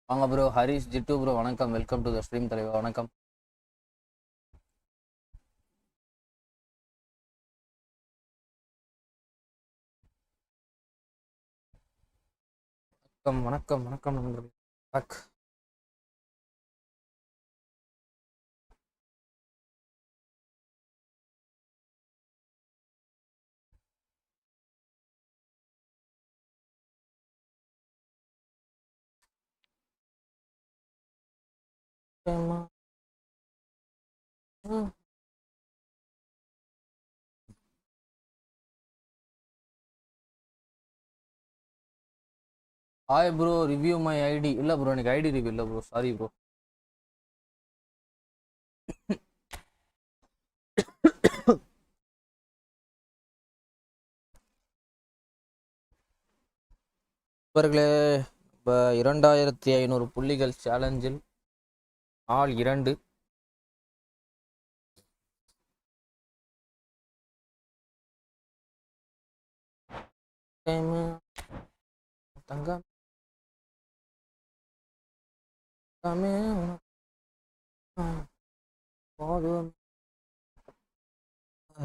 வாங்க bro. Harish Jittu bro வணக்கம். Welcome to the stream தலைவா. வணக்கம். வணக்கம் வணக்கம் வணக்கம் நண்பர்களே. Back. Hi bro, review my ID. இல்லை ப்ரோ, எனக்கு ஐடி ரிவ்யூ இல்லை ப்ரோ, சாரி ப்ரோ. நண்பர்களே, இப்போ 2500 புள்ளிகள் சேலஞ்சில் நாள் 2. தங்கம் போதும்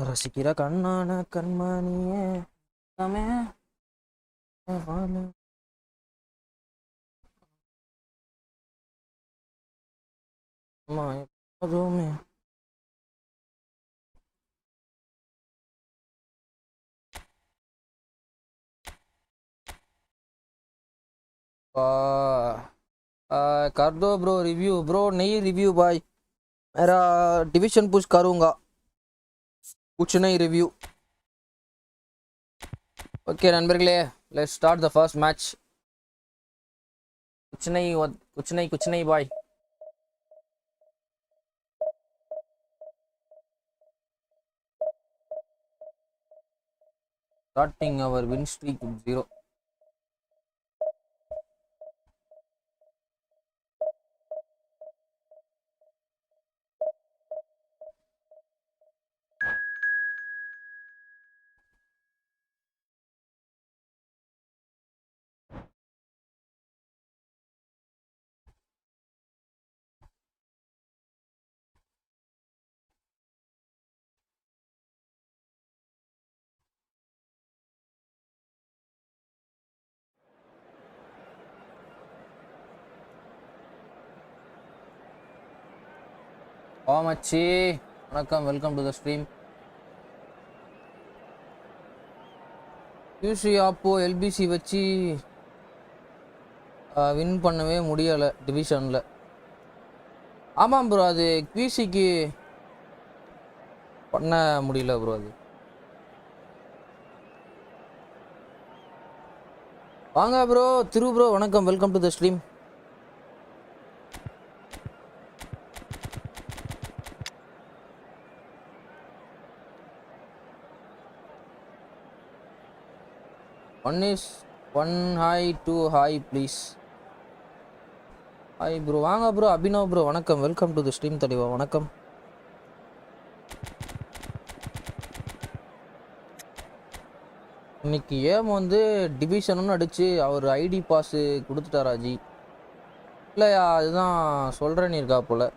ரசிக்கிற கண்ணான கண்மணியே தமே எப்போதுமே कर दो ब्रो रिव्यू. ब्रो नहीं रिव्यू भाई, मेरा डिवीजन पुश करूँगा, कुछ नहीं रिव्यू. ओके नंबरगले, let's start the first match. कुछ नहीं भाई. Starting our win streak 0. மச்சி வணக்கம், வெல்கம் டு த ஸ்ட்ரீம். யூசி ஆப்போ எல்பிசி வச்சு வின் பண்ணவே முடியலை டிவிஷனில். ஆமாம் ப்ரோ, அது கியூசிக்கு பண்ண முடியல ப்ரோ. அது வாங்க ப்ரோ. திரு ப்ரோ வணக்கம், welcome to the stream. One high, 2 high please. Hi bro. வாங்க ப்ரோ. அபினவ் ப்ரோ வணக்கம், வெல்கம் டு த ஸ்ட்ரீம் தலைவா. வணக்கம். இன்னைக்கு ஏம் வந்து டிவிஷனும் அடிச்சு அவர் ஐடி பாஸ் கொடுத்துட்டாராஜி. இல்லையா, அதுதான் சொல்கிறேன்னு இருக்கா போல.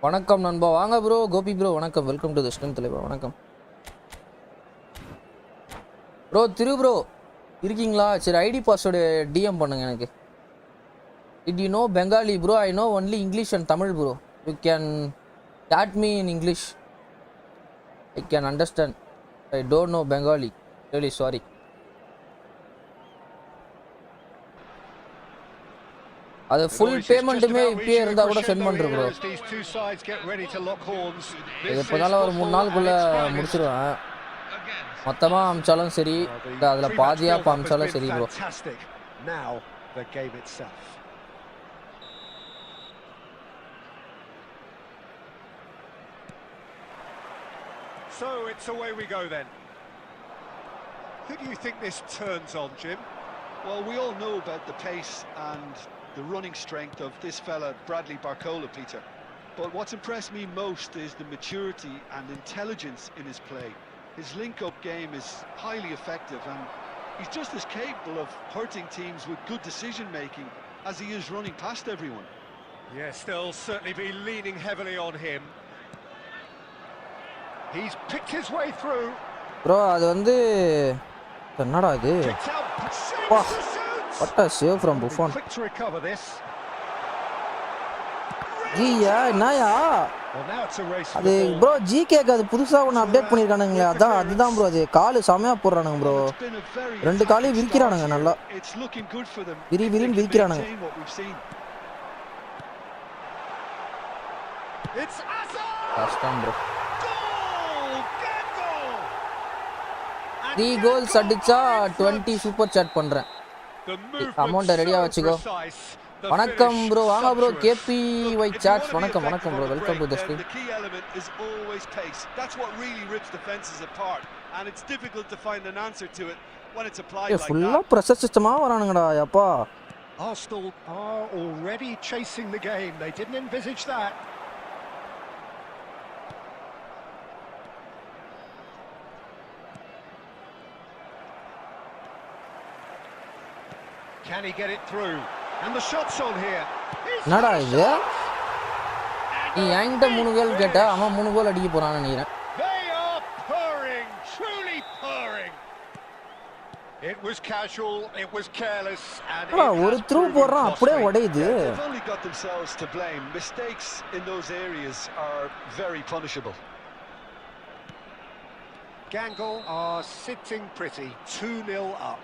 வணக்கம் நண்பா. வாங்க ப்ரோ. கோபி ப்ரோ வணக்கம், வெல்கம் டு த ஸ்ட்ரீம் தலைவா. வணக்கம் ப்ரோ. திரு ப்ரோ இருக்கீங்களா? சரி, ஐடி பாஸோட டிஎம் பண்ணுங்க எனக்கு. Did you know Bengali bro? I know only English and Tamil bro. You can chat me in English. I can understand. I don't know Bengali. Really sorry. அது full பேமெண்ட்டுமே இப்பயே இருந்தால் கூட சென்ட் பண்ணுறேன் bro. இது இப்போதால ஒரு 3 நாளுக்குள்ளே முடிச்சிருவேன். மொத்தமாக அமிச்சாலும் சரி, இல்லை அதில் பாதியாக இப்போ அமிச்சாலும் சரி bro. So it's away we go then. Who do you think this turns on, Jim? Well, we all know about the pace and the running strength of this fella, Bradley Barcola, Peter. But what's impressed me most is the maturity and intelligence in his play. His link-up game is highly effective, and he's just as capable of hurting teams with good decision-making as he is running past everyone. Yes, they'll certainly be leaning heavily on him. He's picked his way through. Bro அது வந்து என்னடா இது? Picked out, saves Wow. the shoot. What a save from Buffon. Quick to recover this. ஜியா என்னயா? Well, now it's a race for அது the ball. Bro ஜிகேக்கு அது புதுசா ஒன்று update பண்ணிருக்கானுங்களே, அதுதான் ப்ரோ. அது காலு செமையா போடுறானுங்க bro. It's been a very ரெண்டு காலையும் attacking விரிக்கிறானுங்க start நல்லா. here. It's looking good for them. விரின்னு They can விரிக்கிறானுங்க. maintain what we've seen. It's Hazard. கஷ்டம் bro. Goal! Get goal! And 3 get goals goal அடிச்சா right in 20 front. Super chat பண்றேன். The movement amount ரெடியா so வச்சுக்கோ. precise. The வணக்கம் finish bro, வாங்க bro. sumptuous. KPY If you chats wanna be வணக்கம் effective bro. on the welcome to break, the then stream. the key element is always pace. That's what really rips defenses apart, and it's difficult to find an answer to it when it's applied like ஃபுல்லா that. Pressure சிஸ்டமா வரானுங்கடா Yapa. Arsenal are already chasing the game. They didn't envisage that. Can he get it through? And the shot's on here. என்னடா இது? நீ என்கிட்ட 3 கோல் கேட்ட, அவன் 3 கோல் அடிக்க போறான்னு நினைக்கிறேன். They are purring, truly purring. It was casual, it was careless, and ஒரு த்ரூ போடுறான் அப்படியே உடையுது. They've only got themselves to blame. Mistakes in those areas are very punishable. Gangle are sitting pretty, 2-0 up.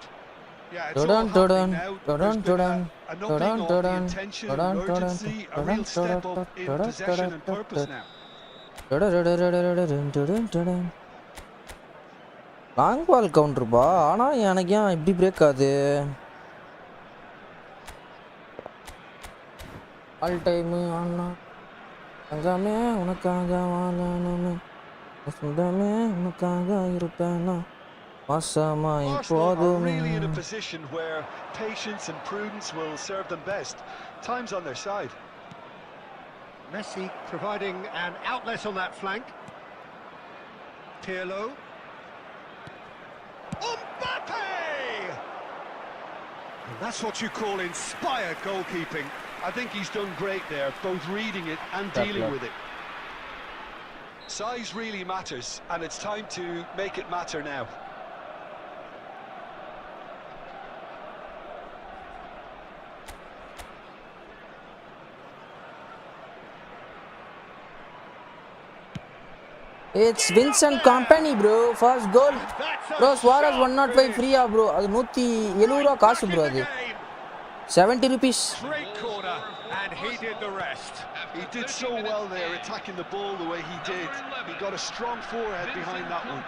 Yeah, it's Dun, all dun, happening now. dun, There's been dun, an dun, upping of the dun, intention dun, and dun, urgency, a real step up in possession and purpose now. Long ball கவுண்டர்பா, ஆனா எனக்கு ஏன் இப்படி break ஆகுது? All time ஆனா அங்காமே உனக்காக வாழணுமே, சொந்தமே உனக்காக இருப்பேனா, மாசமா Arsenal are இப்போதுமே. really in a position where patience and prudence will serve them best. Time's on their side. Messi providing an outlet on that flank. Pirlo. Mbappe! And that's what you call inspired goalkeeping. I think he's done great there, both reading it and dealing with it. Size really matters, and it's time to make it matter now. It's Vincent Company bro, first goal. Bro, Suarez 105 ஃப்ரீயா bro? அது 170 ரூபா காசு bro. அது 70 rupees. Great corner, and he did the rest. He did so well there, attacking the ball the way he did. He got a strong forehead behind that one.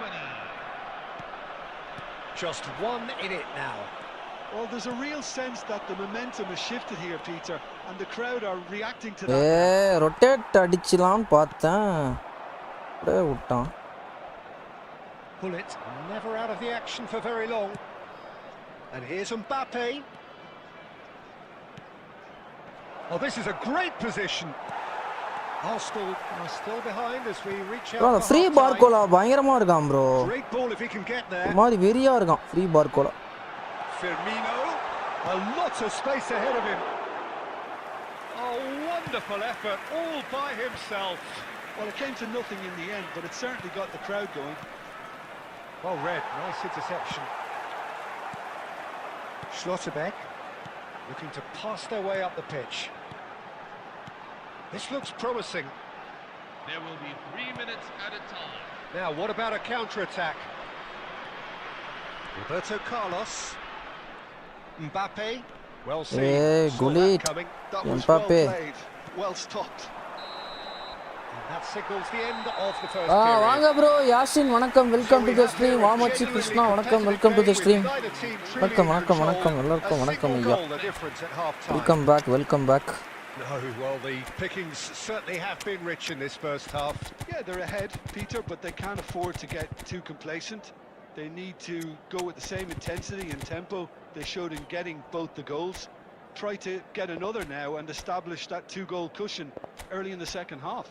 Just one in it now. Well, there's a real sense that the momentum has shifted here, Peter, and the crowd are reacting to that. Rotate அடிச்சலாம்னு பார்த்தேன், அப்படியே விட்டான். Bullet never out of the action for very long. And here's Mbappe. Oh, this is a great position. Arsenal are still behind as we reach out. bro, free பார்கோலா பயங்கரமா இருக்கான் bro. Great ball if he can get there. ஒரு மாதிரி வெறியா இருக்கான் free Barcola. Firmino, a lot of space ahead of him. A wonderful effort all by himself. Well, it came to nothing in the end, but it certainly got the crowd going. Well read, nice interception. Schlotterbeck looking to pass their way up the pitch. This looks promising. There will be 3 minutes at a time. Now, what about a counter-attack? Roberto Carlos. Mbappe. Well seen. Hey, Saw Gullit. that coming. That was Mbappe. well played, well stopped. And that signals the end of the first வாங்க period. Bro. Yasin வணக்கம், welcome to the stream. வாமச்சி கிருஷ்ணா வணக்கம், welcome to the stream. வணக்கம் வணக்கம் வணக்கம் எல்லாருக்கும் வணக்கம் ஐயா. Welcome back, welcome back. No, well, the pickings certainly have been rich in this first half. Yeah, they're ahead, Peter, but they can't afford to get too complacent. They need to go with the same intensity and tempo they showed in getting both the goals. Try to get another now and establish that 2-goal cushion early in the second half.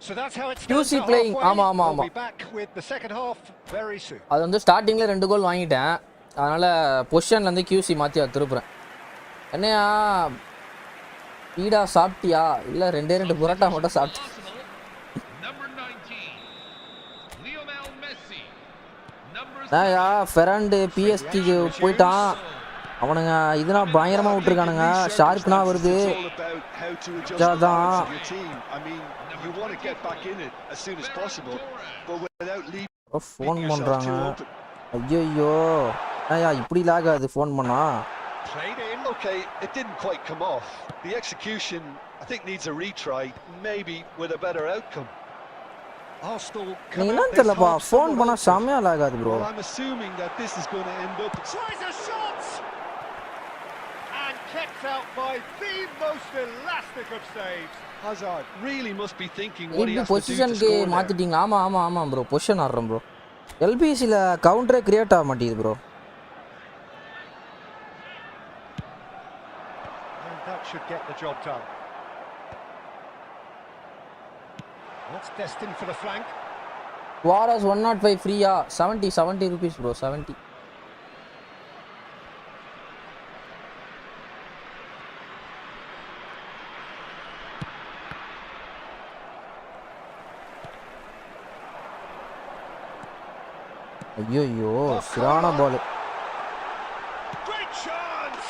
So that's how it QC stands playing. halfway. ஆமா ஆமா We'll ஆமா. be back with the second half very soon. அது வந்து ஸ்டார்டிங்ல 2 கோல் வாங்கிட்டேன். அதனால பொசிஷன்ல இருந்து QC மாத்தி திருப்புறேன். என்னையா பீடா சாப்பிட்டியா இல்ல 2 புரோட்டா மட்டும் சாப்பிட்டு Number 19, Lionel Messi. Number நாயா ஃபெராண்ட் பிஎஸ்டிக்கு போயிட்டான். அவனுங்க இதுனா பயங்கரமா விட்டுருக்கானுங்க. ஷார்ப்னா வருது. அதான் ஃபோன் பண்றாங்க. ஐயோ நாயா இப்படி லாக் ஆகுது ஃபோன் பண்ணா. Played in. Okay, it didn't quite come off. The execution, I think, needs a retry, maybe with a better outcome. Arsenal நீ come என்ன out this தெரியலப்பா half ஃபோன் somewhat பண்ணா open. செமையா லாக் ஆகுது bro. Well, I'm assuming that this is going to end up. Tries a shot and kept out by the most elastic of saves. Hazard really must be thinking what he இப்படி has to do to பொசிஷனுக்கு score there. மாத்திட்டீங்களா? ஆமா ஆமா ஆமா bro position ஆடுறோம் bro. எல்பிசில கவுண்டரே create ஆக மாட்டேங்குது bro. And that should get the job done. That's destined for the flank. வாரஸ் 105 ஃப்ரீயா 70 rupees bro 70. ஐயோ சிரான பால். Great chance.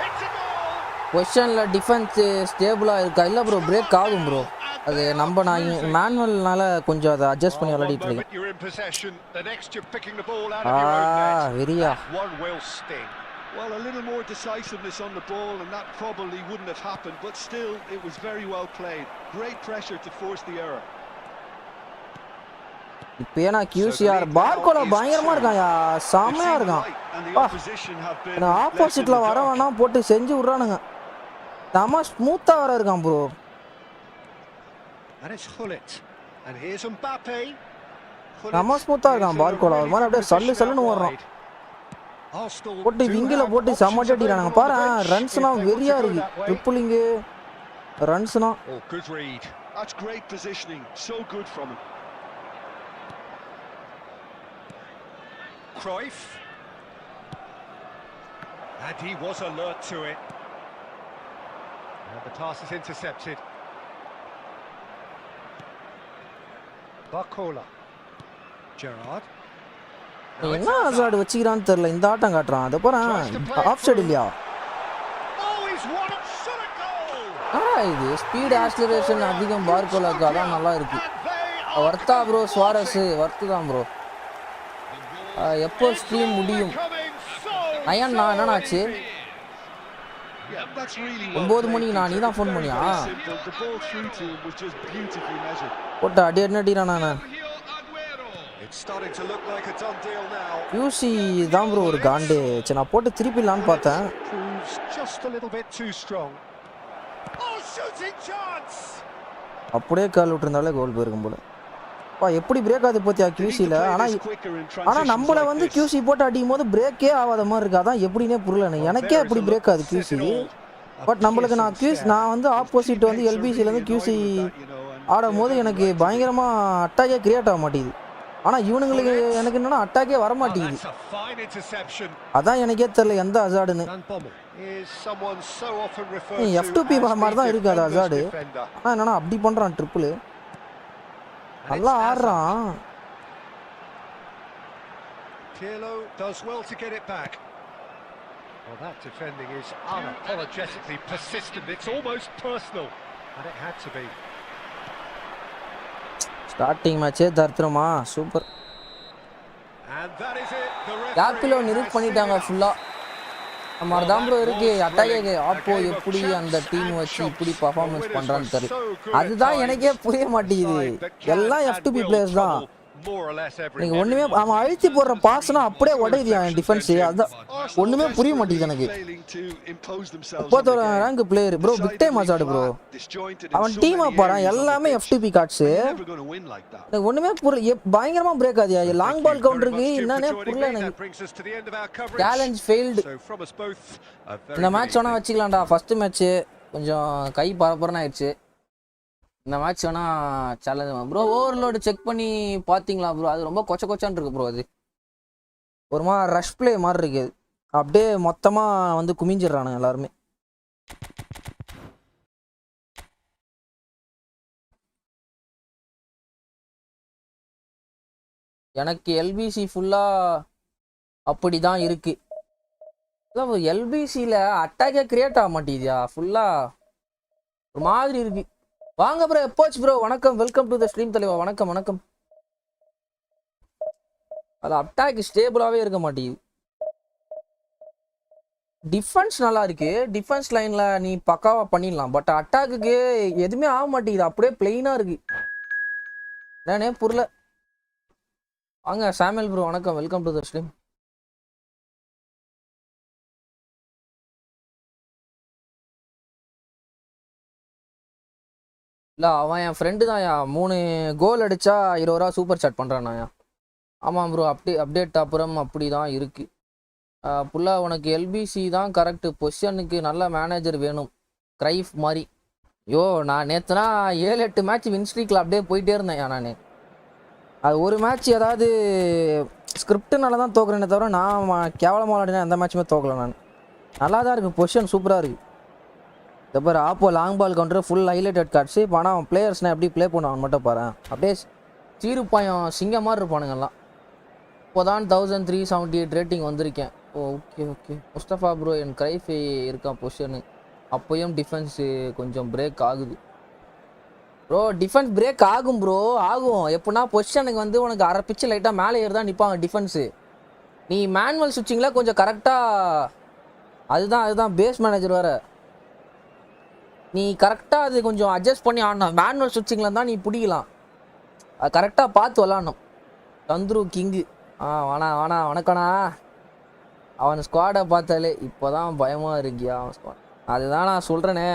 It's a goal. பொசிஷன்ல டிஃபென்ஸ் ஸ்டேபிளா இருக்கா இல்ல ப்ரோ பிரேக் ஆகும் ப்ரோ. அது நம்ம நான் மேனுவல்னால கொஞ்சம் அதை அட்ஜஸ்ட் பண்ணி விளையாடிட்டு இருக்கேன். You're in possession. The next you're picking the ball out of your own net. வெரியா. One will sting. Well, a little more decisiveness on the ball and that probably wouldn't have happened, but still it was very well played. Great pressure to force the error. இப்போ ஏனா QCR Barcola பயங்கரமா இருக்காயா செமையா இருக்கான். நான் ஆப்போசிட்ல வரவனா போட்டு செஞ்சு விடுறானுங்க. தமா ஸ்மூத்தா வர இருக்கான் bro. And it's Hullet. And here's Mbappe. தமா ஸ்மூத்தா இருக்கான் பார்கோலா. ஒரு மாதிரி அப்படியே சல்லுன்னு வர்றான். போட்டு விங்கில போட்டு சமட்டி அடிறானுங்க. பாரு ரன்ஸ்னா வெரியா இருக்கு. Dribbling ரன்ஸ்னா. Oh, good read. That's great positioning. So good from him. Cruyff. And he was alert to it. And the pass is intercepted. Barcola. Gerrard. என்ன அசாட் வச்சிரான்னு தெரியல. இந்த ஆட்டம் காட்றான். அத பாரு ஆஃப் சைடு இல்லையா? Oh, he's won it. Shot a goal. இது speed acceleration அதிகம் பார்கோலாக்கு அதான் நல்லா இருக்கு. வர்த்தா ப்ரோ சுவாரஸ் வர்த்து தான் ப்ரோ. எப்போ ஸ்ட்ரீம் முடியும்? அயன் நான் என்னன்னாச்சு 9 மணிக்கு நான் நீ தான் ஃபோன் பண்ணியா? போட்ட அடி அடிக்கிறான் நான். QC தான் ப்ரோ ஒரு காண்டு. சரி நான் போட்டு திருப்பிடலான்னு பார்த்தேன். அப்படியே கால் விட்டுருந்தாலே கோல் போயிருக்கும் போல. எப்படி பிரேக் ஆகுது பார்த்தியா QCல. ஆனா நம்மள வந்து QC போட்டு அடிக்கும் போது பிரேக்கே ஆகாத மாதிரி இருக்கு. அதான் எப்படின்னே புரியல எனக்கே. அப்படி பிரேக் ஆகுது QC. பட் நம்மளுக்கு நான் வந்து ஆப்போசிட் வந்து LBCல இருந்து QC ஆடும் போது எனக்கு பயங்கரமா அட்டாக்கே கிரியேட் ஆக மாட்டேங்குது. ஆனா இவனுங்களுக்கு எனக்கு என்னன்னா அட்டாக்கே வர மாட்டேங்குது. அதான் எனக்கே தெரியல எந்த அசாடுன்னு. F2P மாதிரி தான் இருக்கு அது அசாடு. ஆனா என்னன்னா அப்படி பண்றான் ட்ரிபிள். நல்லா ஆடுறான். Pirlo does well to get it back. Well, that defending is unapologetically persistent. It's almost personal, and it had to be. Starting மேட்சே தர்த்துறமா super. And that is it. The Capello நிரூப் பண்ணிட்டாங்க ஃபுல்லா. நம்ம தான் ப்ரோ இருக்கு அட்டாக்கே ஆப்போ எப்படி அந்த டீம் வச்சு இப்படி பெர்ஃபார்மன்ஸ் பண்றான்னு தெரியல. அதுதான் எனக்கே புரிய மாட்டேங்குது. எல்லாம் F2P பிளேயர்ஸ் தான். நீங்க ஒண்ணுமே அவன் அழுத்தி போடுற பாஸ்னா அப்படியே உடையுது என் டிஃபென்ஸ். அதான் ஒண்ணுமே புரிய மாட்டேங்குது எனக்கு. 31 rank player bro big time அசாட் ப்ரோ. அவன் டீம் பாரு எல்லாமே F2P கார்ட்ஸ். எனக்கு ஒண்ணுமே புரியல. பயங்கரமா பிரேக் ஆகுது. லாங் பால் கவுண்டருக்கு என்னன்னே புரியல எனக்கு. Challenge failed. இந்த மேட்ச் வேணா வச்சுக்கலாம்டா. ஃபர்ஸ்ட் மேட்ச் கொஞ்சம் கை பரபரன்னு ஆயிடுச்சு. இந்த மேட்ச் வேணா சேலஞ்ச் ப்ரோ. ஓவர்லோடு செக் பண்ணி பார்த்தீங்களா ப்ரோ? அது ரொம்ப கொச்சான்னு இருக்கு ப்ரோ. அது ஒரு மாதிரி ரஷ் பிளே மாதிரி இருக்கு. அப்படியே மொத்தமாக வந்து குமிஞ்சிடுறானுங்க எல்லாருமே. எனக்கு எல்பிசி ஃபுல்லாக அப்படி தான் இருக்கு. எல்பிசியில் அட்டாக்கே கிரியேட் ஆக மாட்டேங்குதியா? ஃபுல்லாக ஒரு மாதிரி இருக்கு. வாங்க ப்ரோ, எப்போச்சு ப்ரோ? வணக்கம், வெல்கம் டு த ஸ்ட்ரீம் தலைவா. வணக்கம் வணக்கம். அது அட்டாக் ஸ்டேபிளாகவே இருக்க மாட்டேங்குது. டிஃபென்ஸ் நல்லா இருக்கு. டிஃபென்ஸ் லைனில் நீ பக்காவாக பண்ணிடலாம். பட் அட்டாக்குக்கு எதுவுமே ஆக மாட்டேங்குது. அப்படியே பிளெயினாக இருக்கு. நானே புரியல. வாங்க சாமுவேல் ப்ரோ, வணக்கம், வெல்கம் டு த ஸ்ட்ரீம். இல்லை, அவன் என் ஃப்ரெண்டு தான். 3 கோல் அடித்தா 20 ரூபா சூப்பர் சாட் பண்ணுறான்யா. ஆமாம் ப்ரோ, அப்டேட் அப்புறம் அப்படி தான் இருக்குது. ஃபுல்லாக உனக்கு எல்பிசி தான் கரெக்டு. பொசிஷனுக்கு நல்ல மேனேஜர் வேணும், கிரைஃப் மாதிரி. ஐயோ, நான் நேற்றுனா 7-8 மேட்ச் வின்ஸ்ட்ரீக்கில் அப்படியே போயிட்டே இருந்தேன். நான் அது ஒரு மேட்ச் ஏதாவது ஸ்கிரிப்டுனால தான் தோக்குறேனே தவிர நான் கேவலமாக விளாடினா எந்த மேட்சுமே தோக்கலை. நான் நல்லா தான் இருக்குது. பொசிஷன் சூப்பராக இருக்குது. இந்த பாரு, ஆப்போ long ball counter full highlighted cards. இப்போ ஆனால் அவன் பிளேயர்ஸ்னால் எப்படி ப்ளே பண்ணுவான் மட்டும் பாரு. அப்படியே சீருப்பாயம் சிங்கம் மாதிரி இருப்பானுங்கெல்லாம். இப்போ தான் 1378 ரேட்டிங் வந்திருக்கேன். Okay okay. முஸ்தஃபா ப்ரோ, என் கிரைஃபை இருக்கான் பொசிஷனு. அப்போயும் டிஃபென்ஸு கொஞ்சம் பிரேக் ஆகுது ப்ரோ. டிஃபென்ஸ் பிரேக் ஆகும் ப்ரோ, ஆகும். எப்படின்னா பொசிஷனுக்கு வந்து உனக்கு அரை பிச்சு லைட்டாக மேலே ஏறி தான் நிற்பாங்க டிஃபென்ஸு. நீ மேனுவல் சுவிட்சிங்கில் கொஞ்சம் கரெக்டாக, அதுதான் பேஸ் மேனேஜர் வேறு. நீ கரெக்டாக அது கொஞ்சம் அட்ஜஸ்ட் பண்ணி ஆடணும். மேனுவல் சுவிட்சிங்கில் தான் நீ பிடிக்கலாம். அது கரெக்டாக பார்த்து விளாட்ணும். தந்துரு கிங்கு வணக்கண்ணா. அவன் ஸ்குவாடை பார்த்தாலே இப்போ தான் பயமாக இருக்கியா அவன் ஸ்குவாட். அதுதான் நான் சொல்கிறேனே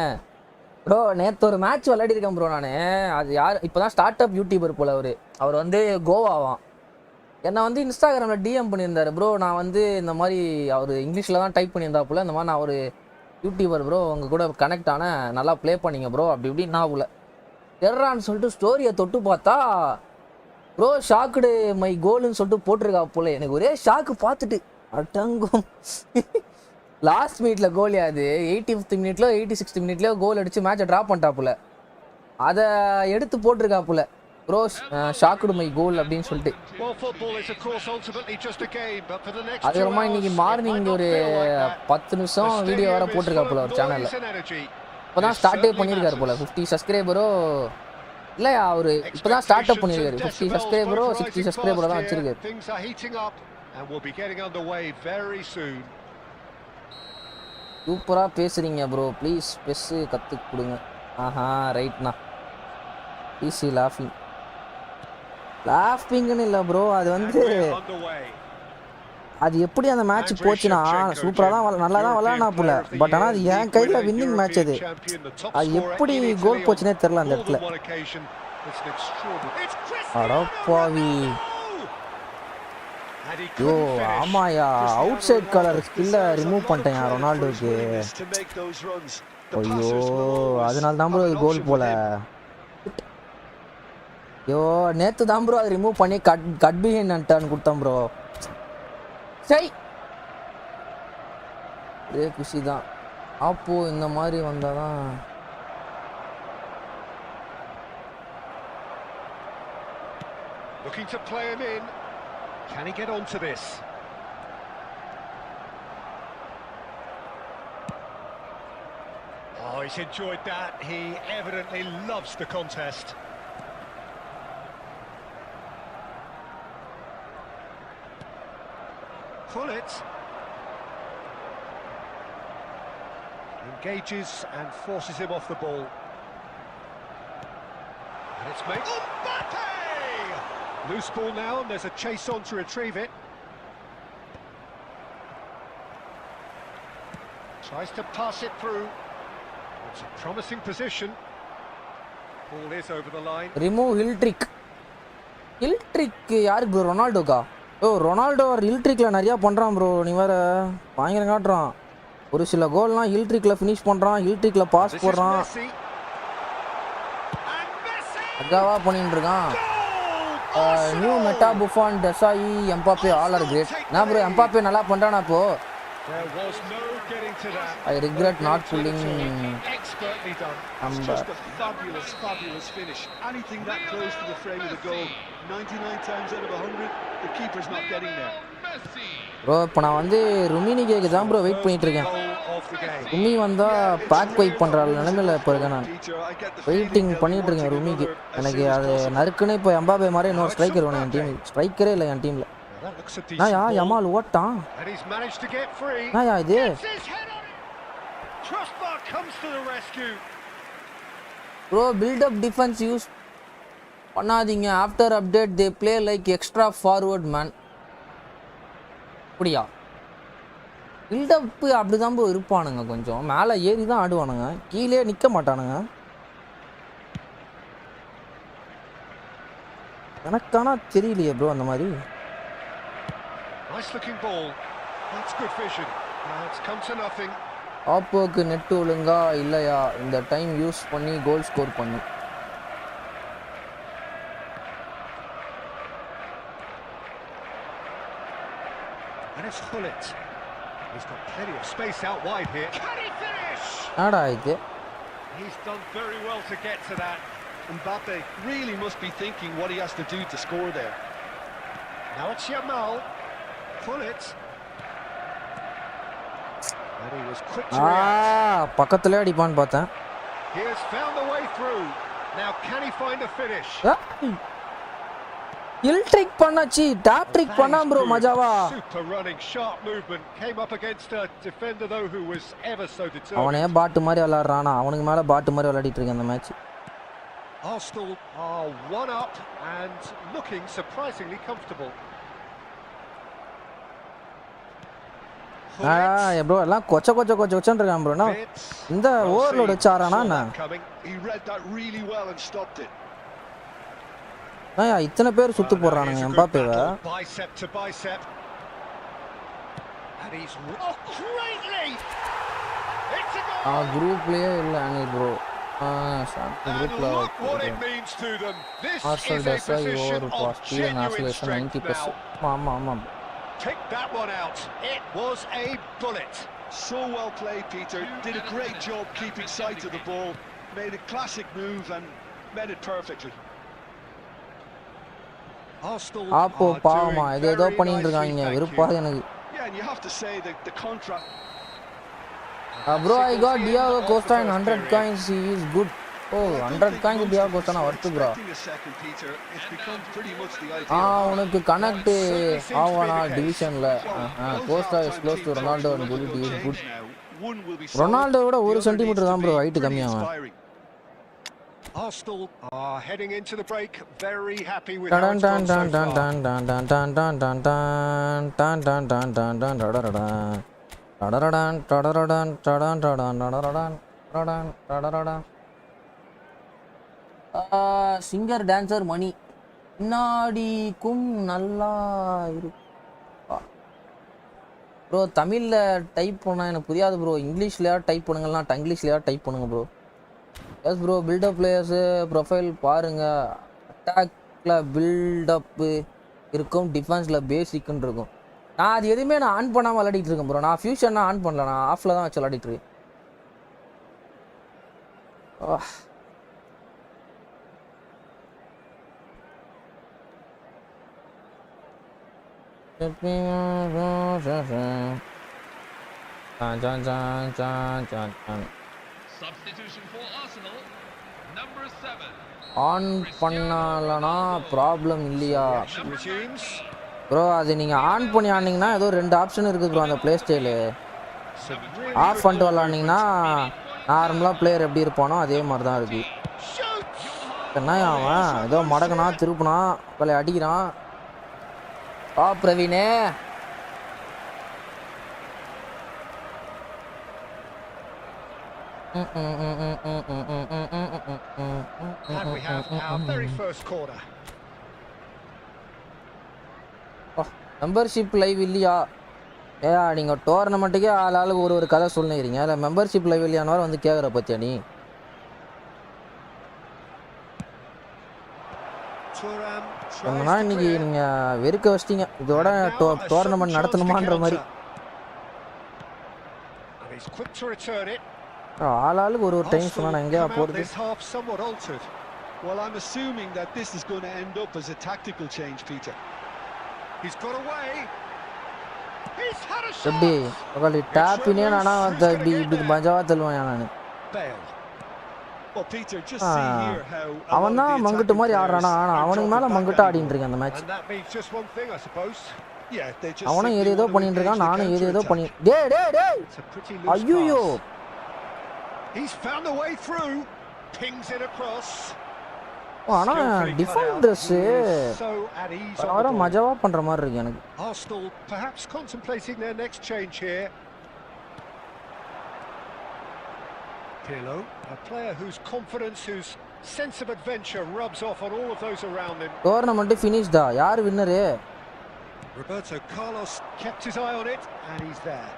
ப்ரோ. நேற்று ஒரு மேட்ச் விளையாடிருக்கேன் ப்ரோ நான். அது யார், இப்போ தான் ஸ்டார்ட் அப் யூடியூபர் போல். அவர் வந்து கோவாவான். என்னை வந்து இன்ஸ்டாகிராமில் டிஎம் பண்ணியிருந்தார் ப்ரோ. நான் வந்து இந்த மாதிரி அவர் இங்கிலீஷில் தான் டைப் பண்ணியிருந்தா போல். இந்த மாதிரி நான் ஒரு யூடியூபர் ப்ரோ, உங்கள் கூட கனெக்ட் ஆனேன், நல்லா ப்ளே பண்ணிங்க ப்ரோ அப்படி இப்படி. நான் போல தெர்றான்னு சொல்லிட்டு ஸ்டோரியை தொட்டு பார்த்தா ப்ரோ ஷாக்குடு மை கோல்னு சொல்லிட்டு போட்டிருக்கா போல. எனக்கு ஒரே ஷாக்கு பார்த்துட்டு அட்டங்கும். லாஸ்ட் மினிட்ல கோல். அது 85th மினிட்ல 86th மினிட்லயோ கோல் அடிச்சு மேட்சை ட்ரா பண்ணிட்டாப்புல. அதை எடுத்து போட்டிருக்காப்புல ப்ரோ ஷாக்குடு மை கோல் அப்படின்னு சொல்லிட்டு. அதுக்கப்புறமா இன்னைக்கு மார்னிங் ஒரு 10 நிமிஷம் வீடியோ வேற போட்டிருக்காப்புல ஒரு சேனல்ல. இப்போதான் ஸ்டார்டே பண்ணியிருக்காரு போல. 50 சப்ஸ்கிரைபரோ இல்லையா, அவரு இப்போதான் ஸ்டார்ட் அப் பண்ணியிருக்காரு. 50 சப்ஸ்கிரைபரோ 60 சப்ஸ்கிரைபரோ தான் வச்சிருக்காரு. சூப்பராக பேசுறீங்க ப்ரோ, ப்ளீஸ் பெஸ்ஸு கற்றுக் கொடுங்க. ஆஹா ரைட்ண்ணா. ஈஸி லாஃபிங்னு இல்லை ப்ரோ. அது வந்து அது எப்படி அந்த மேட்ச் போச்சுன்னா சூப்பராக தான் நல்லா தான் விளாட்னாப்புல. பட் ஆனால் அது என் கையில் வின்னிங் மேட்ச். அது எப்படி கோல் போச்சுனே தெரில அந்த இடத்துல. அடப்பாவி. ஐயோ ஆமாயா, அவுட் சைட் கலர் ஸ்கில்லை ரிமூவ் பண்ணிட்டேன் ரொனால்டோக்கு. ஐயோ அதனால தான் ப்ரோ அது கோல் போல. ஐயோ நேற்று தான் ப்ரோ அது ரிமூவ் பண்ணி கட் பிஹைண்ட் டர்ன் கொடுத்தேன் ப்ரோ. சரி ஒரே குஷி தான். அப்போ இந்த மாதிரி வந்தால் தான். Looking to play him in. Can he get onto this? Oh, he's enjoyed that. He evidently loves the contest. Pull it. Engages and forces him off the ball. And it's made. Mbappe! Loose ball now, and there's a chase on to retrieve it. Tries to pass it through. It's a promising position. Ball is over the line. Remove hill trick. Hill trick யாருக்கு bro? ரொனால்டோக்கா? ஓ Ronaldo heel ட்ரிக்கில் நிறையா பண்ணுறான் bro. நீ வேறு பயங்கரம் காட்டுறான். ஒரு சில கோல்லாம் ஹில் ட்ரிக்கில் ஃபினிஷ் பண்ணுறான், ஹில் ட்ரிக்கில் பாஸ் போடுறான். அதாவா பண்ணிட்டு இருக்கான். New meta Buffon Desailly Mbappe all are great. நான் ப்ரோ எம்பாப்பே நல்லா பண்றானா இப்போ. There was no getting to that. I regret not pulling Expertly done. It's just a fabulous, fabulous finish. Anything that close to the frame of the goal, 99 times out of 100, the keeper's not getting there. Bro இப்போ நான் வந்து ருமினிக்கு தான் bro wait பண்ணிட்டு இருக்கேன். ருமி வந்தா back wait பண்ற நிலைமையில இப்போ இருக்கேன் நான். வெயிட்டிங் பண்ணிட்டு இருக்கேன் ருமிக்கு. எனக்கு அது நறுக்குன்னு இப்போ எம்பாபே மாதிரி இன்னொரு ஸ்ட்ரைக்கர் வேணும் என் டீம். ஸ்ட்ரைக்கரே இல்லை என் டீம்ல. நாயா யமால் ஓட்டான். நாயா இது bro build up defence use பண்ணாதீங்க. After update they play like extra forward man. அப்படியா பில்டப்பு அப்படி தான் ப்ரோ இருப்பானுங்க. கொஞ்சம் மேலே ஏறி தான் ஆடுவானுங்க, கீழே நிற்க மாட்டானுங்க. எனக்கானா தெரியலையே ப்ரோ அந்த மாதிரி. ஆப்போக்கு நெட்டு ஒழுங்கா இல்லையா இந்த டைம் யூஸ் பண்ணி கோல் ஸ்கோர் பண்ணி. And it's Hullet. He's got plenty of space out wide here. Can he finish? ஆடா இது. He's done very well to get to that. Mbappe really must be thinking what he has to do to score there. Now it's Yamal. Hullet. And he was quick to react. பக்கத்துலயே அடிப்பான்னு பார்த்தேன். He has found the way through. Now can he find a finish? Heel trick பண்ணாச்சி top trick பண்ணா bro மஜாவா. Super running sharp movement came up against a defender though who was ever so determined. அவனே பாட் மாதிரி விளையாடுறானா, அவனுக்கு மேல பாட் மாதிரி விளையாடிட்டு இருக்கான் அந்த match. Arsenal are one up and looking surprisingly comfortable. Bro எல்லாம் கொச்சன்னு இருக்கான் ப்ரோ. இந்த ஓவர்லோட் வச்சாரானா என்ன? He read that really well and stopped it. இத்தனை பேர் சுத்து போடுறானுங்க எம்பாப்பேவை. Bicep to bicep. And he's greatly. It's a goal. குரூப்லயே இல்ல அனில் ப்ரோ. குரூப்ல what it means to them. This Arsenal is a does position over of past genuine isolation strength 90%. now. ஆமா. Take that one out. It was a bullet. So well played, Peter. Did a great job keeping sight of the ball. Made a classic move and made it perfectly. ஆப்போ பாவமா ஏதோ பண்ணிட்டு இருக்காங்க, வெறுப்பாது எனக்கு. Yeah, and you have to say that the contract. Bro, I got Diego Costa in 100 coins. He is good. Oh, 100 coins Diego Costa na worth bro. உனக்கு connect ஆவானா டிவிஷன்ல. Costa is close to Ronaldo and good he is good. Ronaldo விட 1 centimetre தான் bro height கம்மியாகும். Arsenal are heading into the break very happy with how it's gone so far. Singer dancer மணி பின்னாடிக்கும் நல்லா இருக்கு bro. தமிழில் type பண்ணால் எனக்கு புரியாது ப்ரோ. இங்கிலீஷ்லையா டைப் பண்ணுங்கன்னா இங்கிலீஷ்லையா டைப் பண்ணுங்க bro. Yes bro buildup players profile பாருங்கள். அட்டாக்ல பில்டப்பு இருக்கும், டிஃபென்ஸில் பேசிக்குன்னு இருக்கும். நான் அது எதுவுமே நான் ஆன் பண்ணாமல் விளையாடிட்டு இருக்கேன் ப்ரோ. நான் ஃபியூச்சர்னா ஆன் பண்ணல, நான் ஆஃபில் தான் வச்சு விளையாடிட்டு இருக்கேன். ஆன் பண்ணலனா ப்ராப்ளம் இல்லையா ப்ரோ? அது நீங்கள் ஆன் பண்ணி ஆனீங்கன்னா ஏதோ 2 ஆப்ஷன் இருக்குது ப்ரோ அந்த ப்ளே ஸ்டைலு. ஆஃப் பண்ணிட்டு விளாண்டிங்கன்னா நார்மலாக பிளேயர் எப்படி இருப்பானோ அதே மாதிரி தான் இருக்குது. என்ன அவன் ஏதோ மடக்குனா திருப்பினா பழைய அடிக்கிறான். பிரவீனே And we have our very first corner. Membership live இல்லையா? நீங்கள் டோர்னமெண்ட்டுக்கே ஆளுக்கு ஒரு கதை சொல்லிக்கிறீங்க. இல்லை மெம்பர்ஷிப் லைவ் இல்லையானவர் வந்து கேட்குற பற்றியா நீ? Thuram என்னன்னா tries to இன்னைக்கு clear. நீங்க வெறுக்க வச்சிட்டீங்க இதோட And now a sudden tournament chance to நடத்தணுமான்ற மாதிரி counter. And he's quick to return it. ஆளாளுக்கு ஒரு டைம் சொன்னா நான் எங்கேயா Come out போறது this half somewhat altered. Well, I'm assuming that this is going to end up as a tactical change, Peter. He's got away. He's had a எப்படி shot. உங்களை டாப்பினே நானா இப்படி இப்படி மஜாவா தள்ளுவேன் நான் Bale. Well, Peter, just see here how a அவன் lot of தான் the மங்குட்டு attacking மாதிரி players ஆடுறானா ஆனா are அவனுக்கு மேல dropping மங்குட்டு back ஆடிட்டு anymore. இருக்கேன் அந்த match And that means just one thing, I suppose. Yeah, they just அவனும் simply ஏதேதோ want to பண்ணிட்டு engage இருக்கான் the நானும் ஏதேதோ counter-attack. பண்ணி டேய் டேய் டேய் It's a pretty loose ஐயோ pass. He's found a way through. Pings it across. ஆனா Skillfully cut defenders out. He is so at ease on the வர ball. மஜாவா பண்ற மாதிரி இருக்கு எனக்கு Arsenal perhaps contemplating their next change here. Pirlo, a player whose confidence, whose sense of adventure rubs off on all of those around him. Tournament ஃபினிஷ்டா யார் winner Roberto Carlos kept his eye on it, and he's there.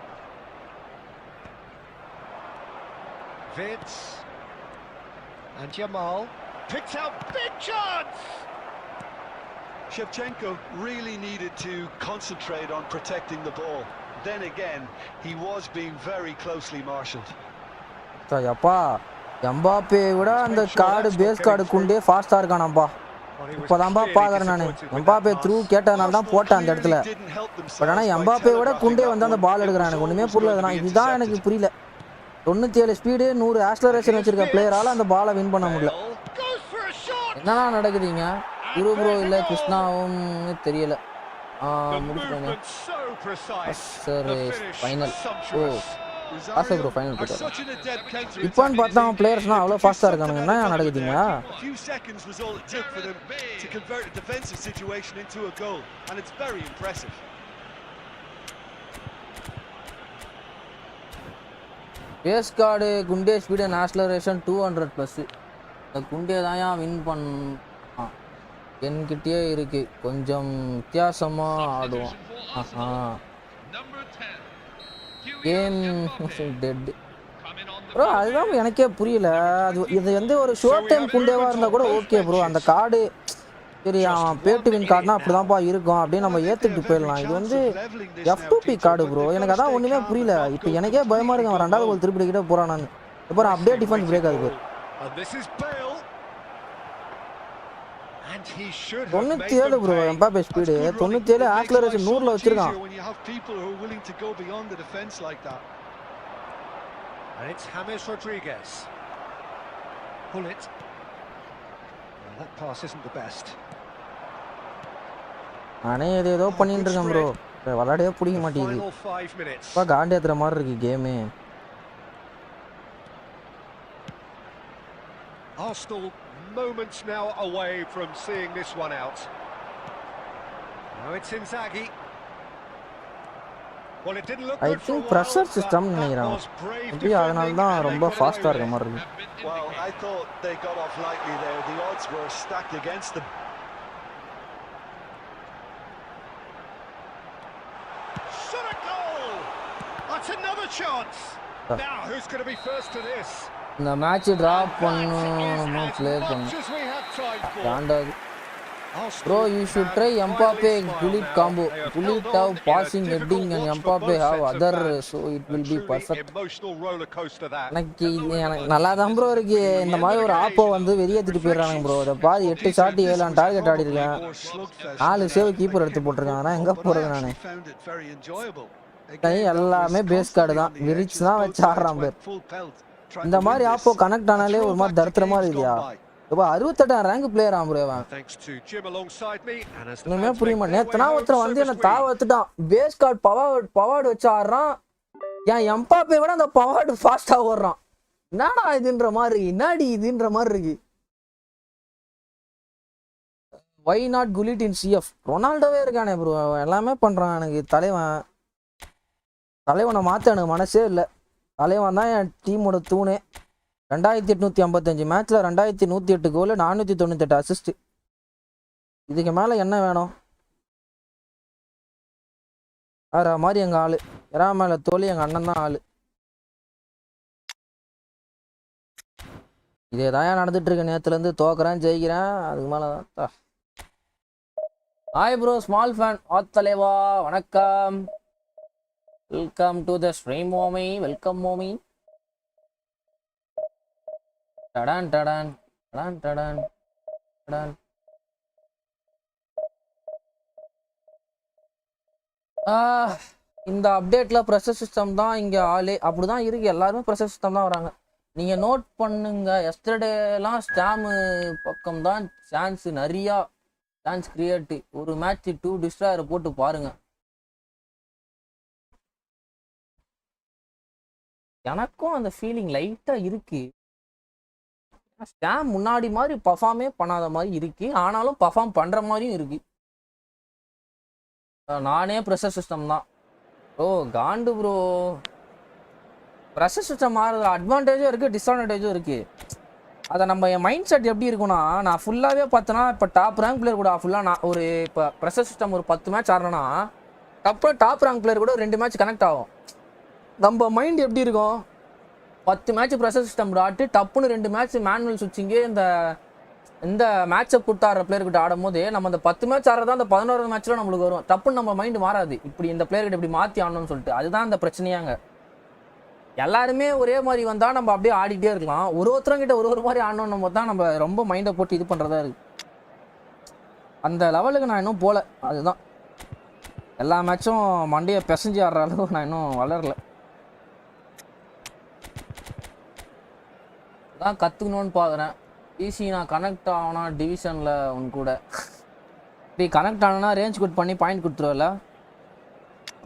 Vitz and Jamal picked out big chance. Shevchenko really needed to concentrate on protecting the ball. Then again, he was being very closely marshalled. அப்பா Mbappe விட அந்த card base card குண்டே ஃபாஸ்டா இருக்கானாப்பா இப்போதான்பா பாக்குறேன் நான் Mbappe through கேட்டதுனால தான் போட்டேன் அந்த இடத்துல பட் ஆனால் எம்பாப்பே விட குண்டே வந்து அந்த பால் எடுக்கிறான் எனக்கு ஒன்றுமே புரியல இதுதான் எனக்கு புரியல 97 ஸ்பீடு 100 ஆக்ஸலரேஷன் வச்சிருக்க பிளேயரால அந்த பாலை வின் பண்ண முடியல என்னன்னா நடக்குதுங்க குரு ப்ரோ இல்லை கிருஷ்ணாவும் தெரியல முடிச்சுட்டாங்க சார் ஃபைனல் ஓ ஆசை ப்ரோ ஃபைனல் போயிட்டு இப்போன்னு பார்த்தா பிளேயர்ஸ்னால் அவ்வளோ ஃபாஸ்ட்டாக இருக்கானுங்க என்ன நடக்குதுங்க பேஸ் கார்டு குண்டே ஸ்பீடு அண்ட் ஆக்ஸலரேஷன் 200+. இந்த குண்டே தான் வின் என்கிட்டயே இருக்கு கொஞ்சம் வித்தியாசமாக ஆடுவோம் கேம் டெட் ப்ரோ அதுதான் எனக்கே புரியல இது வந்து ஒரு ஷோர்ட் டைம் குண்டேவாக இருந்தால் கூட ஓகே ப்ரோ அந்த கார்டு சரி அவன் பேட்டு வின் கார்டுனா அப்படிதான்ப்பா இருக்கும் அப்படின்னு நம்ம ஏற்றுக்கிட்டு போயிடலாம் இது வந்து F2P கார்டு ப்ரோ எனக்கு அதான் ஒன்றுமே புரியல இப்போ எனக்கே பயமாக இருக்கு அவன் 2வது கோல் திருப்பி கிட்ட போகிறான் நான் இப்போ அப்படியே டிஃபென்ஸ் பிரேக் ஆகுது 97 ப்ரோ எம்பாப்பே ஸ்பீடு 97 ஆக்ஸலரேஷன் 100ல வச்சிருக்கான் And it's James Rodriguez. Pull it. Well, that pass isn't the best. நானே ஏதோ பண்ணிட்டு இருக்கேன் ப்ரோ விளையாடவே பிடிக்க மாட்டேங்குது இப்போ காண்டி ஏற்றுற மாதிரி இருக்கு game Arsenal moments now away from seeing this one out. Now it's Inzaghi. Well, it didn't look good for a while. Pressure system நினைக்கிறேன் எப்படி அதனால தான் ரொம்ப ஃபாஸ்ட்டாக இருக்க மாதிரி இருக்கு Well, I thought they got off lightly there. The odds were stacked against them. Shot a goal! That's another chance. Now, who's going to be first to this? இந்த மேட்ச் டிராப் பண்ணணும் ப்ளே பண்ணணும் தாண்டாது bro you should try Mbappe புலிட் combo புலிட் have passing heading and Mbappe have other so it will be perfect எனக்கு நல்லா தான் bro இருக்கு இந்த மாதிரி ஒரு ஆப்போ வந்து வெளியேற்றிட்டு போயிடுறாங்க ப்ரோ அதை பாதி 8 ஷாட் 7 டார்கெட் ஆடி இருக்கேன் 4 சேவ் கீப்பர் எடுத்து போட்டிருக்கேன் ஆனால் எங்கே போகிறது நான் எல்லாமே பேஸ் கார்டு தான் விரிச்சு தான் வச்சு ஆடுறான் பேர் இந்த மாதிரி ஆப்போ கனெக்ட் ஆனாலே ஒரு மாதிரி தரித்திரமா இருக்குயா இப்போ 68ஆம் ரேங்க் பிளேயர் ஆம்புறவன் இன்னுமே புரிய மாட்டேன் நேத்தனா ஒருத்தர் வந்து என்ன தாவத்துட்டான் பேஸ் கார்டு பவார்டு வச்சு ஆடுறான் ஏன் எம்பாப்பே விட அந்த பவார்டு ஃபாஸ்டா ஓடுறான் என்னடா இதுன்ற மாதிரி என்னடி இதுன்ற மாதிரி இருக்கு வை நாட் குலிட் இன் சிஎஃப் ரொனால்டோவே இருக்கானே ப்ரோ எல்லாமே பண்றான் எனக்கு தலைவனை மாற்ற எனக்கு மனசே இல்லை தலைவன் தான் என் டீமோட தூணே 2855 மேட்ச்சில் 2108 கோல் 498 அசிஸ்ட் இதுக்கு மேலே என்ன வேணும் வேற மாதிரி எங்கள் ஆள் எறா மேலே தோழி எங்கள் அண்ணன் தான் ஆள் இதே தான் நடந்துட்டு இருக்கேன் நேற்றுலேருந்து தோக்குறேன் ஜெயிக்கிறேன் அதுக்கு மேலே தான் ஹாய் ப்ரோ ஸ்மால் ஃபேன் ஆத்தலைவா வணக்கம். வெல்கம் டு த ஸ்ட்ரீம் மோமி. வெல்கம் மோமி. டடான் டடான் டடான் டடான் டடான். இந்த அப்டேட்டில் ப்ரெஷர் சிஸ்டம் தான் இங்கே ஆளே அப்படி தான் இருக்குது. எல்லாருமே ப்ரெஷர் சிஸ்டம் தான் வராங்க. நீங்கள் நோட் பண்ணுங்க, எஸ்டர்டேலாம் ஸ்டாமு பக்கம் தான் சான்ஸ் நிறையா சான்ஸ் கிரியேட்டு. ஒரு மேட்ச் 2 டிஸ்ட்ராயரை போட்டு பாருங்க. எனக்கும் அந்த ஃபீலிங் லைட்டாக இருக்குது. ஸ்டாம் முன்னாடி மாதிரி பர்ஃபார்மே பண்ணாத மாதிரி இருக்குது, ஆனாலும் பர்ஃபார்ம் பண்ணுற மாதிரியும் இருக்குது. நானே ப்ரெஷர் சிஸ்டம் தான் ப்ரோ. காண்டு ப்ரோ. ப்ரெஷர் சிஸ்டம் மாறுற அட்வான்டேஜும் இருக்குது, டிஸ்அட்வான்டேஜும் இருக்குது. அதை நம்ம என் மைண்ட் செட் எப்படி இருக்குன்னா, நான் ஃபுல்லாகவே பார்த்தேன்னா இப்போ டாப் ரேங்க் பிளேயர் கூட ஃபுல்லாக நான் ஒரு இப்போ ப்ரெஷர் சிஸ்டம் ஒரு 10 மேட்ச் ஆடுறேன்னா அப்புறம் டாப் ரேங்க் பிளேயர் கூட 2 மேட்ச் கனெக்ட் ஆகும். நம்ம மைண்ட் எப்படி இருக்கும், 10 மேட்ச் ப்ரெஷர் சிஸ்டம் ஆட்டு டப்புன்னு 2 மேட்ச் மேனுவல் சுவிட்சிங்கே இந்த மேட்சை கொடுத்து ஆடுற பிளேயர்கிட்ட ஆடும் போது நம்ம அந்த 10 மேட்ச் ஆடுறதா அந்த 11வது மேட்ச்ல நம்மளுக்கு வரும். டப்புன்னு நம்ம மைண்டு மாறாது, இப்படி இந்த பிளேயர்கிட்ட இப்படி மாற்றி ஆடணும்னு சொல்லிட்டு. அதுதான் அந்த பிரச்சனையாங்க. எல்லாருமே ஒரே மாதிரி வந்தால் நம்ம அப்படியே ஆடிட்டே இருக்கலாம். ஒருத்தரங்கிட்ட ஒரு மாதிரி ஆடணும் போது தான் நம்ம ரொம்ப மைண்டை போட்டு இது பண்ணுறதா இருக்கு. அந்த லெவலுக்கு நான் இன்னும் போகல. அதுதான் எல்லா மேட்சும் மண்டையை பிசைஞ்சு ஆடுற அளவுக்கு நான் இன்னும் வளரல. தான் கற்றுக்கணுன்னு பார்க்குறேன். ஈஸி நான் கனெக்ட் ஆகனா டிவிஷனில் உன் கூட இப்படி கனெக்ட் ஆனா ரேஞ்ச் குட் பண்ணி பாயிண்ட் கொடுத்துருவல.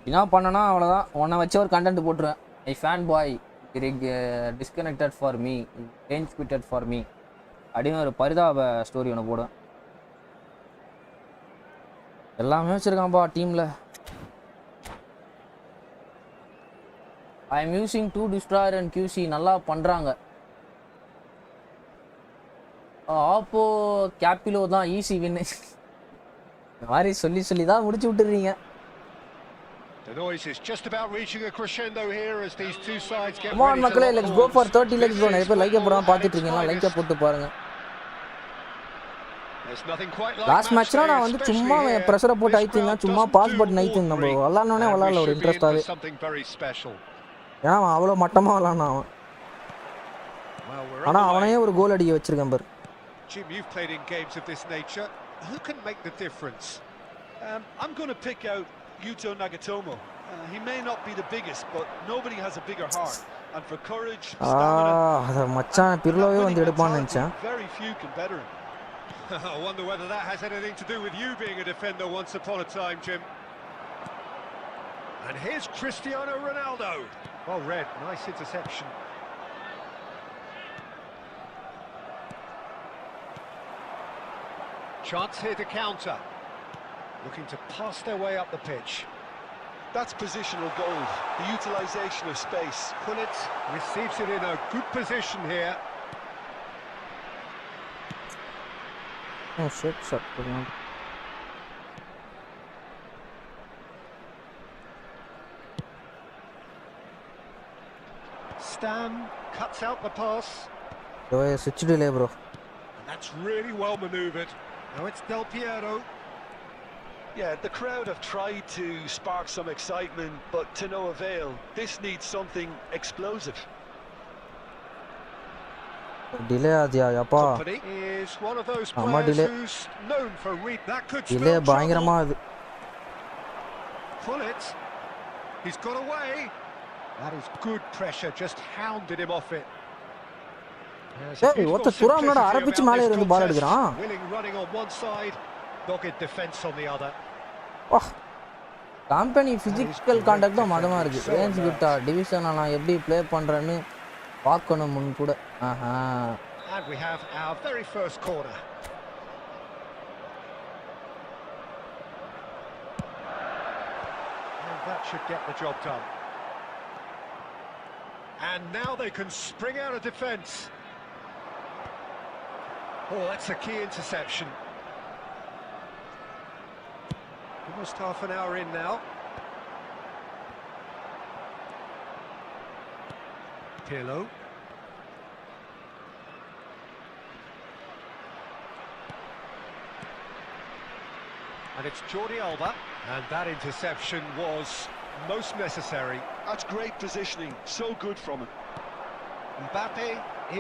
என்ன பண்ணனா அவ்வளோதான், உன்னை வச்சு ஒரு கண்டென்ட் போட்டுருவேன். I fan boy disconnected for me, rage quitted for me அப்படின்னு ஒரு பரிதாப ஸ்டோரி ஒன்று போடுவேன். எல்லாமே வச்சுருக்கான்ப்பா டீமில். I am using 2 destroyer and QC. நல்லா பண்ணுறாங்க. ஆப்போ கேப்பிலோ தான் ஈஸி வின்னு. இந்த மாதிரி சொல்லி தான் முடிச்சு விட்டுறீங்க. The noise is just about reaching a crescendo here as these two sides get Come on ready மக்களே, to let's go for 30 likes bro. நிறைய பேர் லைக் போடாம பார்த்துட்டு இருக்கீங்களா? லைக் போட்டு பாருங்க. லாஸ்ட் மேட்ச்ல நான் வந்து சும்மா பிரஷரை போட்டு ஐத்திங்க, சும்மா பாஸ் பட்டன் ஐத்திங்க. நம்ம விளாடனோனே விளாடல ஒரு இன்ட்ரெஸ்டாவே. ஏன்னா அவன் அவ்வளோ மட்டமாக விளாட்னான் அவன். ஆனால் அவனையே ஒரு கோல் அடிக்க வச்சிருக்கேன் பாரு. Jim, you've played in games of this nature. Who can make the difference? I'm going to pick out Yuto Nagatomo. He may not be the biggest, but nobody has a bigger heart. And for courage, stamina, அத மச்சான் பிர்லோவே வந்து எடுப்பான்னு நினைச்சேன். very few can better him. I wonder whether that has anything to do with you being a defender once upon a time, Jim. And here's Cristiano Ronaldo. Well read, nice interception. Chance here to counter. Looking to pass their way up the pitch. That's positional gold, the utilisation of space. Pullet receives it in a good position here. Oh shit, shot. Stam cuts out the pass. Bro, switch delay bro. And that's really well manoeuvred. Now it's Del Piero. Yeah, the crowd have tried to spark some excitement, but to no avail. This needs something explosive. Delay Adhia Yapa. Is one of those players who's known for read that could delay பயங்கரமா அது. Pull it. He's got away. That is good pressure, just hounded him off it. ஏய் ஒத்த துராமனோட அரபிச்சு மேலே இருந்து பால் எடுக்கறான். Willing running on one side, dogged defense on the other. வாஹ். Company physical contact தான் மதமா இருக்கு. ரேஞ்ச் கிட்டா டிவிஷன்ல நான் எப்படி ப்ளே பண்றேன்னு பார்க்கணும் முன் கூட. ஆஹா. And we have our very first corner. And that should get the job done. And now they can spring out of defence. Oh, that's a key interception. Almost half an hour in now. Pirlo. And it's Jordi Alba. And that interception was most necessary. That's great positioning. So good from him. Mbappe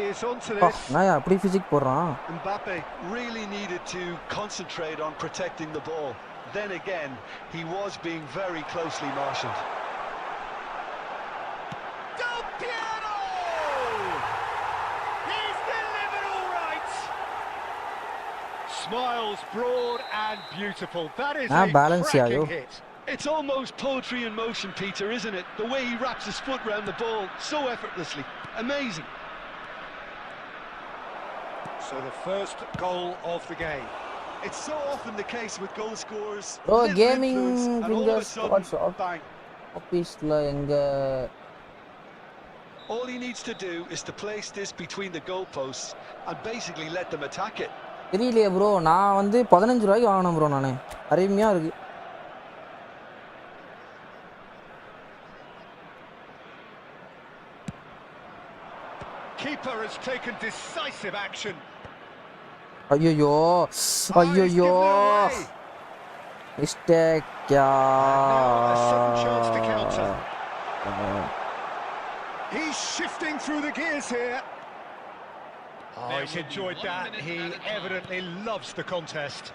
is onto Oh, this. நான் அப்படி physics போடுறான். Mbappe really needed to concentrate on protecting the ball. Then again, he was being very closely marshalled. Del Piero! He's delivered all right. Smiles broad and beautiful. That is a balance cracking hit. It's almost poetry in motion, Peter, isn't it? The way he wraps his foot round the ball so effortlessly. Amazing. So the first goal of the game. It's so often the case with goal scorers. Oh, Little gaming influence, and all of a fingers, sudden, what's up? bang. ஆபீஸ்ல எங்க All he needs to do is to place this between the goalposts and basically let them attack it. தெரியலையே bro, நான் வந்து 15 ரூபாய்க்கு வாங்கினேன் bro. நானு அருமையா இருக்கு. Keeper has taken decisive action. ஐயோ ஐயோ மிஸ்டேக் क्या A sudden chance to counter. He's shifting through the gears here. Oh, he's enjoyed that. He evidently loves the contest.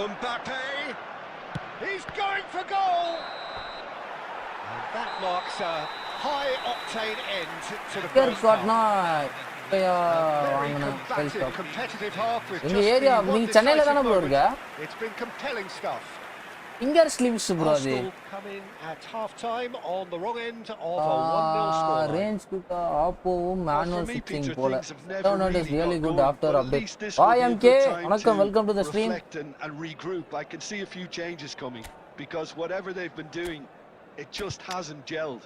Mbappe. He's going for goal. And that marks a high-octane end to the first காட்னா half. Very வாங்கினேன். combative, competitive half with எங்க just area the one நீங்க சென்னையில தானே decisive bro இருக்க? moment. It's been compelling stuff. Finger slips bro அது. Arsenal come in at half-time on the wrong end of a 1-0 score. Range கிட்ட ஆப்போவும் manual me, fixing Peter, போல. things have never download is really really got good going, after but at update. least this will be a YMK good time வணக்கம், to welcome to the stream. reflect and regroup. I can see a few changes coming because whatever they've been doing, it just hasn't gelled.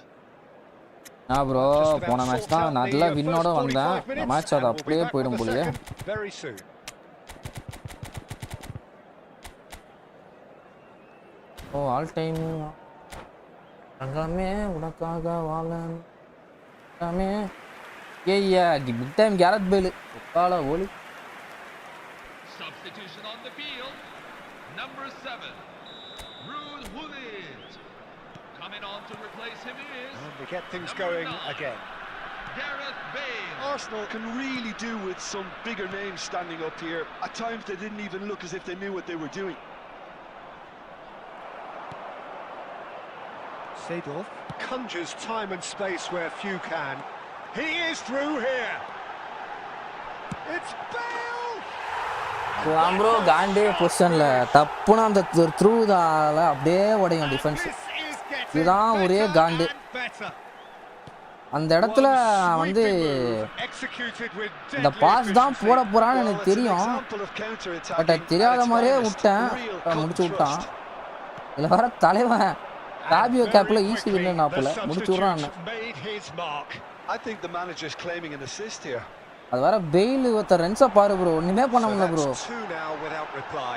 Bro போன match தான் நல்ல வின்னோட வந்தேன். இந்த match அது அப்படியே போயிடும் போலயே. Very soon. ஓ ஆல் டைம் ரங்கமே உனக்காக வாழன் ரங்கமே ஏய்யா பிக் டைம் கேரட் பேல் கால ஓலி. Substitution on the field. Number 7, Ruud Gullit. Coming on to replace him is And they get things number going 9, again. Gareth Bale. Arsenal can really do with some bigger names standing up here. At times they didn't even look as if they knew what they were doing. Seedorf conjures time and space where few can. He is through here. It's Bale. Bro Kante பொசிஷன்ல தப்புனா அந்த through தால அப்படியே உடையும் defence. இதுதான் ஒரே காண்டு. அந்த இடத்துல வந்து இந்த பாஸ் தான் போட போறான்னு எனக்கு தெரியும். பட் அது தெரியாத மாதிரியே விட்டேன், முடிச்சு விட்டான். இதுல வர தலைவன் ராபியோ கேப்ல ஈஸி வின்னு நாப்புல முடிச்சு விடுறான். I think the manager is claiming an assist here. அது வர பெயில் ஒருத்த ரன்ஸை பாரு ப்ரோ, ஒண்ணுமே பண்ண முடியல bro. Two now without reply.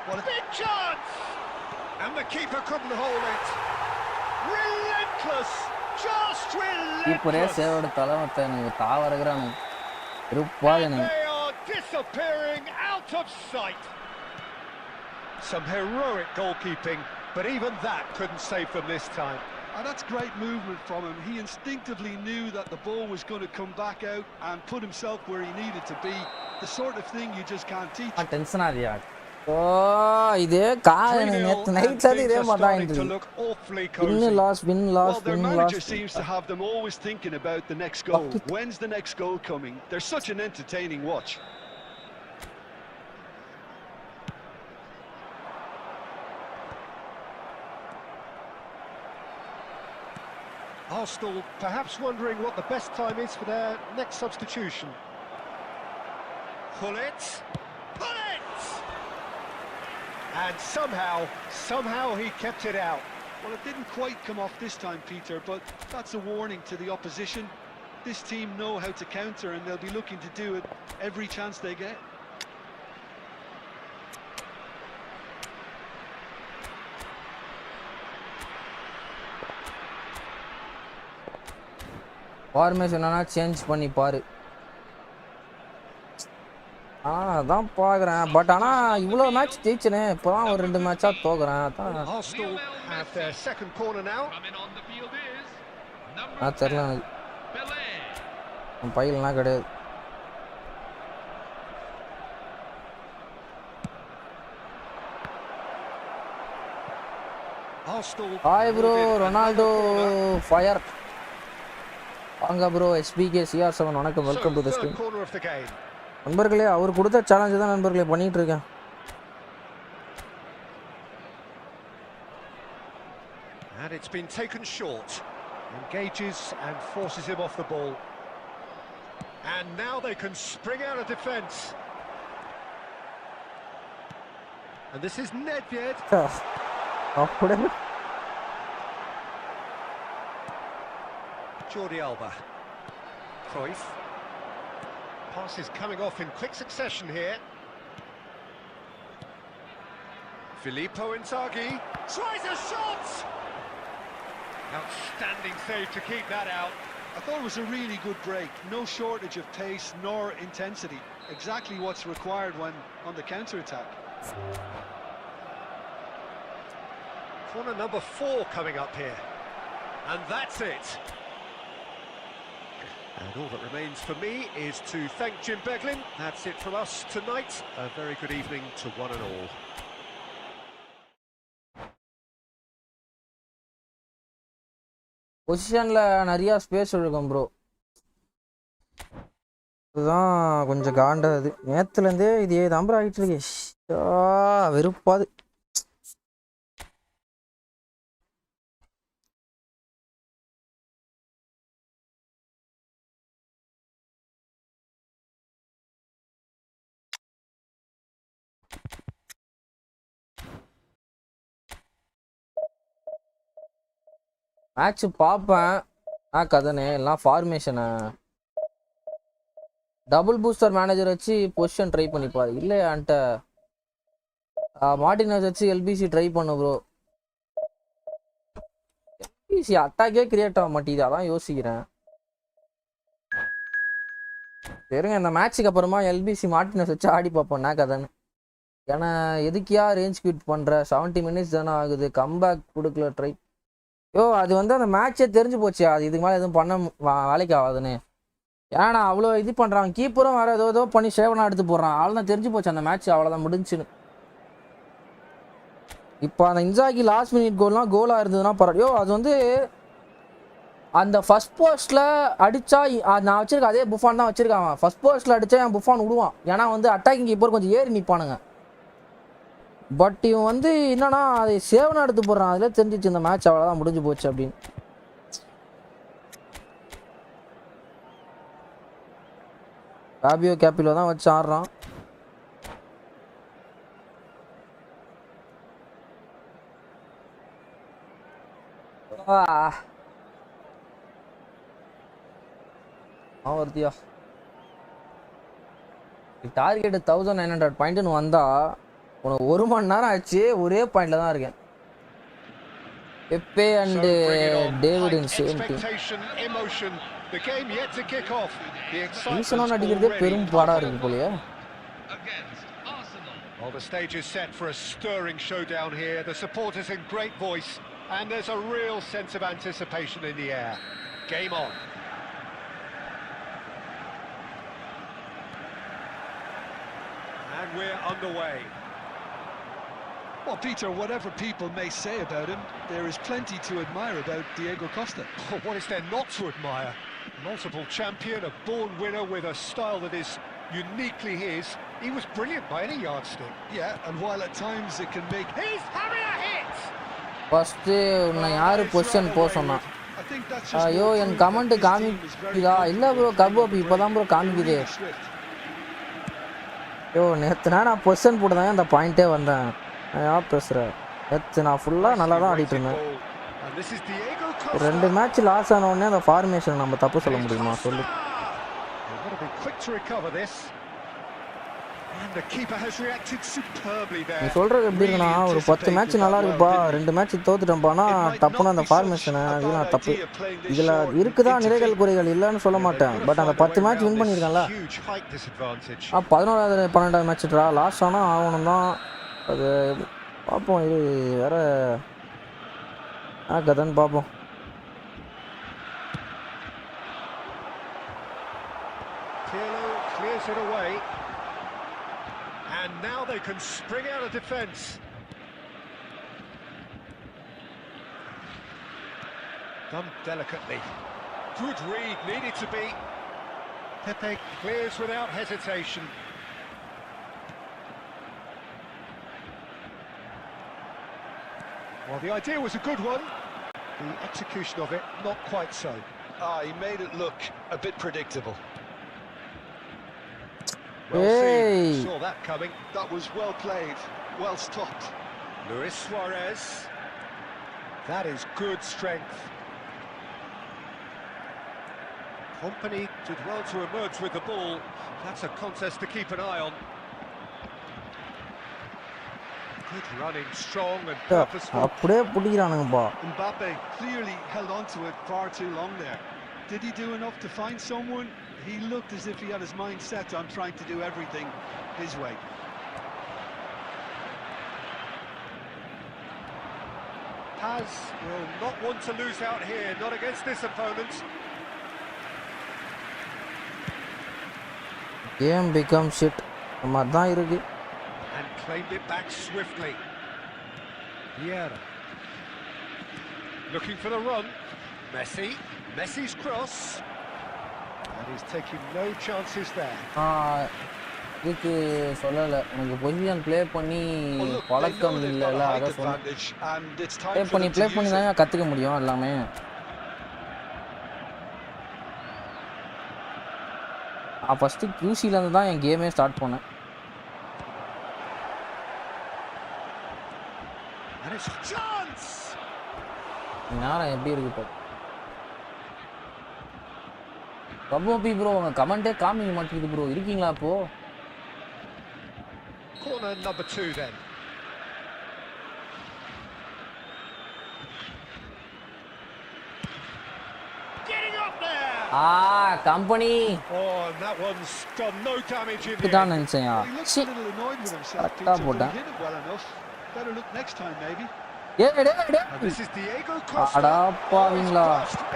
What a big chance! And the keeper couldn't hold it. Relentless, just இப்பரே relentless. Save எடுத்தாலும் ஒருத்த எனக்கு தாவறங்கறானு இருப்பாது And எனக்கு. they are disappearing out of sight. Some heroic goalkeeping, but even that couldn't save them this time. And that's great movement from him. He instinctively knew that the ball was going to come back out and put himself where he needed to be. The sort of thing you just can't teach. Tension ஆதியா. ஓ இதே நேத்து நைட்ல இதே மாதிரி இருந்துச்சு. Win loss Well, their win manager loss. seems to have them always thinking about the next goal. When's the next goal coming? They're such an entertaining watch. Arsenal perhaps wondering what the best time is for their next substitution. Pull it! Pull it! And somehow he kept it out. Well, it didn't quite come off this time, Peter, but that's a warning to the opposition. This team know how to counter and they'll be looking to do it every chance they get. Formation change பண்ணி பாரு. அதான் பார்க்குறேன். But ஆனால் இவ்வளோ match ஜெயிச்சனே, இப்போ தான் ஒரு 2 மேட்சாக தோக்குறேன். அதான் Arsenal have their second corner now. Coming on the field is தெரில number எனக்கு. 10, பையிலலாம் கிடையாது. Arsenal. Hi bro, awarded Ronaldo another corner. Fire. வாங்க ப்ரோ, SBK CR7 வணக்கம், welcome to the So, third stream. corner of the game. நண்பர்களே, அவர் கொடுத்த challenge தான் நண்பர்களே பண்ணிட்டு இருக்கேன். And it's been taken short. Engages and forces him off the ball. And now they can spring out of defence. And this is Nedved. அப்படியே Jordi Alba. Cruyff. Passes coming off in quick succession here. Filippo Inzaghi tries a shot! Outstanding save to keep that out. I thought it was a really good break. No shortage of pace nor intensity. Exactly what's required when on the counter-attack. Corner number 4 coming up here. And that's it. And all that remains for me is to thank Jim Beglin. That's it from us tonight. A very good evening to one and all. பொசிஷனில் நிறையா space இருக்கும் bro. இதுதான் கொஞ்சம் காண்டாது. நேற்றுலேருந்தே இதே தான் bro ஆகிட்டு இருக்கு. வெறுப்பாது. Match பார்ப்பேன். கதனே எல்லாம் ஃபார்மேஷனை டபுள் பூஸ்டர் மேனேஜர் வச்சு பொசிஷன் ட்ரை பண்ணிப்பாரு. இல்லையான்ட்ட மார்டினஸ் வச்சு LBC ட்ரை பண்ணு ப்ரோ. LBC அட்டாக்கே கிரியேட் ஆக மாட்டேங்குது, அதான் யோசிக்கிறேன். சரிங்க, இந்த மேட்ச்சுக்கு அப்புறமா LBC மார்டினஸ் வச்சு ஆடி பார்ப்போம் கதன்னு. ஏன்னா எதுக்கியா ரேஞ்ச் குவிட் பண்ணுற, 70 மினிட்ஸ் தானே ஆகுது, கம்பேக் கொடுக்கல ட்ரை. அது வந்து அந்த மேட்சே தெரிஞ்சு போச்சு, அது இதுக்கு மேலே எதுவும் பண்ண வேலைக்கு ஆகாதுன்னு. ஏன்னா அவ்வளோ இது பண்ணுறான், கீப்பரும் வேறு ஏதோ பண்ணி சேவனாக எடுத்து போடுறான். அவ்வளோதான் தெரிஞ்சு போச்சு அந்த மேட்ச், அவ்வளோதான் முடிஞ்சுன்னு. இப்போ அந்த இன்சாகி லாஸ்ட் மினிட் கோல்லாம் கோலாக இருந்ததுன்னா பரவாயில்ல. அது வந்து அந்த ஃபர்ஸ்ட் போஸ்ட்டில் அடித்தா நான் வச்சுருக்கேன், அதே புஃபான் தான் வச்சுருக்கான். ஃபர்ஸ்ட் போஸ்ட்டில் அடித்தா என் புஃபான் விடுவான். ஏன்னா வந்து அட்டாக்கிங் கீப்பர் கொஞ்சம் ஏறி நிற்பானுங்க. பட் இவன் வந்து என்னன்னா அதை சேவனாக எடுத்து போடுறான். அதில் தெரிஞ்சிச்சு இந்த மேட்ச் அவ்வளோதான் முடிஞ்சு போச்சு அப்படின்னு. ஃபேபியோ கேப்பிலோ தான் வச்சு ஆடுறான். வருத்தியா டார்கெட்டு 1900 பாயிண்ட்டுன்னு வந்தா உனக்கு 1 மணி நேரம் ஆச்சு, ஒரே பாயிண்ட்ல தான் இருக்கேன். Pepe and David in same team. ஈசனோன்னு அடிக்கிறதே பெரும் பாடா இருக்கு போலயே. Well, the stage is set for a stirring showdown here. The supporters in great voice, and there's a real sense of anticipation in the air. Game on. And we're underway. Well, Peter, whatever people may say about him, there is plenty to admire about Diego Costa. Oh, what is there not to admire? Multiple champion, a born winner with a style that is uniquely his. He was brilliant by any yardstick. Yeah, and while at times it can make... He's having a hit! First உன்னை யாரு position போக சொன்னா? ஐயோ என் comment காமிக்குதா? இல்லை bro, கர்போப் இப்போதான் bro காமிக்குது. ஐயோ நேற்று நான் பொசிஷன் போட்டு தான் அந்த பாயிண்ட்டே வந்தேன். யார் பேசுகிறேன்? நேற்று நான் ஃபுல்லாக நல்லா தான் ஆடிட்டு இருந்தேன். 2 மேட்ச் லாஸ் ஆன உடனே அந்த ஃபார்மேஷன் நம்ம தப்பு சொல்ல முடியுமா சொல்லு? Quick to recover this. And the keeper has reacted superbly there. நீ சொல்றது எப்படி இருக்குன்னா ஒரு 10 மேட்ச் நல்லா இருக்குப்பா 2 மேட்ச் தோத்துட்டோம்பானா டப்புன்னு அந்த ஃபார்மேஷனை இதெல்லாம் தப்பு இதில் இருக்குதா நிறைகள் குறைகள் இல்லைன்னு சொல்ல மாட்டேன் பட் அந்த 10 மேட்ச் வின் பண்ணியிருக்கான்ல 11வது 12வது மேட்ச் ட்ரா லாஸ்ட் ஆனால் ஆகணும் தான் அது பார்ப்போம் இது வேற கதைன்னு பார்ப்போம். Clears it away. And now they can spring out of defence. Done delicately. Good read, needed to be. Pepe clears without hesitation. Well, the idea was a good one. The execution of it, not quite so. He made it look a bit predictable. Well Hey. seen, saw that coming. That was well played, well stopped. Luis Suarez. That is good strength. Company did well to emerge with the ball. That's a contest to keep an eye on. Good running, strong and purposeful. அப்படியே பிடிக்கிறானுங்கப்பா. Mbappe clearly held on to it far too long there. Did he do enough to find someone? He looked as if he had his mind set on trying to do everything his way. Paz will not want to lose out here, not against this opponent. Game becomes shit. அந்த மாதிரி தான் இருக்கு. And claimed it back swiftly. Vieira. Looking for the run. Messi's cross. And he's taking no chances there. இதுக்கு சொல்லலை உனக்கு position play பண்ணி பழக்கம் இல்லைல்ல அதை சொல்ல ப்ளே பண்ணி தான் கற்றுக்க முடியும் எல்லாமே. ஃபஸ்ட்டு QCலேருந்து தான் என் கேமே ஸ்டார்ட் பண்ணேன். நேரம் எப்படி இருக்கு இப்போ பப்போபி ப்ரோ உங்கள் கமெண்ட்டே காமிக்க மாட்டேங்குது ப்ரோ இருக்கீங்களா அப்போ? Corner number 2 then. Getting up there. Company. Oh, and that one's done no damage in இதுதான் here. நினைச்சேன். He looks a little annoyed with himself. கரெக்டாக போட்டேன். He hit it well enough. Better look next time maybe. And this is Diego Costa. அடாப்பாவீங்களா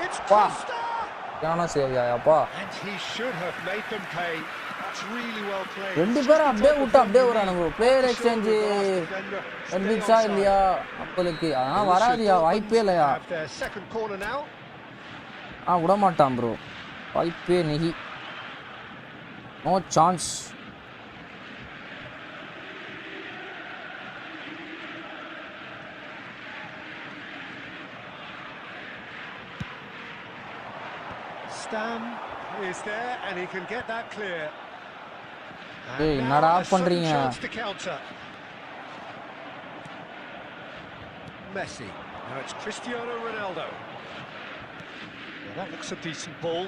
It's பா Costa. யானா சேவியாப்பா And he should have made them pay. That's really well played. ரெண்டு பேரும் அப்படியே விட்டு அப்படியே வரானுங்க. Player exchange வந்துச்சா இல்லையா அப்பளுக்கு அதெல்லாம் வராதியா வாய்ப்பே இல்லையா? Have their second corner now. விட மாட்டான் ப்ரோ வாய்ப்பே நெகி no chance. Stam is there and he can get that clear. Hey, And என்னடா now a sudden பண்றீங்க? chance to counter. Messi. Now it's Cristiano Ronaldo. Well, that looks a decent ball.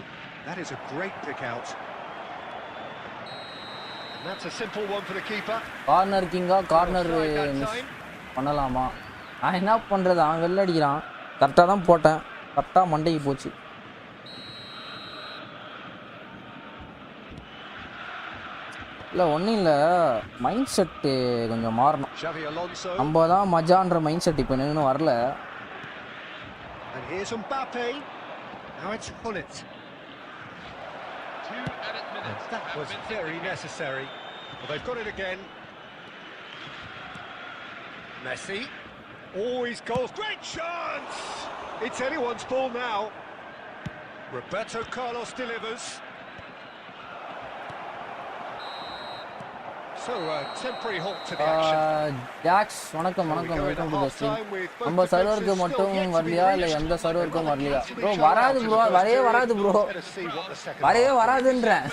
That is a great pick out. And that's a simple one for the keeper. Corner கிங்கா corner miss பண்ணலாமா? நான் என்ன பண்ணுறது அவன் வெளில அடிக்கிறான் கரெக்டாக தான் போட்டேன் கரெக்டாக மண்டைக்கு போச்சு. இல்லை ஒன்றும் இல்லை மைண்ட் செட்டு கொஞ்சம் மாறணும். Xavi Alonso. நம்ம தான் மஜான்ற மைண்ட் செட் இப்போ இன்னும் வரல. And here's Mbappe. Now it's Hullet. 2 added minutes. That was very necessary. Well, they've got it again. Messi. Always goals. Great chance! It's anyone's ball now. Roberto Carlos delivers. So a temporary halt to the action. ஜாக்ஸ் வணக்கம் வணக்கம் welcome to the stream. நம்ம சர்வருக்கு மட்டும் வரலையா இல்லை எந்த சர்வருக்கும் வரலையா ப்ரோ? வராது ப்ரோ வரவே வராது ப்ரோ வரவே வராதுன்றேன்.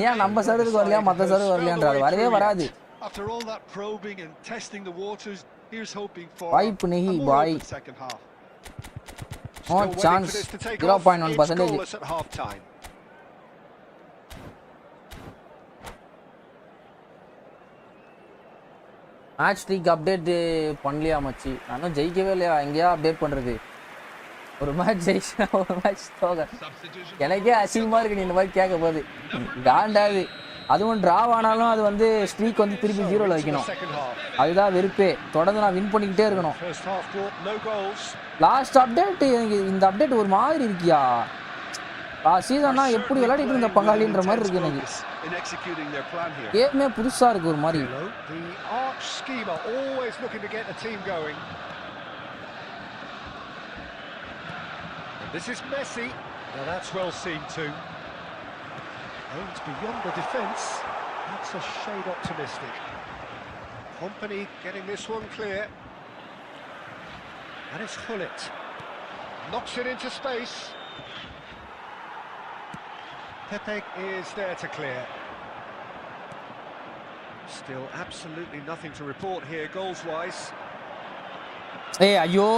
ஏன் நம்ம சர்வருக்கு வரலையா மற்ற சர்வர் வரலையான்றது வரவே வராது. After all that probing and testing the waters, here's hoping for வாய்ப்பு நெகி a more bye. open second half. No Still waiting chance for this to take 0.1%. off. It's goalless at half time. Match streak update பண்ணலையா மச்சி? நானும் ஜெயிக்கவே இல்லையா, எங்கேயா update பண்ணுறது? ஒரு மேட்ச் ஜெயிச்சா ஒரு மேட்ச் தோக. எனக்கே அசிங்கமாக இருக்கு நீ இந்த மாதிரி கேட்க போது. காண்டாது. அதுவும் ட்ராவ் ஆனாலும் அது வந்து ஸ்ட்ரீக் வந்து திருப்பி 0ல் வைக்கணும். அதுதான் வெறுப்பே. தொடர்ந்து நான் வின் பண்ணிக்கிட்டே இருக்கணும். லாஸ்ட் அப்டேட் எனக்கு இந்த அப்டேட் ஒரு மாதிரி இருக்கியா? சீசன்னா எப்படி விளையாடிட்டு இருந்த பங்காளின்ற மாதிரி இருக்கு எனக்கு. கேமே புதுசா இருக்கு ஒரு மாதிரி. This is Messi. Now that's well seen too. Aims beyond the defence. That's a shade optimistic. Company getting this one clear. And it's Hullet. Knocks it into space. Pepe is there to clear. Still absolutely nothing to report here goals-wise. Hey, ஐயோ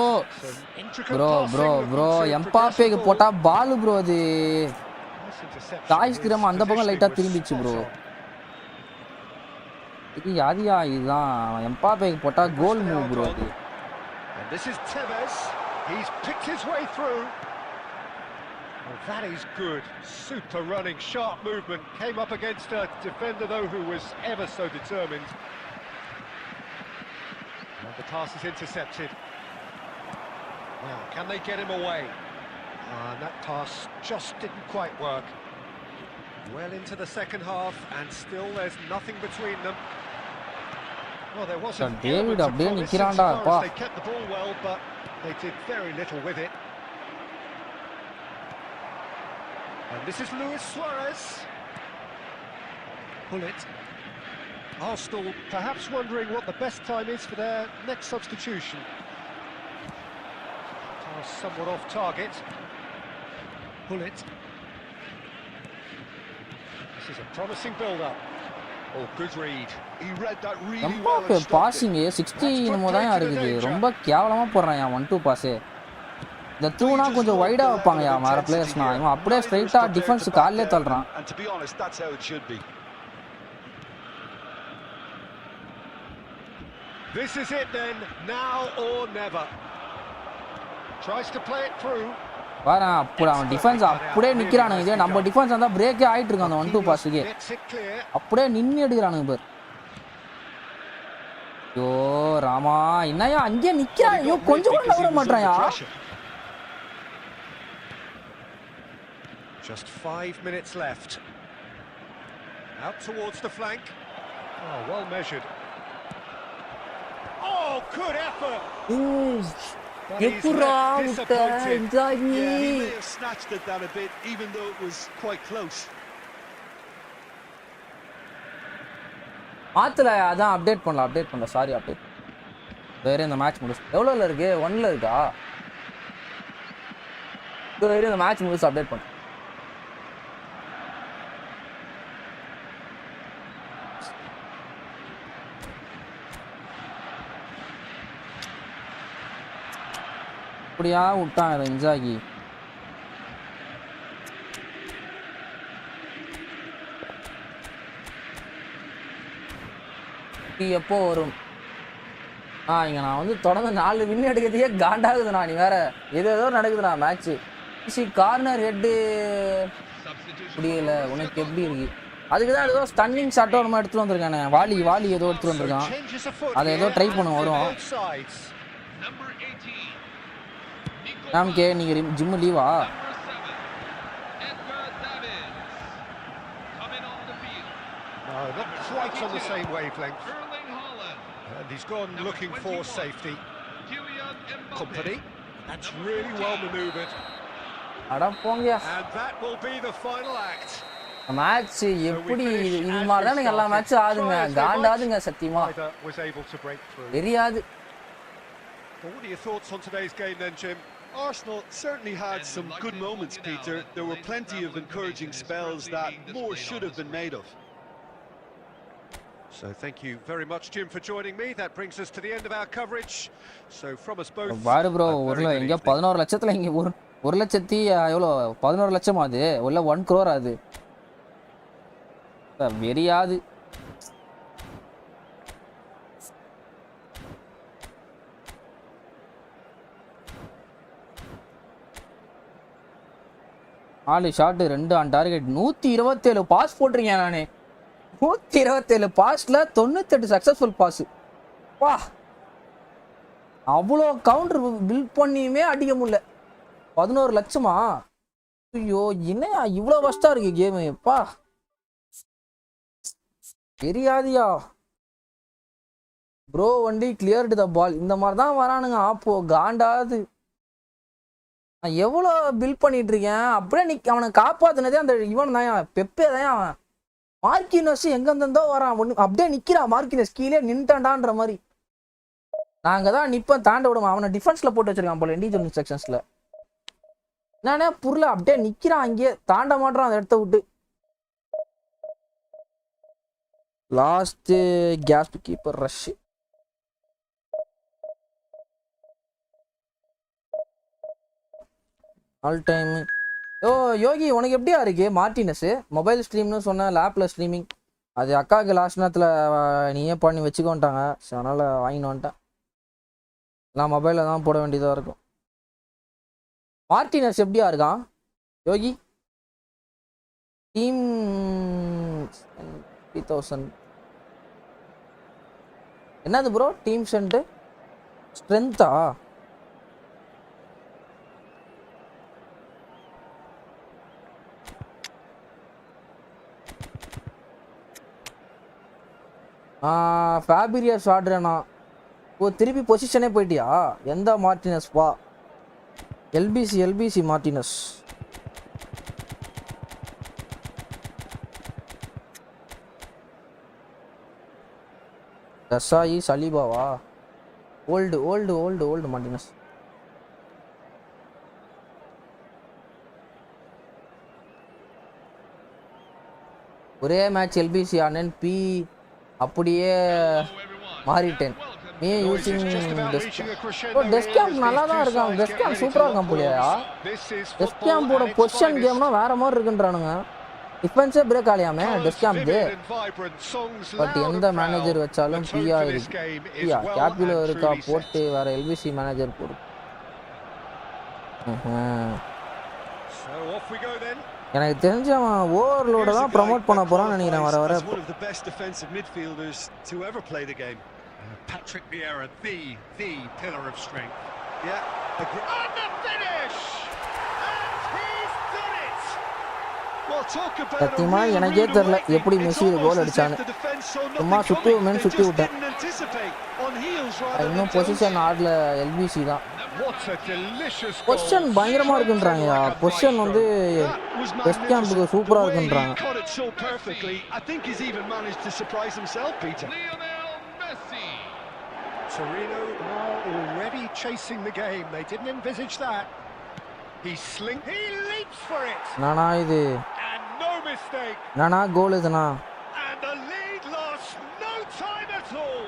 bro எம்பாப்பேக்கு போட்டா பால் bro. அது guys கிராம அந்த பக்கம் லைட்டா திரும்பிச்சு bro. இது யாதியா இதுதான் எம்பாப்பேக்கு போட்டா கோல் மூவ் ப்ரோ. அது this is Tevez. He's picked his way through. Oh, that is good. Super running, sharp movement. Came up against a defender though who was ever so determined. And the pass is intercepted. Now, can they get him away? And that pass just didn't quite work. Well into the second half, and still there's nothing between them. Well, there wasn't David as they kept the ball well, but they did very little with it. And this is Luis Suarez. Pull it. Arsenal perhaps wondering what the best time is for their next substitution. Somewhat off target. Pull it. This is a promising build-up. Oh, good read. He read that really well. Passing 60 என்னமோ தான் இருக்குது. ரொம்ப கேவலமா போறான் 1-2 pass. இந்த த்ரூனா கொஞ்சம் வைடா வைப்பாங்க வேற பிளேயர்ஸ்னா. இவன் அப்படியே ஸ்ட்ரைட்டா டிஃபென்ஸ் கால்லே தள்ளுறான். And to be honest, that's how it should be. This is it then, now or never. Tries to play it through. பாரு அப்படி அவன் டிஃபென்ஸ் அப்படியே நிக்கிறானுங்க. இதே நம்ம டிஃபென்ஸ் வந்தா பிரேக்கே ஆயிட்டு இருக்கு அந்த 1-2 பாஸ்க்கு. அப்படியே நின்னு எடுக்கறானுங்க பாரு. ஐயோ ராமா என்னையா அங்கே நிக்கிறான். ஐயோ கொஞ்சம் கூட நகர மாட்டறாயா. Just 5 minutes left. Out towards the flank. Oh, well measured. Oh, good effort. எப்புரா விட்ட இன்ஜாகி. Yeah, he may have snatched at that a bit, even though it was quite close. ஆத்துல அதான் அப்டேட் பண்ணல சாரி அப்டேட். வேற இந்த match முடிச்சு எவ்வளோல இருக்கு? 1ல இருக்கா? வேற இந்த மேட்ச் முடிச்சு அப்டேட் பண்ணு. அப்படியா விட்டான் இன்ஜாகி. எப்போ வரும்? இங்க நான் வந்து தொடர்ந்து 4 வின் எடுக்கிறதுக்கே காண்டாகுதுண்ணா. நீ வேற ஏதோ நடக்குதுண்ணா மேட்ச்சு. கார்னர் ஹெட்டு முடியல. உனக்கு எப்படி இருக்கு? அதுக்கு தான் ஏதோ ஸ்டன்னிங் ஷாட்டோ நம்ம எடுத்துட்டு வந்திருக்கானே. வாலி ஏதோ எடுத்துட்டு வந்திருக்கான். அதை ஏதோ ட்ரை பண்ணுவோம் வரும். நமக்கு நீங்க ஜிம் லீவா? No, not quite on the same wavelength. And he's gone looking for safety. Company. That's really well manoeuvred. அட போங்க. And that will be the final act. Match எப்படி இது மாதிரி தான் எல்லா மேட்சும் ஆடுங்க. காண்டாதுங்க சத்தியமா. தெரியாது. What are your thoughts on today's game then, Jim? Arsenal certainly had some good moments, Peter. There were plenty of encouraging spells that more should have been made of. So thank you very much, Jim, for joining me. That brings us to the end of our coverage. So from us both. பாரு bro, இங்க 11 லட்சத்துல இங்க 1 லட்சத்தி எவ்வளோ 11 லட்சம் அது உள்ள 1 crore அது. வெறியாது. 4 ஷாட் 2 ஆன் டார்கெட் 127 பாஸ் போட்டிருக்கேன் நானு 127 பாஸ்ல 98 சக்சஸ்ஃபுல் பாஸ் வா அவ்வளோ கவுண்டர் பில்ட் பண்ணியுமே அடிக்க முடியல 11 லட்சமா ஐயோ என்னையா இவ்வளோ வஸ்டா இருக்கு கேமு எப்பா தெரியாதியா ப்ரோ வண்டி கிளியர்டு த பால் இந்த மாதிரி தான் வரானுங்க ஆப்போ காண்டாது நான் எவ்வளோ பில்ட் பண்ணிட்டு இருக்கேன் அப்படியே அவனை காப்பாத்தினதே அந்த இவன் தான் பெப்பே தான் அவன் மார்க்கினஸ் எங்க இருந்தோ வரான் ஒன்று அப்படியே நிக்கிறான் மார்க்கினஸ் கீழே நின்ட்டான்டான்ற மாதிரி நாங்க தான் நிப்பேன் தாண்ட விடுவோம் அவனை டிஃபென்ஸ்ல போட்டு வச்சிருக்கான் போல இண்டிவிஜுவல் இன்ஸ்ட்ரக்ஷன்ஸ்ல நானே புரியல அப்படியே நிக்கிறான் அங்கேயே தாண்ட மாட்டான் அந்த இடத்த விட்டு last case keeper rush all time Yogi உனக்கு எப்படியா இருக்கு மார்டினஸ் மொபைல் ஸ்ட்ரீம்னு சொன்ன லேப்ல ஸ்ட்ரீமிங் அது அக்காவுக்கு லாஸ்ட் நேரத்தில் நீயே பண்ணி வச்சுக்கோன்ட்டாங்க ஸோ அதனால் வாங்கின்னு வந்துட்டேன் நான் மொபைலில் தான் போட வேண்டியதாக இருக்கும் மார்டினஸ் எப்படியா இருக்கான் யோகி டீம் 3000 என்னது ப்ரோ டீம் சென்ட்டு ஸ்ட்ரென்த்தா ஃபேபிரியஸ் ஆடுறேண்ணா ஓ திருப்பி பொசிஷனே போயிட்டியா எந்த மார்டினஸ் பா எல்பிசி மார்டினஸ் ரசாயி சலீபாவா ஓல்டு மார்டினஸ் ஒரே மேட்ச் எல்பிசி ஆனேன் பி அப்படியே மாறிட்டேன் நீ யூசிங் டெஸ்க் கேம்ப் நல்லா தான் இருக்கான் டெஸ்க் கேம்ப் சூப்பராக இருக்கான் போலியா டெஸ்க் கேம்போட பொசிஷன் கேம்னா வேற மாதிரி இருக்குன்றானுங்க டிஃபென்ஸே பிரேக் ஆலையாமே டெஸ்க் கேம்ப்து பட் எந்த மேனேஜர் வச்சாலும் பியா இருக்கு பியா கேபிலோ இருக்கா போட்டு வேற எல்பிசி மேனேஜர் போடு எனக்கு தெரிஞ்ச அவன் ஓவர்லோட தான் ப்ரோமோட் பண்ண போறான்னு நினைக்கிறேன் வர வர Patrick Vieira, the pillar of strength. Yeah. And the finish! And he's done it! Well, talk about சத்தியமா எனக்கே தெரியல எப்படி மெஸ்ஸி கோல் அடிச்சானு சும்மா சுத்தி விட்டேன் இன்னும் பொசிஷன் ஆடல எல்பிசி தான் பொசிஷன் பயங்கரமா இருக்குன்றாங்க பொசிஷன் வந்து டெஸ்ட் கேம்புக்கு சூப்பரா இருக்குன்றாங்க Torino are already chasing the game. They didn't envisage that. He leaps for it. நானா இது And no mistake. நானா கோல் இதுனா And the lead lost no time at all.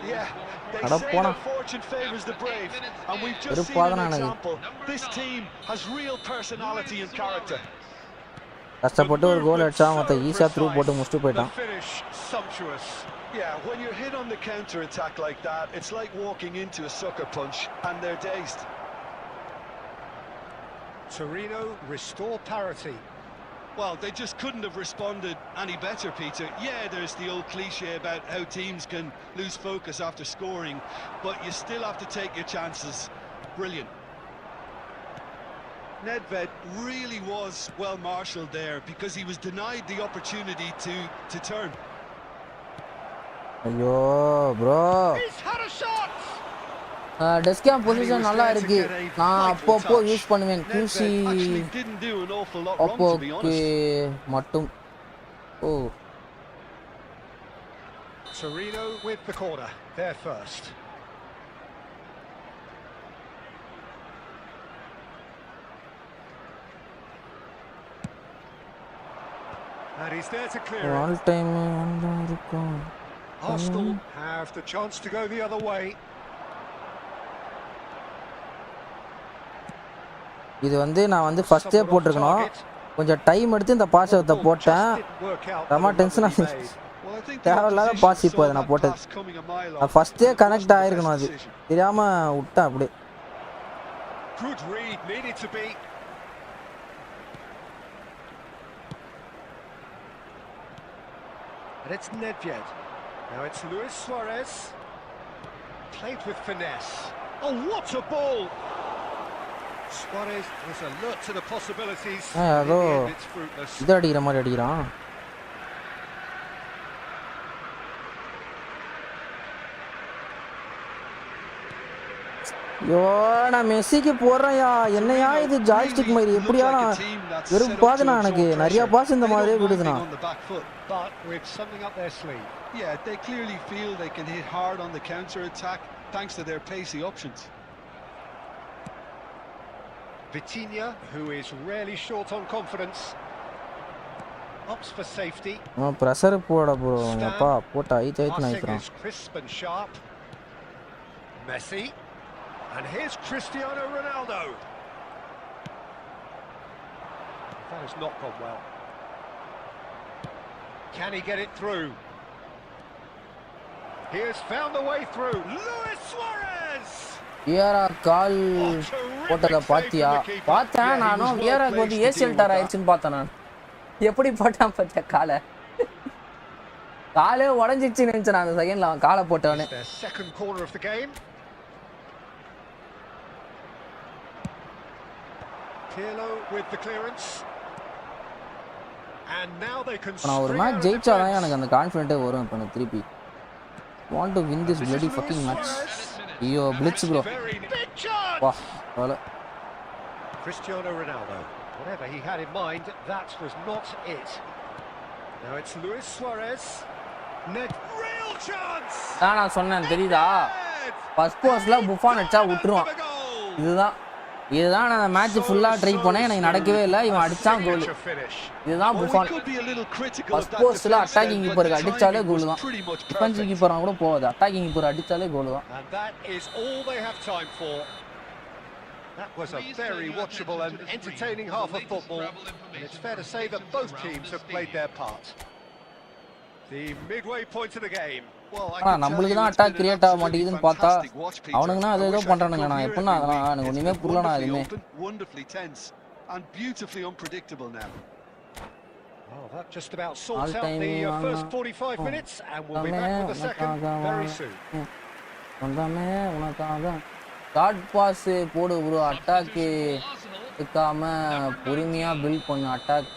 Yeah, they say that fortune favors the brave, and we've just seen an example. This team has real personality and character. கஷ்டப்பட்டு ஒரு கோல் அடிச்சா மத்த ஈஸியா through போட்டு முடிச்சிட்டு போய்ட்டான் Finish sumptuous. Yeah, when you're hit on the counter attack like that, it's like walking into a sucker punch and they're dazed. Torino restore parity. Well, they just couldn't have responded any better, Peter. Yeah, there's the old cliche about how teams can lose focus after scoring, but you still have to take your chances. Brilliant. Nedved really was well marshalled there because he was denied the opportunity to turn. ஐயோ bro desk game position நல்லா இருக்கு நான் அப்பப்போ use பண்ணுவேன் QC அப்போக்கு மட்டும் ஓ Torino with the corner there first. And he's there to clear it. all time நல்லா இருக்கும் Arsenal have the chance to go the other way. இது வந்து நான் வந்து ஃபர்ஸ்டே போட்டுருக்கணும் கொஞ்சம் டைம் எடுத்து இந்த பாஸை போட்டேன் ரொம்ப டென்ஷன் ஆச்சு தேவையில்லாத பாஸ் இப்போ அதை நான் போட்டது ஃபர்ஸ்டே கனெக்ட் ஆகிருக்கணும் அது தெரியாமல் விட்டேன் அப்படியே And it's Nedved. Now it's Luis Suarez. Played with finesse. Oh, what a ball! Suarez was alert to the possibilities. In the end, it's fruitless. இது அடிக்கிற மாதிரி அடிக்கிறான். யோ நான் மெஸ்ஸிக்கு போறேன்யா. என்னையா இது ஜாய்ஸ்டிக் மாதிரி எப்படியா வெறும் பாதுனா எனக்கு நிறைய பாஸ் இந்த மாதிரியே விடுதுனா. But with something up their sleeve. Yeah, they clearly feel they can hit hard on the counter attack thanks to their pacey options. Vitinha, who is rarely short on confidence, opts for safety. Pressure போட போறோம்ப்பா. போட்டா ஐட் நைக்கிறான். Crisp and sharp. Messi. And here's Cristiano Ronaldo. That has not gone well. Can he get it through? He has found the way through. Luis Suarez! வியரா கால் போட்டதை பாத்தியா? பார்த்தேன் நானும். வியராக்கு வந்து ACL டார் ஆயிடுச்சுன்னு பார்த்தேன் நான். எப்படி போட்டான் பார்த்தியா காலை? காலே உடஞ்சிச்சுன்னு நினைச்சேன் அந்த செகண்ட்ல அவன் காலை போட்டவனே. Second corner of the game. Pirlo with the clearance. And now they can நான் ஒரு மேட்ச் ஜெயிச்சாதான் எனக்கு அந்த கான்ஃபிடென்ட்டே வரும். இப்போ எனக்கு திருப்பி want to win this bloody fucking match. ஐயோ blitz bro. வா வால. Cristiano Ronaldo. Whatever he had in mind, that was not it. Now it's Luis Suarez. Net real chance. நான் சொன்னேன் தெரியுதா? ஃபர்ஸ்ட் போஸ்ட்ல புஃபான் அடிச்சா விட்டுருவான். இதுதான் நான் அந்த மேட்ச் ஃபுல்லா ட்ரை பண்ணேன். எனக்கு நடக்கவே இல்லை. இவன் அடிச்சான் கோல். இதுதான் புஃபான். ஃபர்ஸ்ட் போஸ்ட்ல அட்டாக்கிங் கீப்பருக்கு அடிச்சாலே கோல் தான். டிஃபென்சிவ் கீப்பரா கூட போகாது. அட்டாக்கிங் கீப்பர் அடிச்சாலே கோல் தான். That was a very watchable and entertaining half of football. And it's fair to say that both teams have played their part. The midway point of the game. நம்மளுக்கு தான் attack create ஆக மாட்டேங்குதுன்னு பார்த்தா அவனுங்கன்னா அதை ஏதோ பண்றானுங்க. நான் எப்படின்னா அதெல்லாம் எனக்கு ஒண்ணுமே புரியலனா எதுவுமே. And beautifully unpredictable now. Oh, that just about sorts out the first 45 minutes and we'll be back with the second very soon. வந்தாமே உனக்காக ஷார்ட் பாஸ் போடு ப்ரோ. அட்டாக் எடுக்காம பொறுமையா பில்ட் பண்ணு அட்டாக்.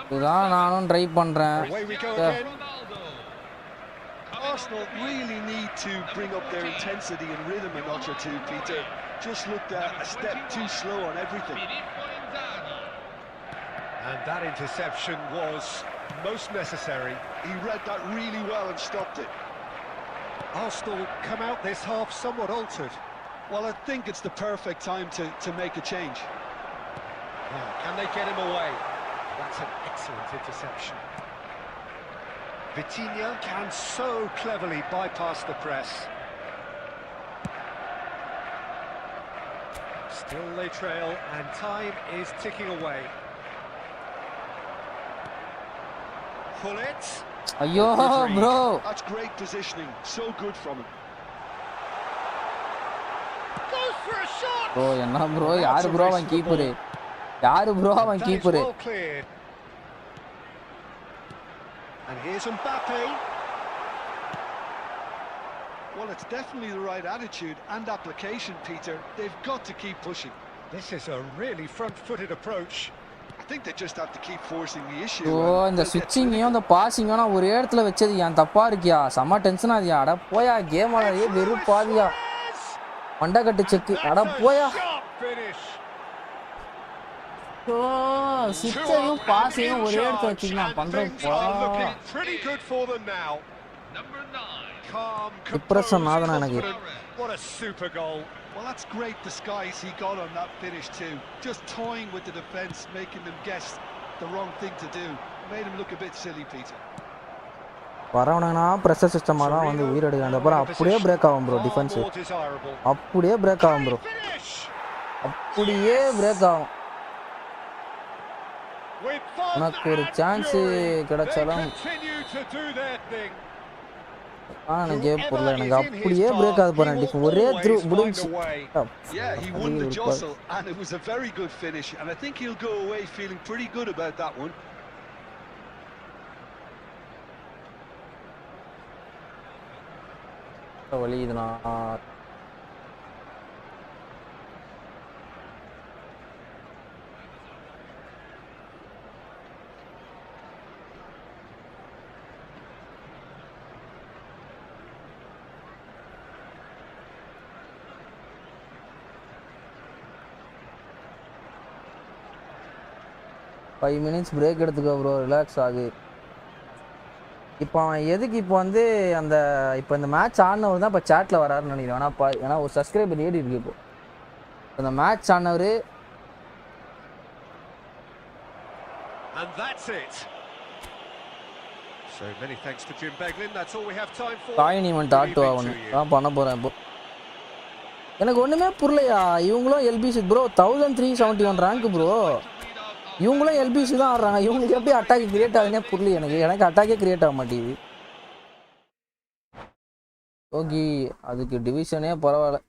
இதுதான் நானும் ட்ரை பண்றேன். Arsenal really need to bring up their intensity and rhythm a notch or two, Peter. Just looked a step too slow on everything. And that interception was most necessary. He read that really well and stopped it. Arsenal come out this half somewhat altered. Well, I think it's the perfect time to make a change. Now, can they get him away? That's an excellent interception. Vitinha can so cleverly bypass the press. Still they trail and time is ticking away. Pull it. Ayyo bro. That's great positioning. So good from him. Goes for a shot. Bro, enna bro? Yaar bro avan keeper? Yaar bro avan keeper? And here's Mbappe. Well, it's definitely the right attitude and application, Peter. They've got to keep pushing. This is a really front-footed approach. I think they just have to keep forcing the issue. Oh, இந்த ஸ்விட்சிங்கையும் அந்த பாசிங்கான ஒரே இடத்துல வச்சது ஏன் தப்பா இருக்கியா? செம tension ஆதியா. அட போயா கேம் ஆடவே வெறுப்பாதியா. மண்டகட்டு செக். அட போயா. ஸ்விட்சையும் பாசிங்கையும் ஒரே இடத்துல வச்சினா பண்றப்பா. Pretty good for them now. Number 9. Calm, impression ஆதனா எனக்கு. What a super goal. Well, that's great disguise he got on that finish too. Just toying with the defence, making them guess the wrong thing to do. Made him look a bit silly, Peter. வரவனா pressure சிஸ்டமா தான் வந்து உயிர் எடுக்காங்க. அப்புறம் அப்படியே break ஆகும் bro defence. அப்படியே பிரேக் ஆகும் ப்ரோ. அப்படியே பிரேக் ஆகும். உனக்கு ஒரு சான்ஸ் கிடைச்சாலும் எனக்கு புரியல. எனக்கு அப்படியே பிரேக் ஆகுது பாருங்க. ஒரே த்ரூ முடிஞ்சு. Yeah, he won the jostle and it was a very good finish and I think he'll go away feeling pretty good about that one. வழி இதுனா. 5 minutes பிரேக் எடுத்துக்கோ ப்ரோ, ரிலாக்ஸ் ஆகு. இப்போ அவன் எதுக்கு இப்போ வந்து அந்த இப்போ இந்த மேட்ச் ஆடினவர் தான் இப்போ சேட்டில் வராருன்னு நினைக்கிறேன். ஏன்னா ஒரு சப்ஸ்கிரைபர் ஏறி இருக்கு இப்போ. இந்த match ஆடினவர் And that's it. So many thanks to Jim Beglin. That's all we have time for. Coin event ஆட்டு ஆகணும் தான் பண்ண போகிறேன் இப்போ. எனக்கு ஒன்றுமே புரியலையா, இவங்களும் எல்பிசி ப்ரோ 1371 ரேங்க் ப்ரோ. இவங்களும் எல்பிசி தான் ஆடுறாங்க. இவங்களுக்கு எப்படி அட்டாக் கிரியேட் ஆகுதுன்னே புரியல எனக்கு அட்டாக்கே கிரியேட் ஆக மாட்டேங்குது. ஓகே, அதுக்கு டிவிஷனே பரவாயில்ல.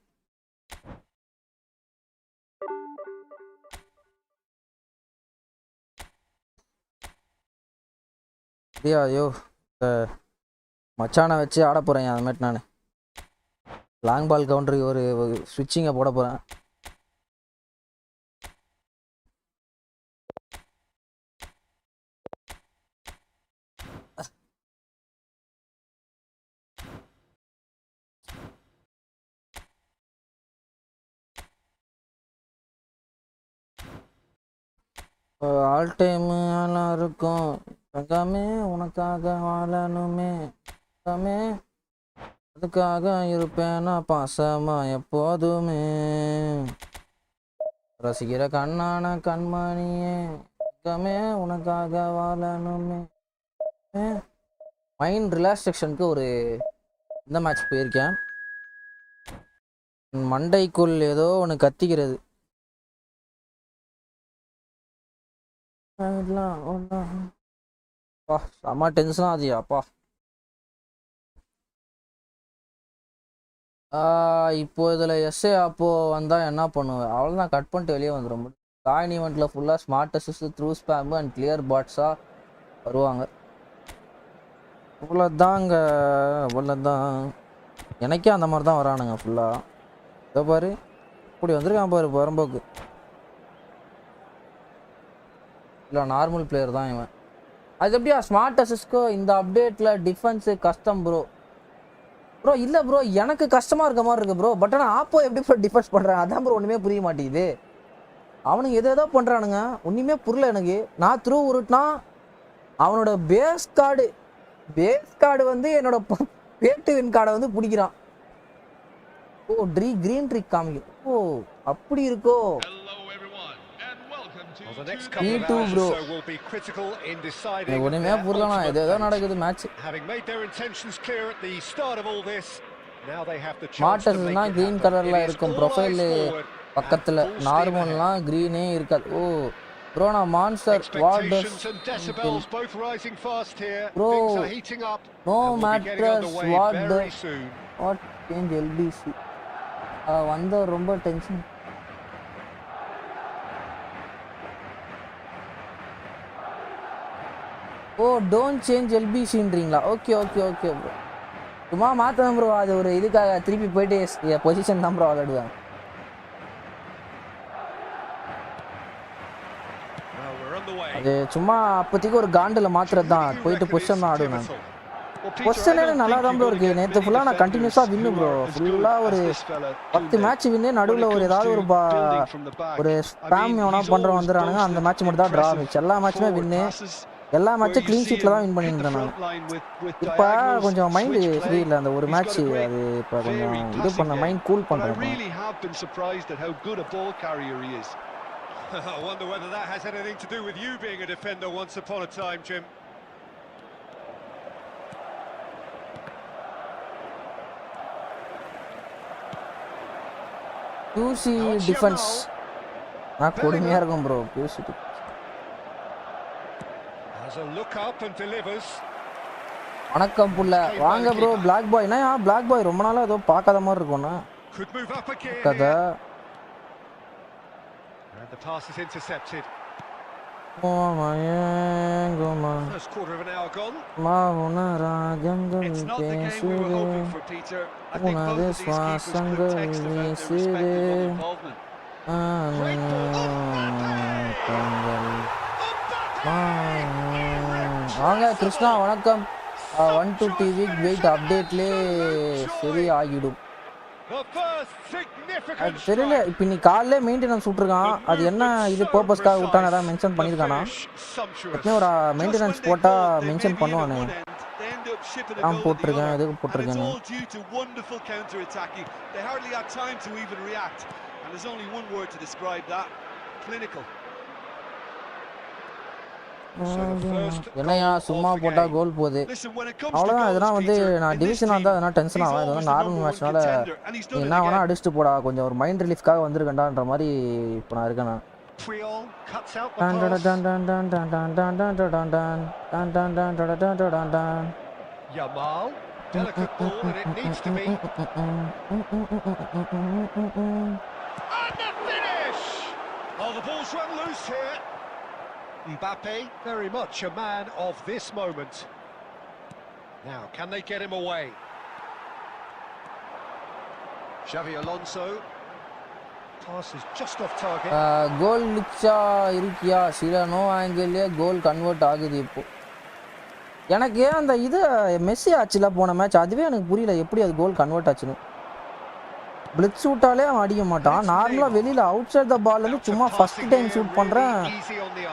ஐயோ மச்சானை வச்சு ஆட போகிறேன் அந்த மாதிரி. நான் லாங் பால் கவுண்டருக்கு ஒரு ஸ்விட்சிங்கை போட போகிறேன். ஆல் டைம் எல்லாம் இருக்கும். தங்கமே உனக்காக வாழணுமே, தங்கமே அதுக்காக இருப்பேனா பாசமா எப்போதுமே. ரசிக்கிற கண்ணான கண்மணியே, தங்கமே உனக்காக வாழணுமே. மைண்ட் ரிலாக்ஸேஷனுக்கு ஒரு இந்த மேட்ச் போயிருக்கேன். மண்டைக்குள் ஏதோ ஒன்று கத்திக்கிறது. செம்ம டென்ஷன் ஆகுது அப்பா. இப்போ இதில் எஸ்ஏ அப்போ வந்தால் என்ன பண்ணுவேன், அவ்வளோதான், கட் பண்ணிட்டு வெளியே வந்துடும். காயின் ஈவெண்ட்டில் ஃபுல்லாக smart assist through spam and clear பாட்ஸாக வருவாங்க. அவ்வளோதாங்க, அவ்வளோதான். எனக்கே அந்த மாதிரி தான் வரானுங்க ஃபுல்லாக. இதோ பாரு இப்படி வந்திருக்கான் பாரு வரம்போக்கு. இல்லை நார்மல் பிளேயர் தான் இவன். அது எப்படியா ஸ்மார்ட் அசிஸ்ட்கோ இந்த அப்டேட்டில் டிஃபென்ஸு கஷ்டம் ப்ரோ. ப்ரோ இல்லை ப்ரோ, எனக்கு கஷ்டமாக இருக்க மாதிரி இருக்குது ப்ரோ. பட் ஆனால் ஆப்போ எப்படி ப்ரோ டிஃபென்ஸ் பண்ணுறேன் அதான் ப்ரோ ஒன்றுமே புரிய மாட்டேங்குது. அவனுங்க எதோ பண்ணுறானுங்க, ஒன்றுமே புரியல எனக்கு. நான் த்ரூ உருட்டினா அவனோட பேஸ் கார்டு வந்து என்னோட பேட்டுவின் கார்டை வந்து பிடிக்கிறான். ஓ கிரீன் ட்ரிக் காமிக்கும். ஓ அப்படி இருக்கோ. Well, the next couple of hours or so will be critical in deciding having made their intentions clear at the start of all this. Now they have the chance to make it green colorல இருக்கும் profile பக்கத்துல நார்மல்லாம் green இருக்காது. ஓ bro நான் monster what does and decibels both rising fast here. Bro, things are heating up. No matters what change LBC வந்த ரொம்ப டென்ஷன். ஓ don't change எல்பிசின்றீங்களா? Okay okay okay bro, சும்மா மாற்றணும் ப்ரோ. அது ஒரு இதுக்காக திருப்பி போயிட்டு பொசிஷன் தான் ப்ரோ விளையாடுவேன். அது சும்மா அப்போதைக்கு ஒரு காண்டில் மாற்றுறது தான், போயிட்டு பொசிஷன் தான் ஆடுவேன் நான். பொசிஷனே நல்லா தான் ப்ரோ இருக்குது. நேற்று ஃபுல்லாக நான் கண்டினியூஸாக வின்னு ப்ரோ. ஃபுல்லாக ஒரு 10 மேட்ச் வின்னு. நடுவில் ஒரு ஏதாவது ஒரு ஸ்பேம் எவனா பண்ணுறவன் வந்துடுறானுங்க. அந்த மேட்ச் மட்டும் தான் ட்ரா ஆச்சு. எல்லா மேட்சுமே வின்னு. எல்லா மேட்சும் க்ளீன் ஷீட்டில் தான் வின் பண்ணியிருந்தேன் நான். இப்போ கொஞ்சம் மைண்டு சரியில்லை. அந்த ஒரு மேட்ச் அது இப்போ கொஞ்சம் இது பண்ண மைண்ட் கூல் பண்ணுறேன். I wonder whether that has anything to do with you being a defender once upon a time, Jim. QC defence நான் கொடுமையாக இருக்கும் bro. QC has a look up and delivers. வணக்கம் புள்ள வாங்க ப்ரோ. பிளாக் பாய் என்ன black பாய் ரொம்ப நாளாக ஏதோ பார்க்காத மாதிரி இருக்கும்ண்ணா. Could move up again. கதை And the pass is intercepted. First quarter of an hour gone. It's not the game we were hoping for, Peter. I think both of these keepers could text about their respective involvement. Great ball. வாங்க கிருஷ்ணா வணக்கம். 1 to 2 week wait அப்டேட்லே சரி ஆகிடும். அது தெரியல. இப்போ நீ காலையிலே maintenance விட்ருக்கான். அது என்ன இது பர்பஸ்க்காக விட்டான் ஏதாவது மென்ஷன் பண்ணியிருக்கானா? எப்பயும் ஒரு மெயின்டெனன்ஸ் போட்டால் மென்ஷன் பண்ணுவானே. நான் போட்டிருக்கேன், எதுக்கு போட்டிருக்கேன்னு. என்னையா சும்மா போட்டால் கோல் போகுது அவ்வளோதான். இதெல்லாம் வந்து நான் டிவிஷனாக இருந்தால் அதெல்லாம் டென்ஷன் ஆகும். இது வந்து நார்மல் மேட்ச்னால என்ன வேணால் அடிச்சுட்டு போடா, கொஞ்சம் ஒரு மைண்ட் ரிலீஃப்காக வந்திருக்கேன்டான்ற மாதிரி இப்போ நான் இருக்கேன். Mbappe, very much a man of this moment. Now, can they get him away? Xavi Alonso. Pass is just off target. கோல் நிச்சா இருக்கியா? சில நோ ஆங்கிள்லேயே கோல் கன்வெர்ட் ஆகுது. இப்போ எனக்கு அந்த இது மெஸ்ஸி ஆச்சுல போன மேட்ச், அதுவே எனக்கு புரியல எப்படி அது கோல் கன்வெர்ட் ஆச்சுன்னு. பிளிட்ஸ் ஷூட்டாலே அவன் அடிக்க மாட்டான். நார்மலாக வெளியில் அவுட் சைட் த பால் வந்து சும்மா ஃபர்ஸ்ட் டைம் ஷூட் பண்ணுறேன்,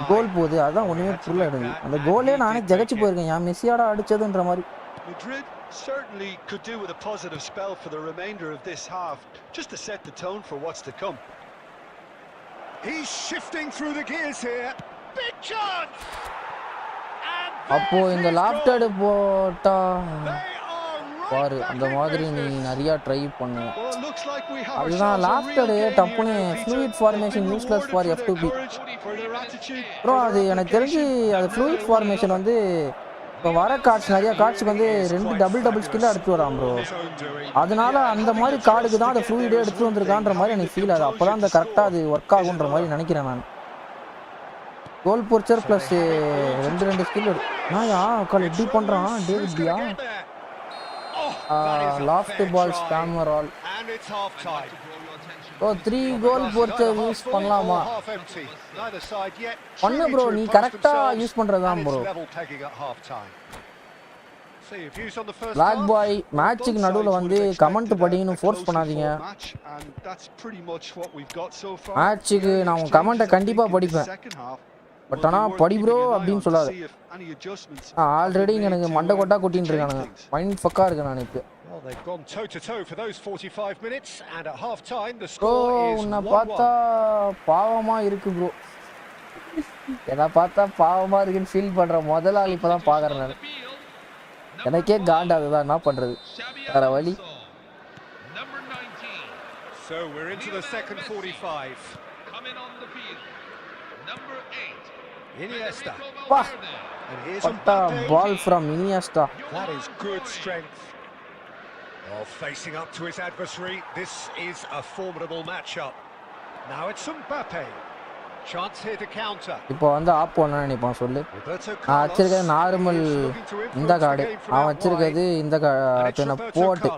கோல் போகுது. அதுதான் ஒன்றுமே புரியல எனக்கு. அந்த கோலே நானே ஜெகச்சு போயிருக்கேன், என் மெஸ்ஸியாடா அடிச்சதுன்ற மாதிரி. Madrid certainly could do with a positive spell for the remainder of this half, just to set the tone for what's to come. He's shifting through the gears here. Big chance. அப்போ இந்த லாப்டட் போட்டா பாரு, அந்த மாதிரி நீ நிறையா try பண்ணு. அதுதான் லாப்டடு டப்புன்னு fluid formation useless for F2B. அப்புறம் அது எனக்கு தெரிஞ்சு அது ஃப்ளூயிட் ஃபார்மேஷன் வந்து இப்போ வர கார்ட்ஸ் நிறையா கார்ட்ஸுக்கு வந்து 2 டபுள் ஸ்கில்லாக எடுத்து வரான் ப்ரோ. அதனால அந்த மாதிரி கார்டுக்கு தான் அதை ஃப்ளூயிடே எடுத்து வந்திருக்கான்ற மாதிரி எனக்கு ஃபீல் ஆகுது. அப்போ தான் அந்த கரெக்டாக அது ஒர்க் ஆகுன்ற மாதிரி நினைக்கிறேன் நான். கோல் போர்ச்சர் ப்ளஸ் 2 ஸ்கில் நான் கால் எப்படி பண்ணுறான் டேவிட்யா. லாஃப்ட் பால் ஸ்பேமர் ஆல். ஓ 3 கோல் போர்ச்சர் யூஸ் பண்ணலாமா? பண்ணு ப்ரோ, நீ கரெக்டாக யூஸ் பண்ணுறது தான் ப்ரோ. பிளாக் பாய் மேட்சுக்கு நடுவில் வந்து கமெண்ட் படிங்கன்னு ஃபோர்ஸ் பண்ணாதீங்க. மேட்சுக்கு நான் உங்கள் கமெண்ட்டை கண்டிப்பாக படிப்பேன், பட் ஆனால் படி ப்ரோ அப்படின்னு சொல்லாது. ஆல்ரெடி எனக்கு மண்டை கொட்டா கொட்டின்னு இருக்கானுங்க, மைண்ட் ஃபக்கா இருக்கு நான் இப்போ. ப்ரோ உன்னை பார்த்தா பாவமா இருக்கு ப்ரோ, என்னை பார்த்தா பாவமா இருக்குன்னு ஃபீல் பண்ற முதல் ஆள் இப்போ தான் பார்க்குறேன் நான். எனக்கே காண்டா, அதுதான் என்ன பண்றது, வேற வழி. So we're into the second 45. Coming on the field, number 8. Iniesta. What a ball from Iniesta. That is good strength. Oh, facing up to his adversary. This is a formidable matchup. Now it's Mbappe. Chance here to counter. இப்போ வந்து app பண்ண நினைப்பான் சொல்லு. நான் வச்சிருக்கிறது normal இந்த card, அவன் வச்சிருக்கிறது இந்த போட்டு,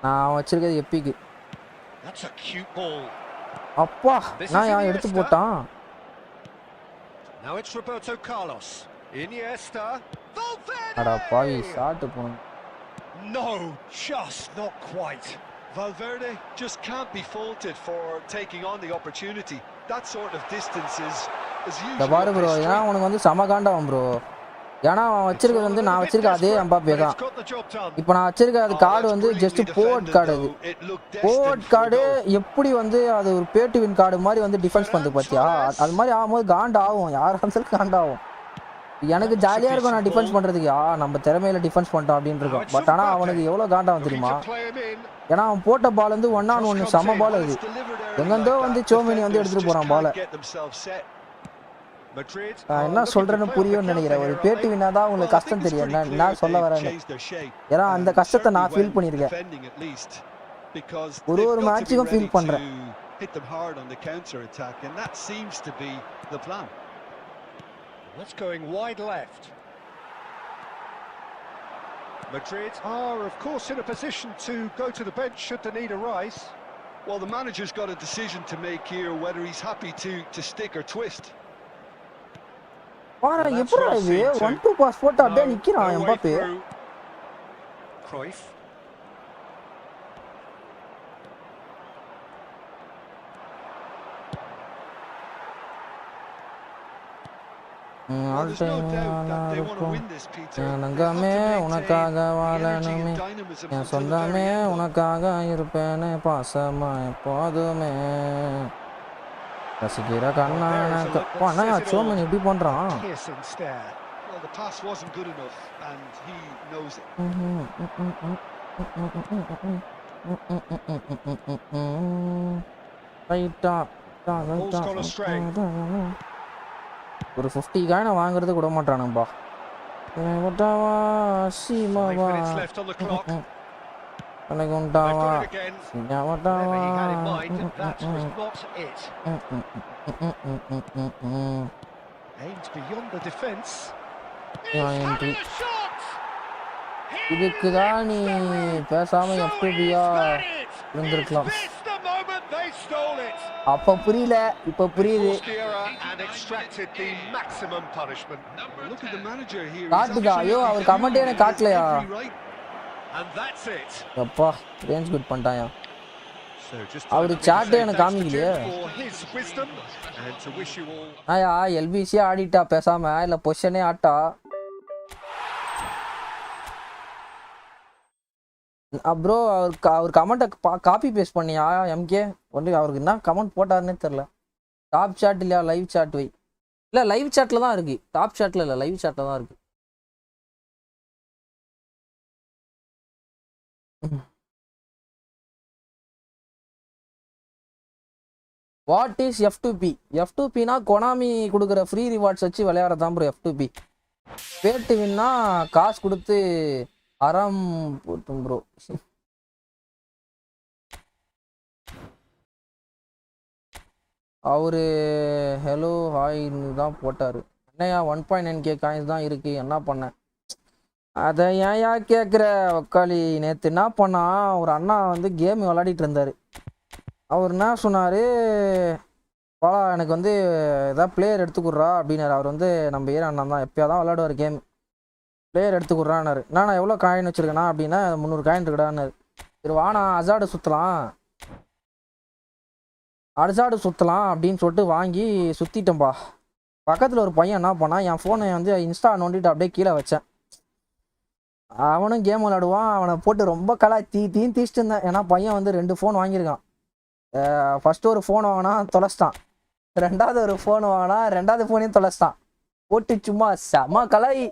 நான் வச்சிருக்கிறது எப்பிக்கு. That's a cute ball. அப்பா நான் எடுத்து போட்டான். Now it's Roberto Carlos. Iniesta. அட பாவி ஷாட் போணும். No, just not quite. Valverde just can't be faulted for taking on the opportunity. That sort of distance is usually பாரு ப்ரோ, ஏன்னா உனக்கு வந்து சம காண்டாகும் ப்ரோ. ஏன்னா அவன் வச்சிருக்கிறது வந்து நான் வச்சிருக்க அதே எம்பாப்பே தான். இப்போ நான் வச்சிருக்க அது கார்டு வந்து ஜஸ்ட் போர்ட் கார்டு. அது போர்ட் கார்டு எப்படி வந்து அது ஒரு பே டு வின் கார்டு மாதிரி வந்து டிஃபென்ஸ் பண்ணுது பார்த்தியா, அது மாதிரி ஆகும்போது காண்டா ஆகும், யாராக இருந்தாலும் காண்டாகும். எனக்கு ஜாலியாக இருக்கும் நான் டிஃபென்ஸ் பண்ணுறதுக்கு, நம்ம திறமையில டிஃபென்ஸ் பண்ணிட்டோம் அப்படின்னு இருக்கும். பட் ஆனால் அவனுக்கு எவ்வளோ காண்டாகும் தெரியுமா, ஏன்னா அவன் போட்ட பால் வந்து 1-on-1 செம பால். அது எங்கேருந்தோ வந்து சோமினி வந்து எடுத்துகிட்டு போகிறான் பாலை. நான் என்ன சொல்கிறேன்னு புரியும்னு நினைக்கிறேன். ஒரு பேட்டி வினா தான் உங்களுக்கு கஷ்டம் தெரியும் நான் சொல்ல வரேன். ஏன்னா அந்த கஷ்டத்தை நான் ஃபீல் பண்ணியிருக்கேன், ஒரு மேட்சுக்கும் ஃபீல் பண்ணுறேன். That's going wide left. Madrid are, of course, in a position to go to the bench should the need arise. Well, the manager's got a decision to make here, whether he's happy to stick or twist. பாரு எப்பறா இது 1-2 pass போட்டு அப்படியே நிக்கிறான் Mbappe. Cruyff. Well, there's no doubt that they want to win this, Peter. நங்கமே உனக்காக வாழணுமே என் சொந்தமே உனக்காக இருப்பேனே பாசமா எப்போதுமே ரசிக்கிற கண்ணான பண்ணா சோமன் எப்படி பண்றான்? Well, the pass wasn't good enough and he knows it. ரைட்டா ஒரு 50 காயினை வாங்குறது கூட மாட்டானும்பா. எனக்கு உண்டாவா இதுக்குதான் நீ பேசாம எப்படியா இருந்திருக்கலாம். அப்ப புரியல, இப்ப புரியுது. காட்டுதா? ஐயோ அவர் கமெண்டே எனக்கு காட்டலையா? அப்பா ரேஞ்ச் குட் பண்ணிட்டாயா? அவரு சாட்டே எனக்கு காமிக்கலையே. ஆயா எல்பிசியா ஆடிட்டா பேசாம, இல்ல பொசிஷனே ஆட்டா. ப்ரோ அவர் கமெண்ட்டை காப்பி பேஸ்ட் பண்ணியா எம்கே? ஒன்று அவருக்கு என்ன கமெண்ட் போட்டாருன்னே தெரில. டாப் சாட் இல்லையா? லைவ் சாட் வை. இல்லை லைவ் சாட்டில் தான் இருக்குது, டாப் சாட்டில் இல்லை, லைவ் சாட்டில் தான் இருக்குது. What is F2P? F2Pனா கொனாமி கொடுக்குற ஃப்ரீ ரிவார்ட்ஸ் வச்சு விளையாடுறதான் ப்ரோ F2P. பேட்டு வின்னா காசு கொடுத்து அறம் போட்டும் ப்ரோ. அவரு ஹலோ ஹாய்ன்னு தான் போட்டார். என்னையா 1.9K காயின்ஸ் தான் இருக்குது, என்ன பண்ணேன்? அதை ஏன்யா கேட்குற உக்காளி? நேற்று என்ன பண்ணா, ஒரு அண்ணா வந்து கேம் விளையாடிட்டு இருந்தார். அவர் என்ன சொன்னார், பாலா எனக்கு வந்து எதாவது பிளேயர் எடுத்துக்குட்றா அப்படின்னாரு. அவர் வந்து நம்ம ஏரியா அண்ணா தான், எப்போயா தான் விளையாடுவார் கேம். பிளேயர் எடுத்துக்குறான்னாரு. நான் எவ்வளோ காயின் வச்சுருக்கேண்ணா அப்படின்னா 300 காயின் இருக்குடான்னாரு. சரி வாண்ணா அசாடு சுற்றலாம் அப்படின்னு சொல்லிட்டு வாங்கி சுற்றிட்டேன்பா. பக்கத்தில் ஒரு பையன் என்ன பண்ணான், என் ஃபோனை வந்து இன்ஸ்டா நோண்டிட்டு அப்படியே கீழே வச்சேன். அவனும் கேம் விளையாடுவான், அவனை போட்டு ரொம்ப தீச்சிட்டு இருந்தேன். ஏன்னா பையன் வந்து 2 ஃபோன் வாங்கியிருக்கான். ஃபஸ்ட்டு ஒரு ஃபோன் வாங்கினா தொலைச்சிட்டான், 2வது ஒரு ஃபோன் வாங்கினா 2வது ஃபோனையும் தொலைச்சிட்டான். போட்டு சும்மா செம கலாய்.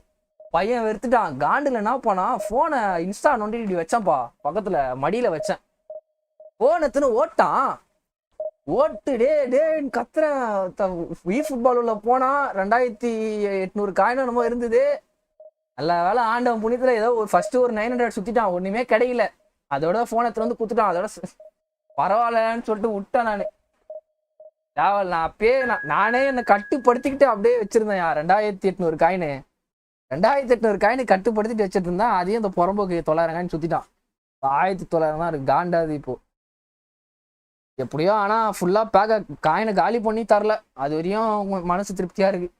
பையன் வெறுத்துட்டான். காண்டில் என்ன பண்ணா, ஃபோனை இன்ஸ்டா நோண்டிட்டு இப்படி வச்சான்ப்பா, பக்கத்தில் மடியில் வச்சேன். ஃபோன் எடுத்துன்னு ஓட்டான். ஓட்டு டே கத்துறேன். eFootball உள்ள போனால் 2800 காயினோ என்னமோ இருந்தது. நல்ல வேலை ஆண்டவன் புண்ணியத்தில் ஏதோ ஒரு ஃபஸ்ட்டு ஒரு 900 சுற்றிட்டான், ஒன்றுமே கிடைக்கல. அதோட ஃபோனை எடுத்துன்னு வந்து குத்துட்டான். அதோட பரவாயில்லன்னு சொல்லிட்டு விட்டேன். நான் தேவல் நான் அப்பயே நானே என்னை கட்டுப்படுத்திக்கிட்டு அப்படியே வச்சுருந்தேன். 2800 காயினு 2800 காயினு கட்டுப்படுத்திட்டு வச்சுட்டு இருந்தேன். அதையும் இந்த புறம்போக்கு 900 காயின் சுற்றிட்டான். 1900 தான் இருக்கு. காண்டாது இப்போ எப்படியோ. ஆனால் ஃபுல்லாக பேக்க காயினை காலி பண்ணி தரல, அது வரையும் மனசு திருப்தியாக இருக்கு.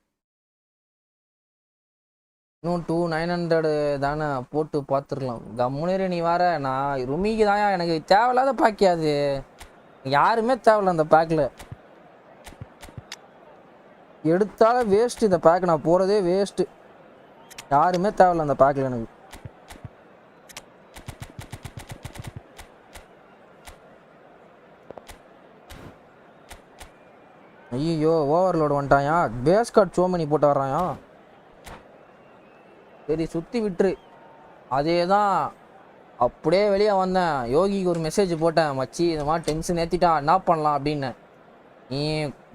இன்னும் 2900 தானே போட்டு பார்த்துருக்கலாம். கம்முனேரு நீ வர. நான் ருமிக்கு தான் எனக்கு தேவையில்லாத பேக்கியாது, யாருமே தேவையில்ல அந்த பேக்கில். எடுத்தாலும் வேஸ்ட்டு இந்த பேக், நான் போகிறதே வேஸ்ட்டு. யாருமே தேவையில்ல அந்த பேக்கில் எனக்கு. ஐயோ ஓவர்லோடு வந்துட்டாயா? பேஸ் கார்டு சோமனி போட்டு வர்றாயா? சரி சுற்றி விட்டுரு. அதே தான் அப்படியே வெளியே வந்தேன். யோகிக்கு ஒரு மெசேஜ் போட்டேன், மச்சி இந்த மாதிரி டென்ஷன் ஏற்றிட்டா என்ன பண்ணலாம் அப்படின்னு.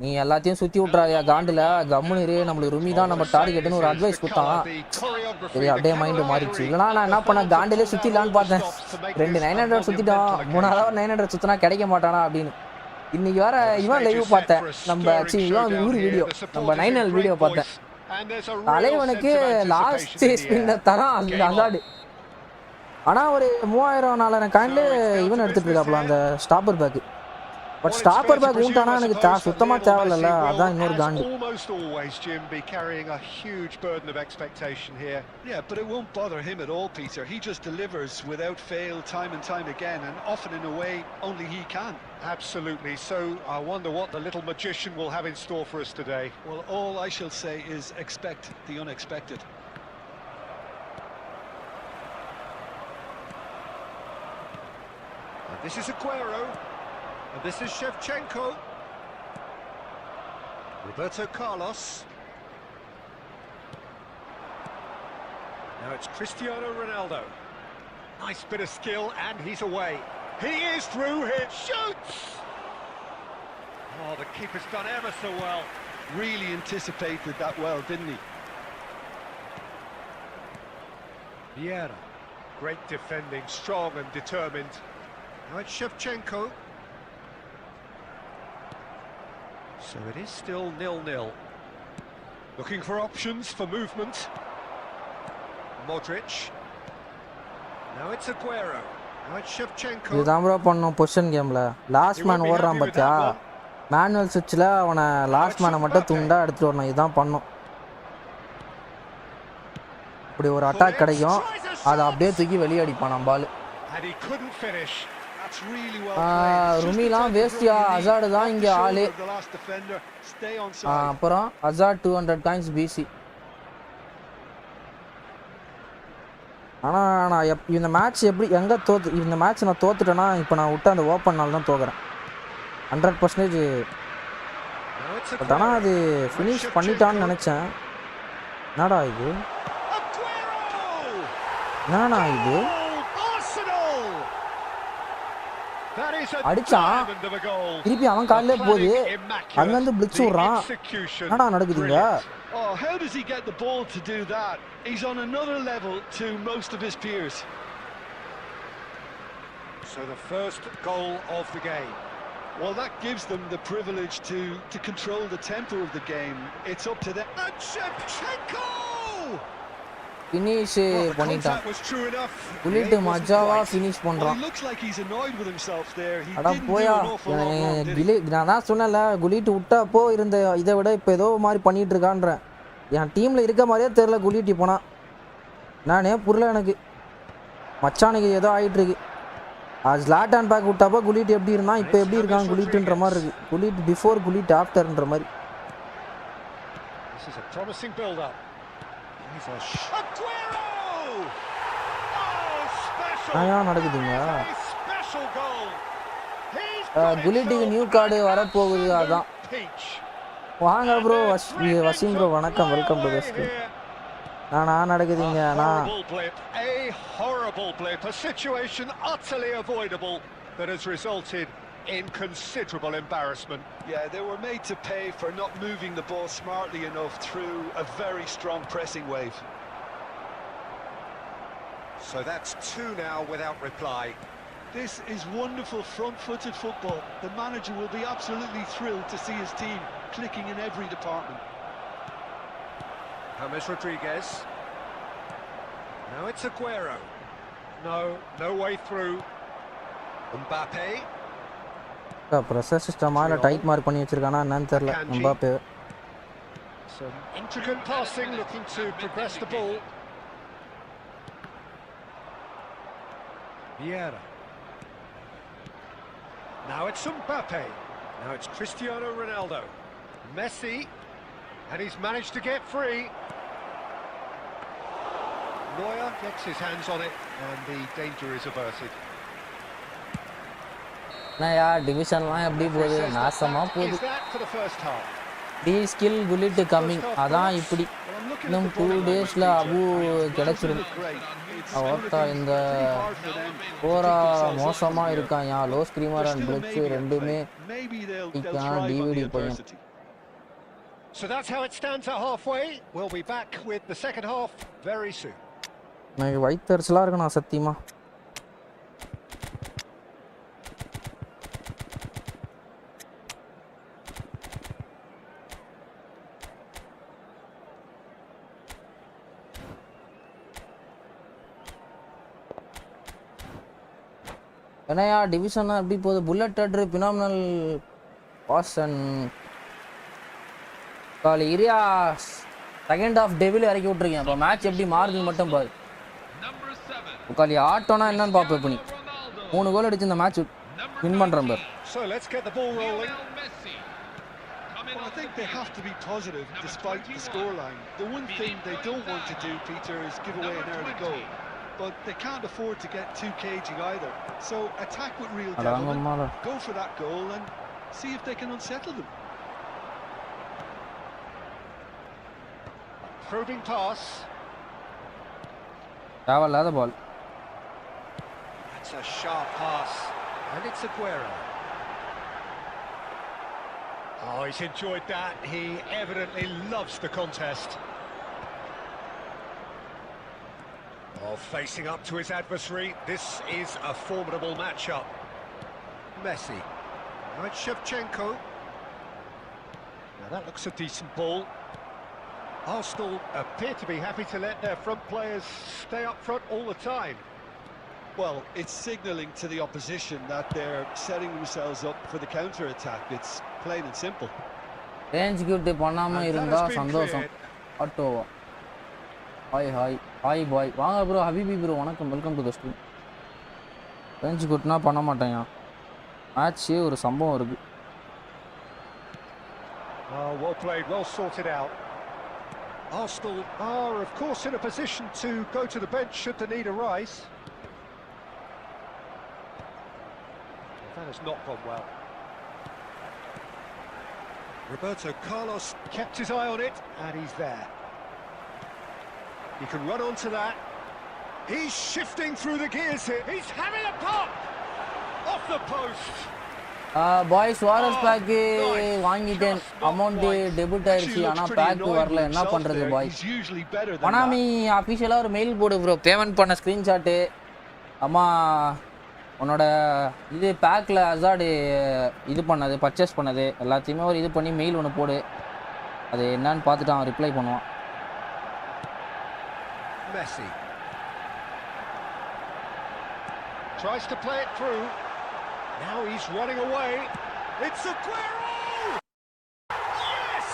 நீ எல்லாத்தையும் சுற்றி விட்றாதியா காண்டில், கம்முனிரு, நம்மளுக்கு ருமி தான் நம்ம டார்கெட்டுன்னு ஒரு அட்வைஸ் கொடுத்தான். சரி அப்படியே மைண்டு மாறிடுச்சு. இல்லைனா நான் என்ன பண்ணேன், காண்டிலே சுற்றிடலான்னு பார்த்தேன். 2 900 சுற்றிட்டோம், 3வது 900 சுற்றினா கிடைக்க மாட்டானா அப்படின்னு. இன்னைக்கு வேற இவன் லைவ் பார்த்தேன், நம்ம இவன் ஊர் வீடியோ, நம்ம 9L வீடியோ பார்த்தேன். And there's a real தலைவனுக்கு sense of last anticipation in the ஸ்பின்ல air. தரான் அந்த Game on. அசாடு. ஆனா ஒரு 3000 காயின்ல இவன் எடுத்துட்டு இருக்காப்ல அந்த stopper back. But Well, it's stopper fair to back presume, ஊண்டானா I எனக்கு suppose, that சுத்தமா Lionel தேவையில்ல. Messi அதான் will, இன்னொரு as Khandu. almost always, Jim, be carrying a huge burden of expectation here. Yeah, but it won't bother him at all, Peter. He just delivers without fail time and time again, and often in a way only he can. Absolutely. So I wonder what the little magician will have in store for us today. Well, all I shall say is expect the unexpected. And this is Aguero. And this is Shevchenko. Roberto Carlos. Now it's Cristiano Ronaldo. Nice bit of skill, and he's away. He is through here. Shoots! Oh, the keeper's done ever so well. Really anticipated that well, didn't he? Vieira. Great defending, strong and determined. Now it's Shevchenko. So it is still 0-0. Looking for options for movement. Modric. Now it's Aguero. Now it's Shevchenko. இதுதான் bro பண்ணோம் position கேம்ல. Last man ஓடுறான் பாத்தியா? Manual சுவிட்ச்ல அவனை last மேனை மட்டும் துண்டா எடுத்துட்டு வரணும். இதுதான் பண்ணோம். இப்படி ஒரு அட்டாக் கிடைக்கும். அதை அப்படியே தூக்கி வெளியே அடிப்பான் பால். And he couldn't finish. That's really well played. ருமிலாம் வேஸ்டியா அசாடு தான் இங்க ஆளு. அப்புறம் அசாட் 200 காயின்ஸ் பிசி. ஆனா நான் இந்த மேட்ச் எப்படி எங்க இந்த மேட்ச் நான் தோத்துட்டேன்னா இப்போ நான் விட்டு அந்த ஓப்பன்னால தான் தோக்குறேன் 100%. பட் ஆனால் அது ஃபினிஷ் பண்ணிட்டான்னு நினச்சேன். என்னடா இது என்னடா இது அடிச்சான் திருப்பி அவன் காலிலே போகுது. அங்கேருந்து பிளிச் விட்றான். என்னடா நடக்குதுங்க? Oh, how does he get the ball to do that? He's on another level to most of his peers. So the first goal of the game. Well, that gives them the privilege to control the tempo of the game. It's up to them. And Shevchenko! Finish பண்ணிட்டான். புல்லிட்டு மஜாவா finish பண்றான். அட போயா நான் தான் சொன்னல குலிட்டு விட்டப்போ இருந்த இதை விட இப்போ ஏதோ மாதிரி பண்ணிட்டு இருக்கான்றேன். என் டீம்ல இருக்க மாதிரியே தெரியல குலிட்டி போனா. நானே புரியல எனக்கு மச்சானுக்கு ஏதோ ஆகிட்டு இருக்கு. ஸ்லாட்டான் பேக் விட்டப்போ குலிட்டு எப்படி இருந்தான் இப்போ எப்படி இருக்கான் குலிட்டுன்ற மாதிரி இருக்கு. குலிட் பிஃபோர் குலிட் ஆஃப்டர்ன்ற மாதிரி. ஏன் நடக்குதுங்க? குலிட்டுக்கு நியூ கார்டு வரப்போகுது. அதான் வாங்க ப்ரோ. வசீம் ப்ரோ வணக்கம், வெல்கம் டு பெஸ்ட். நான் நடக்குதுங்க. In considerable embarrassment. Yeah, they were made to pay for not moving the ball smartly enough through a very strong pressing wave. So that's 2 now without reply. This is wonderful front-footed football. The manager will be absolutely thrilled to see his team clicking in every department. James Rodriguez. Now it's Aguero. No way through. Mbappe. Pressure சிஸ்டமாக tight mark பண்ணி வச்சிருக்கானா என்னன்னு தெரியல. Mbappe some intricate passing, looking to progress the ball. Vieira. Now it's Mbappe. Now it's Cristiano Ronaldo. Messi, and he's managed to get free. Neuer gets his hands on it, and the danger is averted. என்னையா டிவிஷன்லாம் எப்படி போகுது? நாசமாக போகுது. டி skill quality coming. அதான் இப்படி இன்னும் 2 டேஸில் அபு கிடச்சிரும். ஒருத்தா இந்த போரா மோசமாக இருக்கான். யா லோ ஸ்க்ரீமர் அண்ட் பிளிட்ஸ் ரெண்டுமே டிவிடி பையன். So that's how it stands at halfway. We'll be back with the second half very soon. எனக்கு வயிற்றுச்சலாக இருக்கு நான் சத்தியமாக. என்னையா டிவிஷனா எப்படி போகுது? புல்லட் டட்ரு பினாமினல் பாசன் காலி இரியா செகண்ட் ஆஃப் டெவில் இறக்கி விட்ருக்கேன். இப்போ மேட்ச் எப்படி மாறுதுன்னு மட்டும் பாரு. Number 7. உக்காலி ஆட்டோனா என்னன்னு பார்ப்பேன். இப்போ நீ Ronaldo. 3 கோல் அடிச்சு இந்த மேட்ச் Number வின் பண்ணுறேன் பாரு. 19. So let's get the ball rolling. Lionel Messi. Coming Well, I on think the they pitch. have to be positive Number despite the 21. scoreline. The one thing they don't want to do, Peter, is give away an Number early 20. goal. But they can't afford to get too cagey either. So attack with real அட வாங்க devilment, அம்மாடா. go for that goal and see if they can unsettle them. Probing pass. தேவையில்லாத பால். That's a sharp pass. And it's Aguero. Oh, he's enjoyed that. He evidently loves the contest. Oh, facing up to his adversary. This is a formidable matchup. Messi. Right, Shevchenko. Now that looks a decent ball. Arsenal appear to be happy to let their front players stay up front all the time. Well, it's signalling to the opposition that they're setting themselves up for the counter-attack. It's plain and simple. Rage quit பண்ணாமல் இருந்தால் சந்தோஷம். ஆட்டோவா hi hi hi bye வாங்க bro. ஹபிபி bro வணக்கம், welcome to the stream. Rage கிஃப்ட்னா பண்ண மாட்டேங்க. மேட்ச்சு ஒரு சம்பவம் இருக்குது. Oh, well played, well sorted out. Arsenal are, of course, in a position to go to the bench should the need arise. That has not gone well. Roberto Carlos kept his eye on it, and he's there. He can run onto that. He's shifting through the gears here. He's having a pop! Off the post! Boys வாரஸ் pack வாங்கிட்டேன். Amount debit ஆயிடுச்சு, ஆனால் bag வரல. என்ன பண்ணுறது பாய்? He's usually better than மனாமி அஃபிஷியலாக ஒரு mail போடு ப்ரோ. பேமெண்ட் பண்ண ஸ்க்ரீன்ஷாட்டு. அம்மா உன்னோட இது பேக்கில் அசாடு இது பண்ணது பர்ச்சேஸ் பண்ணது எல்லாத்தையுமே ஒரு இது பண்ணி மெயில் ஒன்று போடு. அது என்னன்னு பார்த்துட்டு அவன் ரிப்ளை பண்ணுவான். Messi tries to play it through. Now he's running away. It's Aguero! Yes!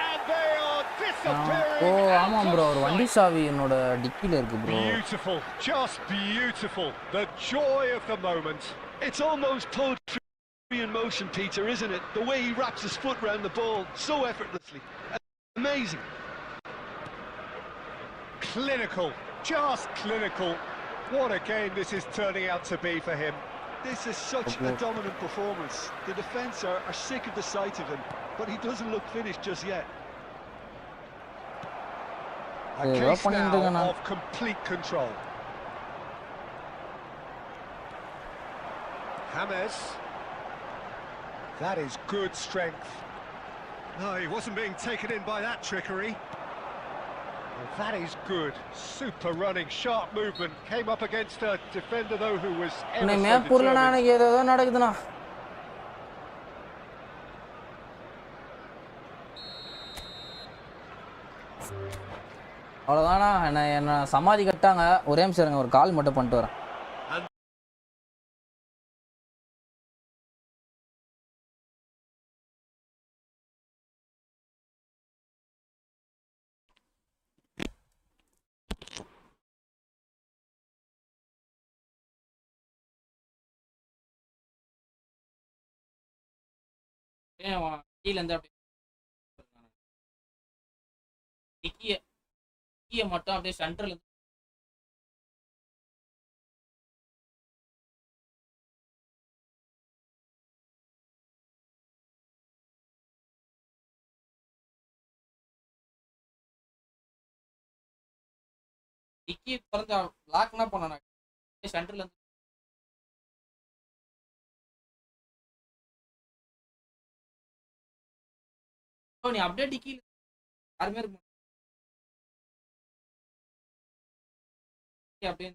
And they are disappearing. ஓ out ஆமாம் of ப்ரோ, ஒரு வண்டி sight. சாவி என்னோட டிக்கியில் இருக்குது ப்ரோ. Beautiful, just beautiful. The joy of the moment. It's almost poetry in motion, Peter, isn't it? The way he wraps his foot round the ball so effortlessly. Amazing. Clinical, just clinical. What a game this is turning out to be for him. This is such a dominant performance. The defence are sick of the sight of him, but he doesn't look finished just yet. A case now of complete control. James. That is good strength. No, he wasn't being taken in by that trickery. Well, that is good. Super running, sharp movement. Came up against a defender, though, who was ever so மேப்பூர்லனா determined. எனக்கு ஏதோ நடக்குதுண்ணா. அவ்வளோதானா, என்ன சமாதி கட்டாங்க. ஒரே நிமிஷம் இருங்க, ஒரு கால் மட்டும் பண்ணிட்டு வரேன். கீழேருந்து அப்படியே டிக்கியை மட்டும் அப்படியே சென்டர்ல டிக்கியை திறந்து லாக்னா பண்ண சென்டர்ல இருந்து நீ அப்படியே டிக்கி யாருமே இருக்க அப்படியே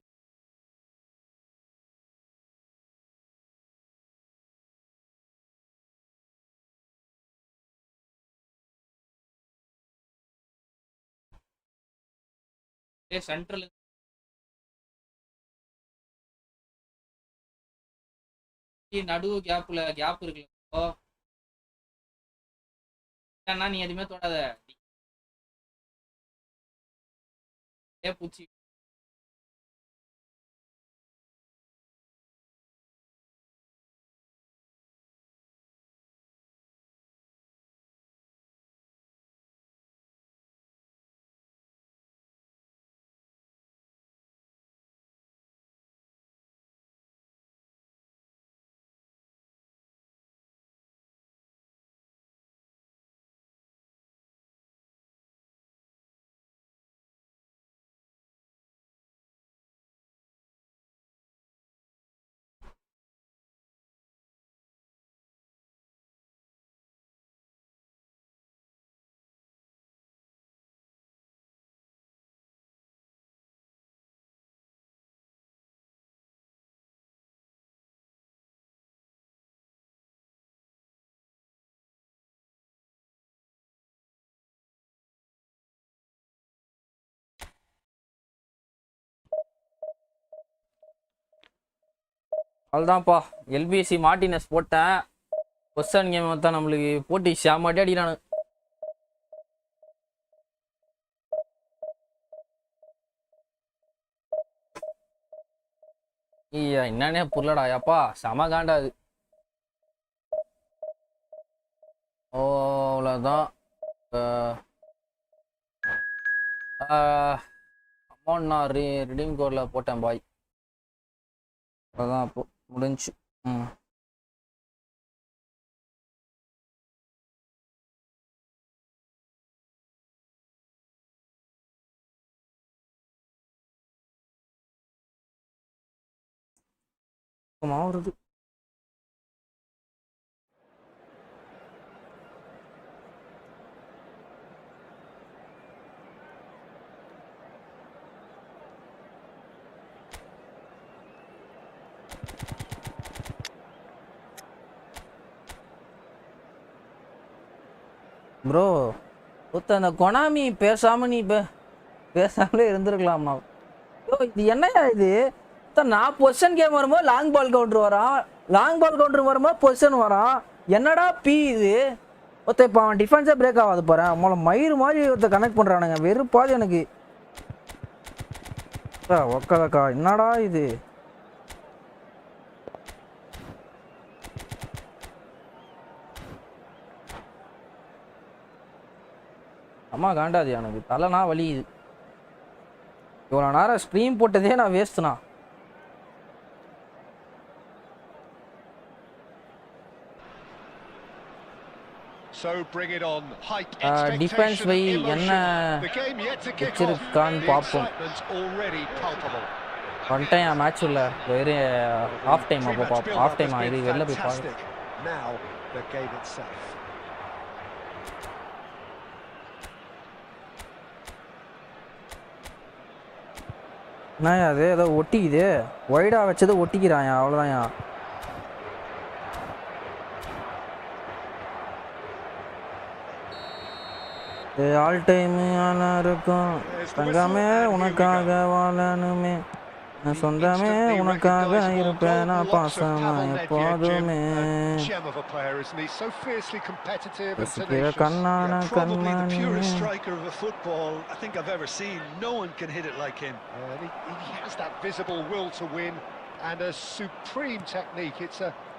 சென்ட்ரல் நடு கேப் இருக்குல்ல ஏன்னா நீ எதுவுமே தொடாத பூச்சி அவ்வளோதான்ப்பா எல்பிஎஸ்சி மார்டினஸ் போட்டேன் கொஸ்டன் கேம் தான் நம்மளுக்கு போட்டி சாமாட்டி அடிக்கிறானு ஐயா என்னன்னே புரியலடா அப்பா செம காண்டாது ஓ அவ்வளோதான் அமௌண்ட் நான் ரிடீம் கோடில் போட்டேன் பாய் அதான் அப்போ முடிஞ்சு வருது ப்ரோ அந்த கொனாமி பேசாம நீ பேசாமலே இருந்திருக்கலாம்ண்ணா யோ இது என்னையா இது நான் பொசிஷன் கேம் வரும்போது லாங் பால் கவுண்டர் வரான் லாங் பால் கவுண்டர் வரும்போது பொசிஷன் வரான் என்னடா பி இது இப்போ அவன் டிஃபென்ஸே பிரேக் ஆகாது பாரு அவங்கள மயிறு மாதிரி கனெக்ட் பண்ணுறானுங்க வெறுப்பாது எனக்கு ஒக்கதக்கா என்னடா இது அம்மா காண்டாது எனக்கு தலைனா வலியுது இவ்வளோ நேரம் ஸ்ட்ரீம் போட்டதே நான் வேஸ்ட்ண்ணா டிஃபென்ஸ் வை என்ன வச்சிருக்கான்னு பார்ப்போம் ஒன் டைம் மேட்ச் இல்லை வெறும் ஹாஃப் டைம் அப்போ பார்ப்போம் ஹாஃப் டைம் இது வெளில போய் பார்ப்போம் என்னயா அது ஏதோ ஒட்டிக்குது ஒய்டா வச்சது ஒட்டிக்கிறான் அவ்வளோதான்யா ஆல் டைம் ஆனா இருக்கும் தங்கமே உனக்காக வாழணுமே சொந்தமே உனக்காக இருப்பேன் நான் பாசமா எப்போதுமே கண்ணான கண்மணி and a supreme technique.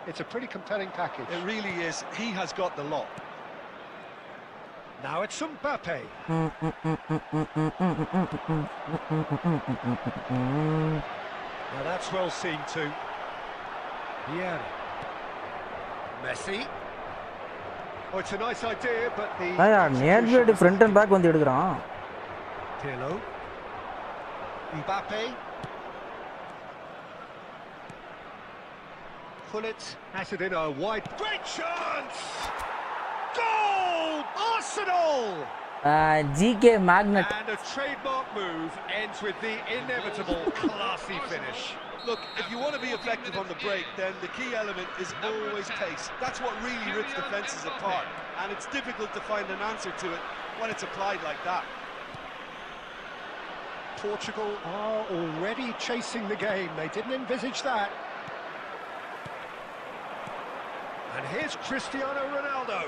It's a pretty compelling package. It really is. He has got the lot. Now it's Mbappe. Now that's well seen too. Yeah. Messi. Oh, it's a nice idea, but the... near front and back வந்து எடுக்குறான். Pirlo. Mbappe. Pullet has it in a wide... Great chance! Goal! Arsenal! GK Magnet. And a trademark move ends with the inevitable classy finish. Look, if you want to be effective on the break, then the key element is always pace. That's what really rips defences apart. And it's difficult to find an answer to it when it's applied like that. Portugal are already chasing the game. They didn't envisage that. And here's Cristiano Ronaldo.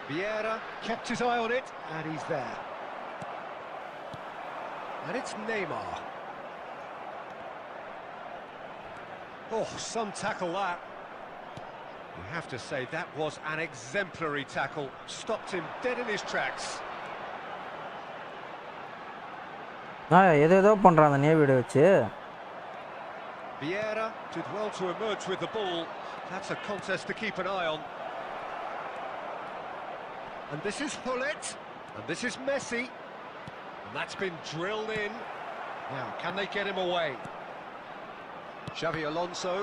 Vieira kept his eye on it, and he's there. And it's Neymar. Oh, some tackle that. You have to say that was an exemplary tackle. Stopped him dead in his tracks. ஏதோ பண்றான் அந்த நேவிட வச்சு. Vieira did well to emerge with the ball. That's a contest to keep an eye on. And this is Hullet. And this is Messi. And that's been drilled in. Now, can they get him away? Xavi Alonso.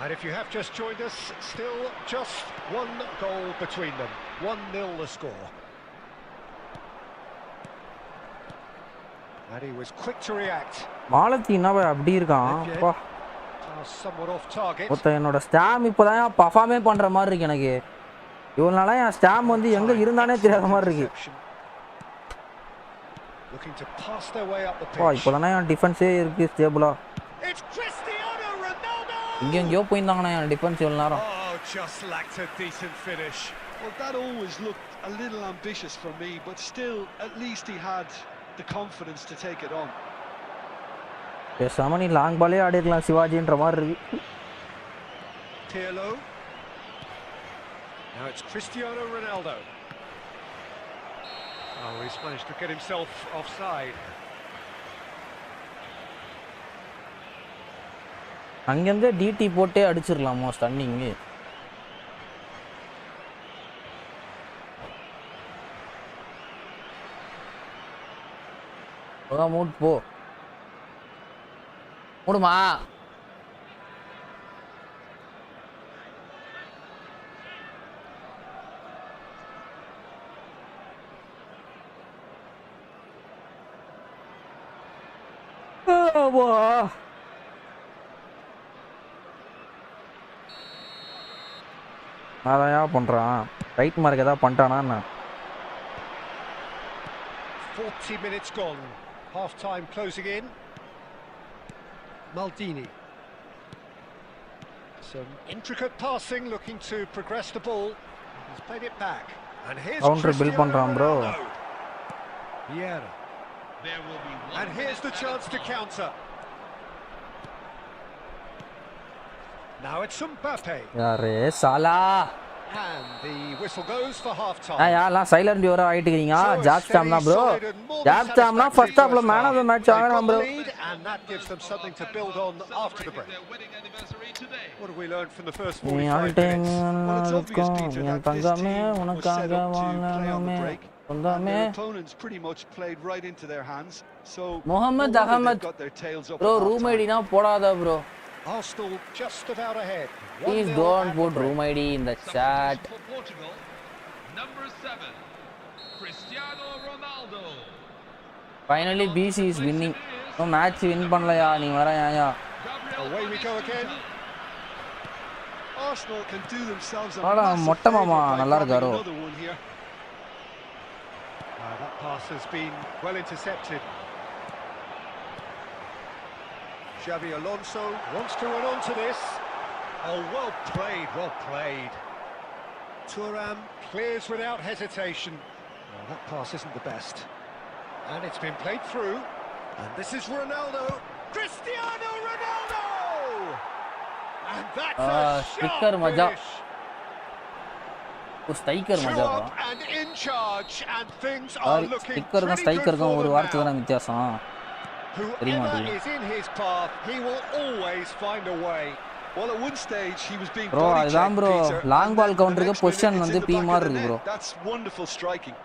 And if you have just joined us, still just one goal between them. 1-0 the score. And he was quick to react. மாலத்தீனாவே அப்படி இருக்கான். அப்பா. Somewhat off target. மொத்த என்னோட ஸ்டாம் இப்போதான் பர்ஃபார்மே பண்ற மாதிரி இருக்கு எனக்கு. இவ்வளவு நாளா என் ஸ்டாம் வந்து எங்க இருந்தானே தெரியாத மாதிரி இருக்கு. Looking to pass their way up the pitch. இப்போதானே என் டிஃபென்ஸே இருக்கு ஸ்டேபிளா. It's Cristiano Ronaldo. எங்கேயோ போயிந்தாங்கண்ணா என் டிஃபென்ஸ் இவ்வளவு நேரம். Oh, just lacked a decent finish. Well, that always looked a little ambitious for me, but still, at least he had the confidence to take it on. பேசாம நீ long பாலே ஆடிரலாம் சிவாஜின்ற மாதிரி இருக்கு. Pirlo. Now it's Cristiano Ronaldo. Oh, he's managed to get himself offside. அங்கேருந்து DD போட்டே அடிச்சிடலாமோ stunning. Mood போ மூடுமா. அதான் பண்றான் ரைட் மார்க் ஏதாவது பண்ணிட்டானா. 40 minutes gone. Half time closing in. Maldini. Some intricate passing, looking to progress the ball. He's played it back. And here's Counter build பண்றான் bro. Vieira. There will be one. And here's the chance to counter. Now it's Mbappe. யாரே சாலா. And the whistle goes for half time. யாரெல்லாம் silent வியூரா ஆயிட்டீங்க. Job ஸ்டாம் தான் bro. Job ஸ்டாம்னா first ஹாஃப்ல man of the match ஆகணும் bro. And that gives them something to build on after the break. What have we learned from the first 45 minutes? Well, it's obvious, Peter, that this team was set up to play on the break. And their opponents pretty much played right into their hands. So Mohamed Ahmed got their tails up. bro room ID na podada bro. Arsenal just about ahead. Please don't put room ID in the chat. For Portugal, number 7, Cristiano Ronaldo. Finally BC is winning. No match win பண்ணலையா நீ வரயா. Away we go again. Arsenal can do themselves a ஆடா மொட்டை மாமா நல்லா இருக்காரோ. That pass has been well intercepted. Xavi Alonso wants to run on to this. Oh, well played, well played. Thuram clears without hesitation. Oh, that pass isn't the best. And it's been played through. And this is Ronaldo. Cristiano Ronaldo! And that's a sticker sharp maja. finish. Striker maja bro. And in charge, and things are looking sticker pretty striker good for ஒரு them வார்த்தை now. தான் வித்தியாசம். Whoever is in his path, he will always find a way. Well, at one stage he was being bro body அதான் checked, bro Peter, long and ball then counter the க்கு next position minute வந்து it's in P the back மாதிரி of the இருக்கு bro. net. That's wonderful striking.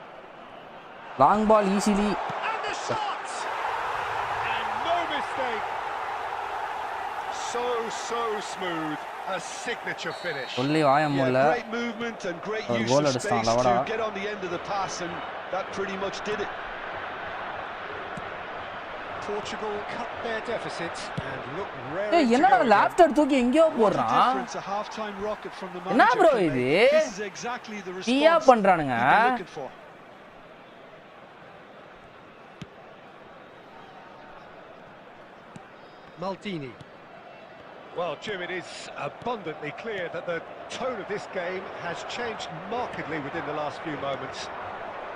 Long ball easily. And the shot! And no mistake. So smooth. A signature finish. சொல்லி வாய முடியல. Great movement and great use goal of அடிச்சான் space லவடா. to get on the end of the pass, and that pretty much did it. Portugal cut their deficits and look rare. ஏய் என்னடா laptop தூக்கி எங்கயோ What a போடுறான். difference a half-time rocket from the என்ன manager bro can இது? make. This is exactly the டீயா response பண்றானுங்க. we've been looking for. Maldini. Well, Jim, it is abundantly clear that the tone of this game has changed markedly within the last few moments.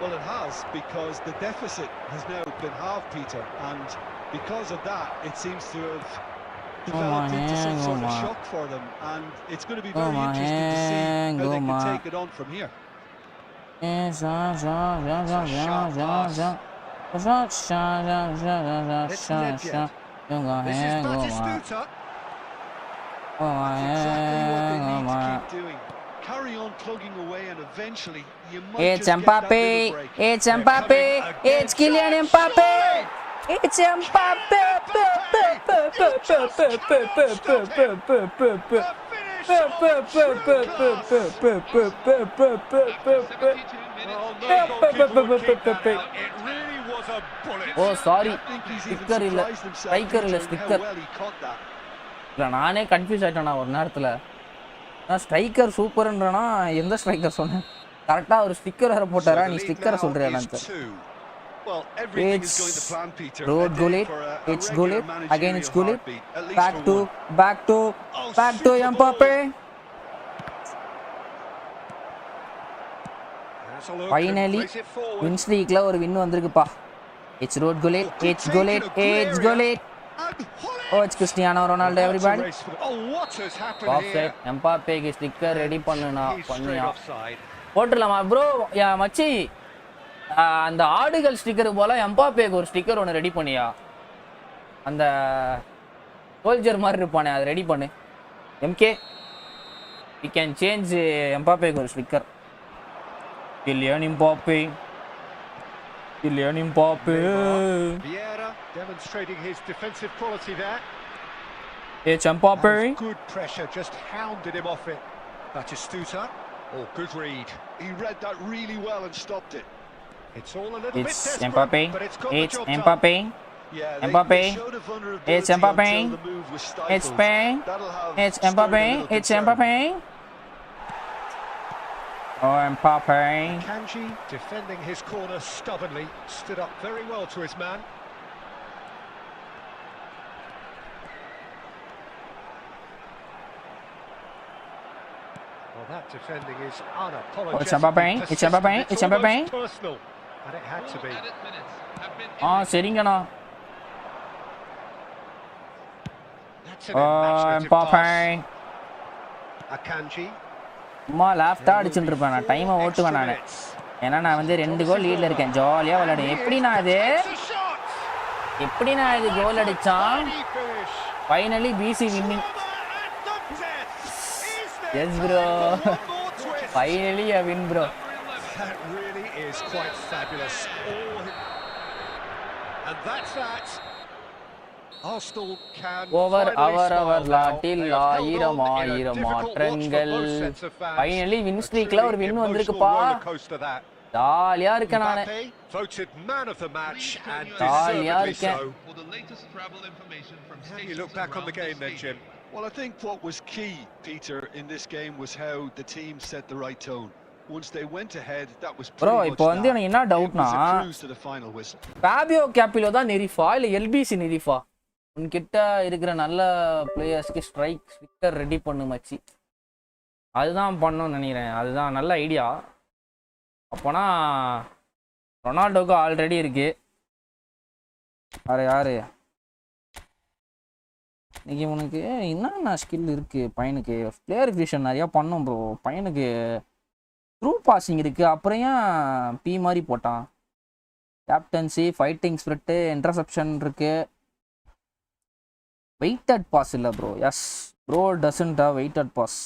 Well, it has, because the deficit has now been halved, Peter, and because of that, it seems to have developed into some sort of shock for them, and it's going to be very interesting to see how they can take it on from here. It's a sharp pass. It's Nedved. This is Batistuta. That's exactly what they need to keep doing. Carry on plugging away, and eventually you might It's just get that Mbappe. little break. It's Mbappe. It's Kylian Mbappe. It's Mbappe. Oh, sorry. Sticker இல்ல. Striker இல்ல, sticker. இல்ல, நானே confuse ஆயிட்டேன் ஒரு நேரத்துல. நான் striker சூப்பர்ன்றனா எந்த striker சொன்னேன்? கரெக்ட்டா ஒரு ஸ்டிக்கர் வேற போட்டாரா? நீ ஸ்டிக்கர் சொல்றியா நான்? It's road Gullit. It's Gullit. Again it's Gullit. Back to Mbappe. Finally win streakல ஒரு win வந்திருக்குப்பா. It's road Gullit. It's Gullit. It's Gullit. Oh, it's Cristiano Ronaldo, everybody. Offside. Mbappe க்கு sticker ready பண்ணுனா பண்ணியா? போட்டுடலாமா bro? யா மச்சி, அந்த ஆடுகள் sticker போல எம்பாப்பேக்கு ஒரு sticker ஒன்று ரெடி பண்ணியா? அந்த சோல்ஜர் மாதிரி இருப்பானே, அதை ரெடி பண்ணு. எம்கே, we can change எம்பாப்பேக்கு ஒரு sticker. Kylian Mbappe. Vieira demonstrating his defensive quality there. It's Mbappe. Good pressure, just hounded him off it. Batistuta. Oh, good read. He read that really well and stopped it. It's all a little bit desperate, Mbappe. but it's got It's the job Mbappe. done. Yeah, Mbappe. showed a vulnerability It's Mbappe. until the move was stifled. It's Spain. That'll have It's stirred a Mbappe. little It's concern. Mbappe. Oh, Mbappe. Kanji defending his corner stubbornly, stood up very well to his man. Well, that defending is unapologetic. Oh, it's Mbappe. It's Mbappe. It's Mbappe. Personal, and it had to be. சரிங்கண்ணா. That's an imaginative Mbappe. pass. Akanji. அம்மா லேஃப்டா அடிச்சுட்டு இருப்பேன், நான் டைமை ஓட்டுவேன் நான். ஏன்னா நான் வந்து 2 கோல் லீட்ல இருக்கேன், ஜாலியா விளையாடுவேன். எப்படின்னா இது கோல் அடிச்சான். ஃபைனலி பிசி winning. Yes bro, finally a win bro. That really is quite fabulous. And that's that. Arsenal can over finally லாட்டில் ஆயிரம் மாற்றங்கள். ஃபைனலி வின் ஸ்ட்ரீக்ல ஒரு வின் வந்திருக்குப்பா. ஜாலியா இருக்கேன் நானு. voted man of the match and ஜாலியா deservedly இருக்கேன். so. How do you look back on the game then, Jim? Well, I think what was key, Peter, in this game was how the team set the right tone. Once they went ahead, that was pretty much இப்போ வந்து எனக்கு என்ன டவுட்னா, to the final whistle. Fabio Capello தான் நெரிஃபா இல்ல LBC நெரிஃபா? உன்கிட்ட இருக்கிற நல்ல பிளேயர்ஸ்க்கு ஸ்டிக்கர் ரெடி பண்ணு மச்சி. அதுதான் பண்ணணும்னு நினைக்கிறேன். அதுதான் நல்ல ஐடியா. அப்போனா ரொனால்டோக்கு ஆல்ரெடி இருக்கு. யாரு இன்னைக்கு உனக்கு என்னென்ன ஸ்கில் இருக்கு பையனுக்கு? பிளேயர் விஷன் நிறையா பண்ணும் ப்ரோ. பையனுக்கு த்ரூ பாசிங் இருக்கு, அப்புறம் ஏன் பி மாதிரி போட்டான்? கேப்டன்சி, ஃபைட்டிங் ஸ்பிரிட்டு, இன்டர்செப்ஷன் இருக்கு. வெயிட்டட் பாஸ் இல்லை ப்ரோ. Yes bro doesn't have weighted pass.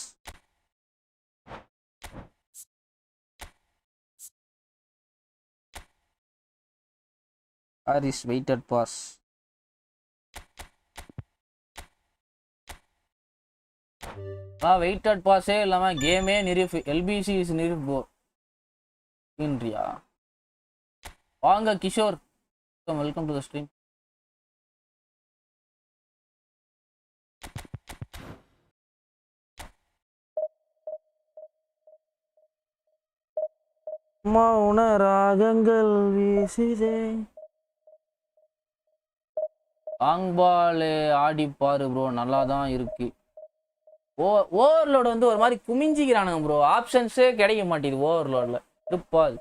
Or is weighted pass? Weighted பாஸே இல்லாமல் கேமே நிரூஃப். எல்பிசி இஸ் நிரூஃப் ப்ரோ இன்றியா? வாங்க Kishore, welcome to the stream. மௌன ராகங்கள் வீசுதே. லாங் பால் ஆடி பாரு ப்ரோ, நல்லா தான் இருக்கு. ஓவர்லோடு வந்து ஒரு மாதிரி குமிஞ்சிக்கிறானுங்க ப்ரோ. ஆப்ஷன்ஸே கிடைக்க மாட்டேங்குது ஓவர்லோடில். இருப்பாது.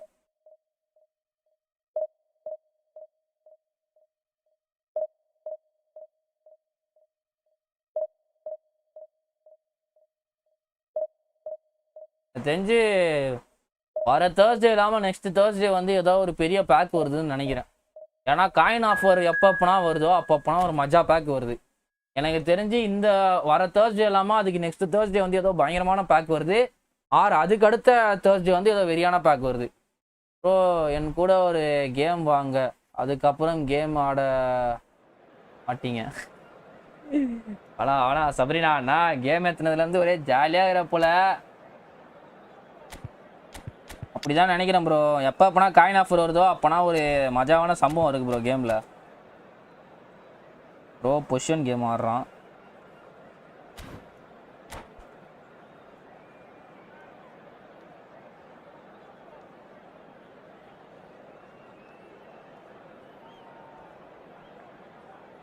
தெரிஞ்சு வர தேர்ஸ்டே இல்லாமல் நெக்ஸ்ட் தேர்ஸ்டே வந்து ஏதோ ஒரு பெரிய பேக் வருதுன்னு நினைக்கிறேன். ஏன்னா காயின் ஆஃபர் எப்பப்பனா வருதோ அப்பப்பனா ஒரு மஜா பேக் வருது. எனக்கு தெரிஞ்சு இந்த வர தேர்ஸ்டே இல்லாமல் அதுக்கு நெக்ஸ்ட் தேர்ஸ்டே வந்து ஏதோ பயங்கரமான பேக் வருது. அதுக்கு அடுத்த தேர்ஸ்டே வந்து ஏதோ வெறியான பேக் வருது. ஸோ என் கூட ஒரு கேம் வாங்க, அதுக்கப்புறம் கேம் ஆட மாட்டீங்க. அவ்வளோ சபரினா அண்ணா கேம் ஏற்றுனதுலேருந்து ஒரே ஜாலியாக இருக்கிற போல அப்படிதான் நினைக்கிறேன் ப்ரோ. எப்போ அப்போனா காயின் ஆஃபர் வருதோ அப்போனா ஒரு மஜாவான சம்பவம் இருக்குது ப்ரோ கேமில். ப்ரோ பொசிஷன் கேம் ஆடுறான்.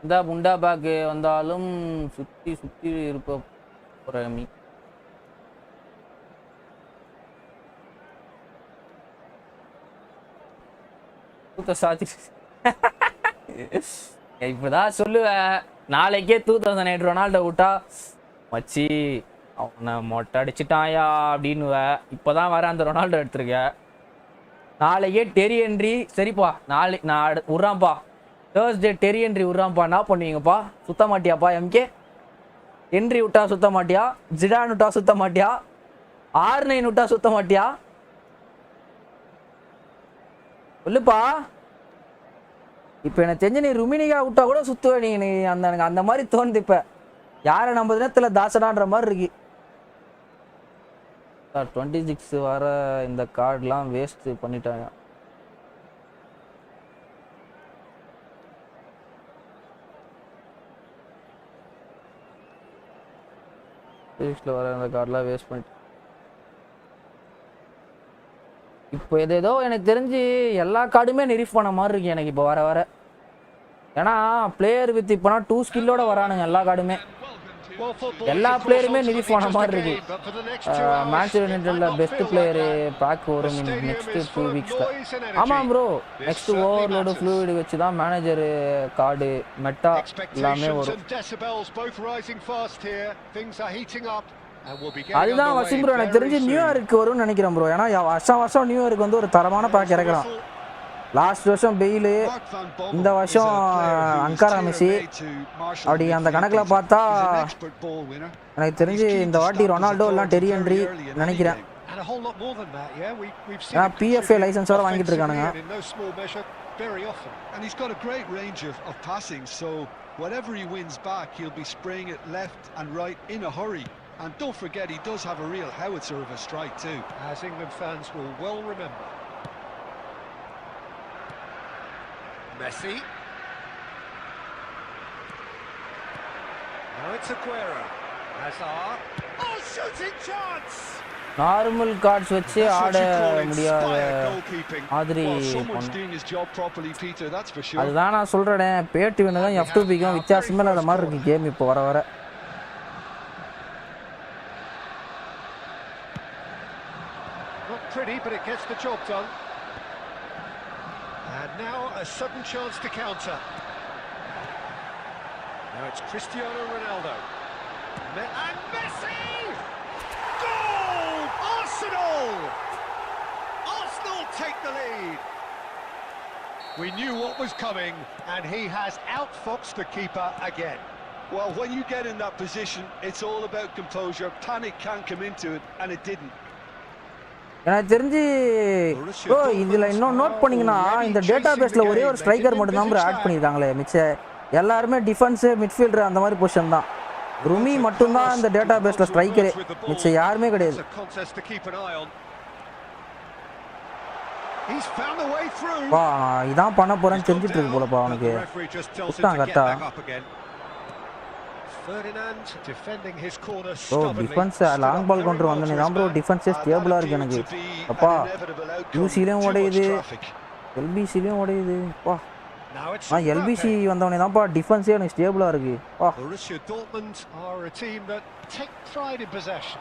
இந்த புண்டா பேக்கு வந்தாலும் சுற்றி சுற்றி இருப்ப போகிறமி. சாத்தி இப்பதான் சொல்லுவேன். நாளைக்கே 2008 ரொனால்டோ விட்டா மச்சி அவனை மொட்டை அடிச்சுட்டாயா அப்படின்னு. இப்போதான் வர அந்த ரொனால்டோ எடுத்திருக்க. நாளைக்கே டெரி என்ட்ரி. சரிப்பா நாளைக்கு நான் விட்றான்ப்பா. தேர்ஸ்டே டெரி என்ட்ரி விட்றான்ப்பா. என்ன பண்ணுவீங்கப்பா? சுத்த மாட்டியாப்பா? எம்கே என்ட்ரி விட்டா சுத்த மாட்டியா? ஜிடான் விட்டா சுத்த மாட்டியா? R9 விட்டா சுத்த மாட்டியா? இல்லப்பா இப்போ எனக்கு தெரிஞ்ச நீ ருமினிகா விட்டா கூட சுத்துவ நீ. எனக்கு அந்த மாதிரி தோணுது. இப்போ யாரை நம்ம நேரத்தில் தாசடான்ற மாதிரி இருக்கு. 26 வர இந்த கார்டெலாம் வேஸ்ட் பண்ணிட்டாங்க. வர இந்த கார்டெலாம் வேஸ்ட் பண்ணிட்டு இப்போ ஏதோ எனக்கு தெரிஞ்சு எல்லா கார்டுமே நெரிஃப் பண்ண மாதிரி இருக்கு எனக்கு இப்போ வர வர. ஏன்னா பிளேயர் வித் இப்போனா 2 ஸ்கில்லோட வரானுங்க எல்லா கார்டுமே. எல்லா பிளேயருமே நெரிஃப் பண்ண மாதிரி இருக்கு. மேன்செஸ்டர் யுனைட்டட்ல பெஸ்ட் பிளேயரு பேக் வரும் நெக்ஸ்ட் 2 வீக்ஸ்ல. ஆமாம் ப்ரோ, நெக்ஸ்ட் ஓவர்லோடு ஃப்ளூயிட் வச்சு தான் மேனேஜர் கார்டு மெட்டா எல்லாமே வரும். அதுதான் வசிம் ப்ரோ எனக்கு தெரிஞ்சு நியூ இயருக்கு வரும்னு நினைக்கிறேன் ப்ரோ. ஏன்னா வருஷம் நியூ இயருக்கு வந்து ஒரு தரமான பேக் இறக்குறான். லாஸ்ட் வருஷம் பெயிலு, இந்த வருஷம் அன்காரா மெஸ்ஸி. அப்படி அந்த கணக்கில் பார்த்தா எனக்கு தெரிஞ்சு இந்த வாட்டி ரொனால்டோ எல்லாம் டெரி என்ட்ரி நினைக்கிறேன். ஏன்னா பிஎஃப்ஏ லைசன்ஸோட வாங்கிட்டு இருக்கானுங்க. And don't forget, he does have a real howitzer of a strike too. As England fans will well remember. Messi. Now it's Aguero. Hazard. Oh, shooting chance! Normal cards வச்சு ஆட முடியாத மாதிரி. அதுதான் நான் சொல்றேன். பேட்டு வேணும் F2Bக்கும் வித்தியாசமே இல்லாத மாதிரி இருக்கு கேம் இப்போ வர வர. Pretty, but it gets the job done. And now a sudden chance to counter. Now it's Cristiano Ronaldo. And Messi! Goal! Arsenal! Arsenal take the lead. We knew what was coming, and he has outfoxed the keeper again. Well, when you get in that position, it's all about composure. Panic can't come into it, and it didn't. எனக்கு தெரிஞ்சு bro இதில் இன்னும் note பண்ணிங்கன்னா இந்த data பேஸில் ஒரே ஒரு striker மட்டும் தான் ப்ரோ ஆட் பண்ணியிருக்காங்களே. மிச்ச எல்லாருமே டிஃபென்ஸு மிட்ஃபீல்டர் அந்த மாதிரி பொசிஷன் தான். ருமி மட்டும்தான் இந்த டேட்டா பேஸில் ஸ்ட்ரைக்கரு, மிச்சம் யாருமே கிடையாது. பா இதான் பண்ண போகிறேன்னு தெரிஞ்சிட்டு இருக்கு போலப்பா அவனுக்கு. விட்டான் கரெக்டா. ப்ரோ டிஃபென்ஸ் லாங் பால் கொண்டு வந்தனே தான் ப்ரோ டிஃபென்ஸே ஸ்டேபிளாக இருக்குது எனக்கு. அப்பா யூசிலையும் உடையுது, எல்பிசிலையும் உடையுது. பா Now it's எல்பிசி வந்தவனே தான்ப்பா டிஃபென்ஸே எனக்கு ஸ்டேபிளா இருக்கு. Borussia Dortmund are a team that take pride in possession.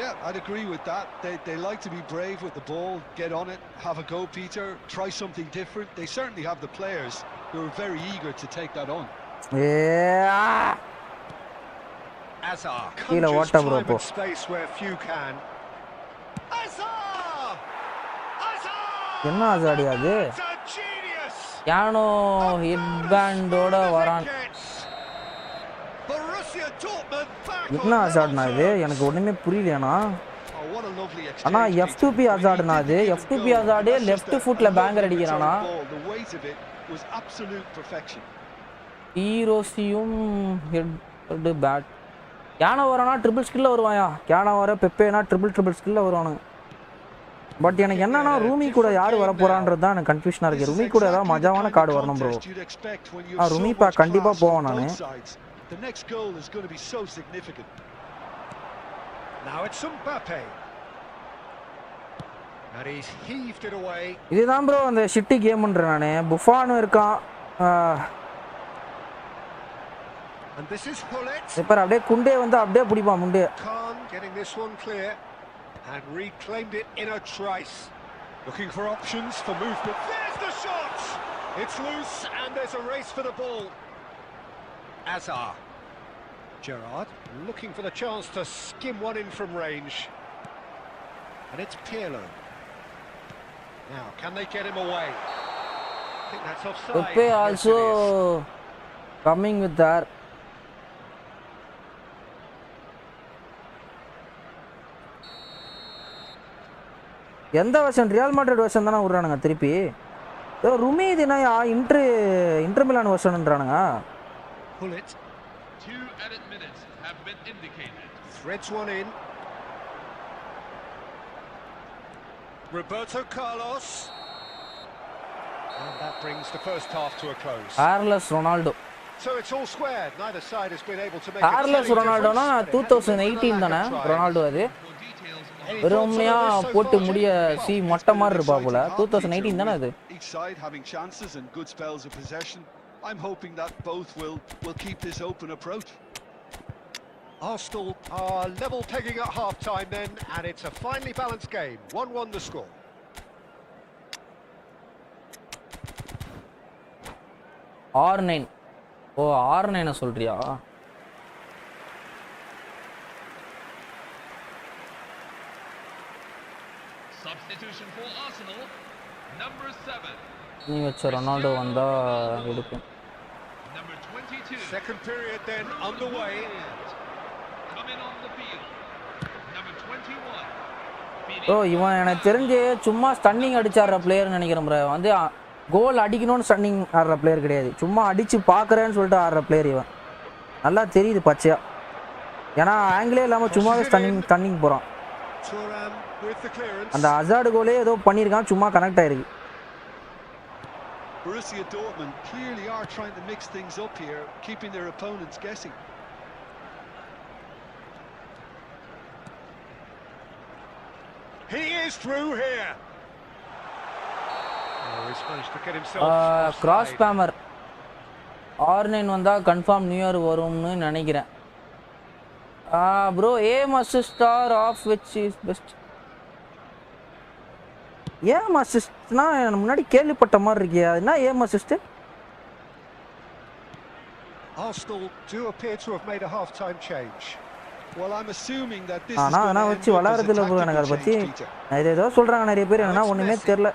Yeah, I'd agree with that. They like to be brave with the ball, get on it, have a go, Peter, try something different. They certainly have the players who are very eager to take that on. Yeah. Azar conjures time and space where few can. Azar! என்ன ஆசாடி அது? யானோ ஹெட்பேண்டோட வரான். என்ன ஆசாட்னா இது? எனக்கு ஒண்ணுமே புரியலையானா? ஆனா F2P ஆசாட்னா அது. F2P ஆசாடே லெஃப்ட் ஃபுட்ல பேங்கர் அடிக்கறானா? ஹீரோசியும் ஹெட் பேட். யானோ வரானா ட்ரிபிள் ஸ்கில்ல வருவாயா? யானோ வர பெப்பேனா ட்ரிபிள் ஸ்கில்ல வருவானுங்க. பட் எனக்கு என்னன்னா ரூமி கூட யார் வர போறான்றது தான் எனக்கு கன்ஃபியூஷனா இருக்கு. ரூமி கூட ஏதாவது மஜாவான கார்டு வரணும் ப்ரோ. ரூமி பா கண்டிப்பா போவேன் நானு. இதுதான் ப்ரோ அந்த ஷிட்டி கேம்ன்ற நானு. புஃபானும் இருக்கான். இப்ப அப்படியே குண்டே வந்து அப்படியே பிடிப்பான் Munde. And reclaimed it in a trice. Looking for options for movement. There's the shot! It's loose and there's a race for the ball. Azar. Gerrard looking for the chance to skim one in from range. And it's Pirlo. Now, can they get him away? I think that's offside. Pepe also coming with that. எந்த version? Real Madrid version தானே விடுறானுங்க திருப்பி. ஏதோ ருமி இதுனா Inter Milan வெர்ஷன்ன்றானுங்க. Threads one in. Roberto Carlos. And that brings the first half to a close. Carlos Ronaldo. So it's all squared. Neither side has been able to make Carlos Ronaldo na 2018 தானே Ronaldo அது. வெறுமையா போட்டு முடிய C மொட்டை மாதிரி இருப்பா போல. 2018 தானே அது. Each side having chances and good spells of possession. I'm hoping that both will keep this open approach. Arsenal are level pegging at half time then, and it's a finely balanced game. 1-1 the score. R9. O R9 சொல்றியா? Substitution for Arsenal, number 7. நீ வச்ச Ronaldo வந்தா எடுப்பேன். Number 22. Second period then underway. Coming on the field. Number 21. ஓ இவன் எனக்கு தெரிஞ்சு சும்மா stunning அடிச்சாடுற பிளேயர்னு நினைக்கிறேன் ப்ரோ. வந்து கோல் அடிக்கணும்னு ஸ்டன்னிங் ஆடுற பிளேயர் கிடையாது. சும்மா அடிச்சு பார்க்குறேன்னு சொல்லிட்டு ஆடுற பிளேயர் இவன். நல்லா தெரியுது பச்சையா. ஏன்னா ஆங்கிலே இல்லாமல் சும்மாவே ஸ்டன்னிங் போகிறான். அந்த அசார்டு கோலே ஏதோ பண்ணியிருக்கான், சும்மா கனெக்ட் ஆயிருக்கு. Borussia Dortmund clearly are trying to mix things up here, keeping their opponents guessing. He is through here. Oh, he's managed to get himself cross spammer. R9 வந்தா கன்ஃபார்ம் நியூ இயர் வரும்னு நினைக்கிறேன். Bro aim assist or off which is best? aim assistனா முன்னாடி கேள்விப்பட்ட மாதிரி இருக்கே. என்ன aim assist? Arsenal do appear to have made a half-time change. Well, I'm assuming that this is நான் வச்சு விளையாடுறது இல்ல ப்ரோ. எனக்கு அத பத்தி ஏதோ சொல்றாங்க நிறைய பேர். என்ன ஒண்ணுமே தெரியல.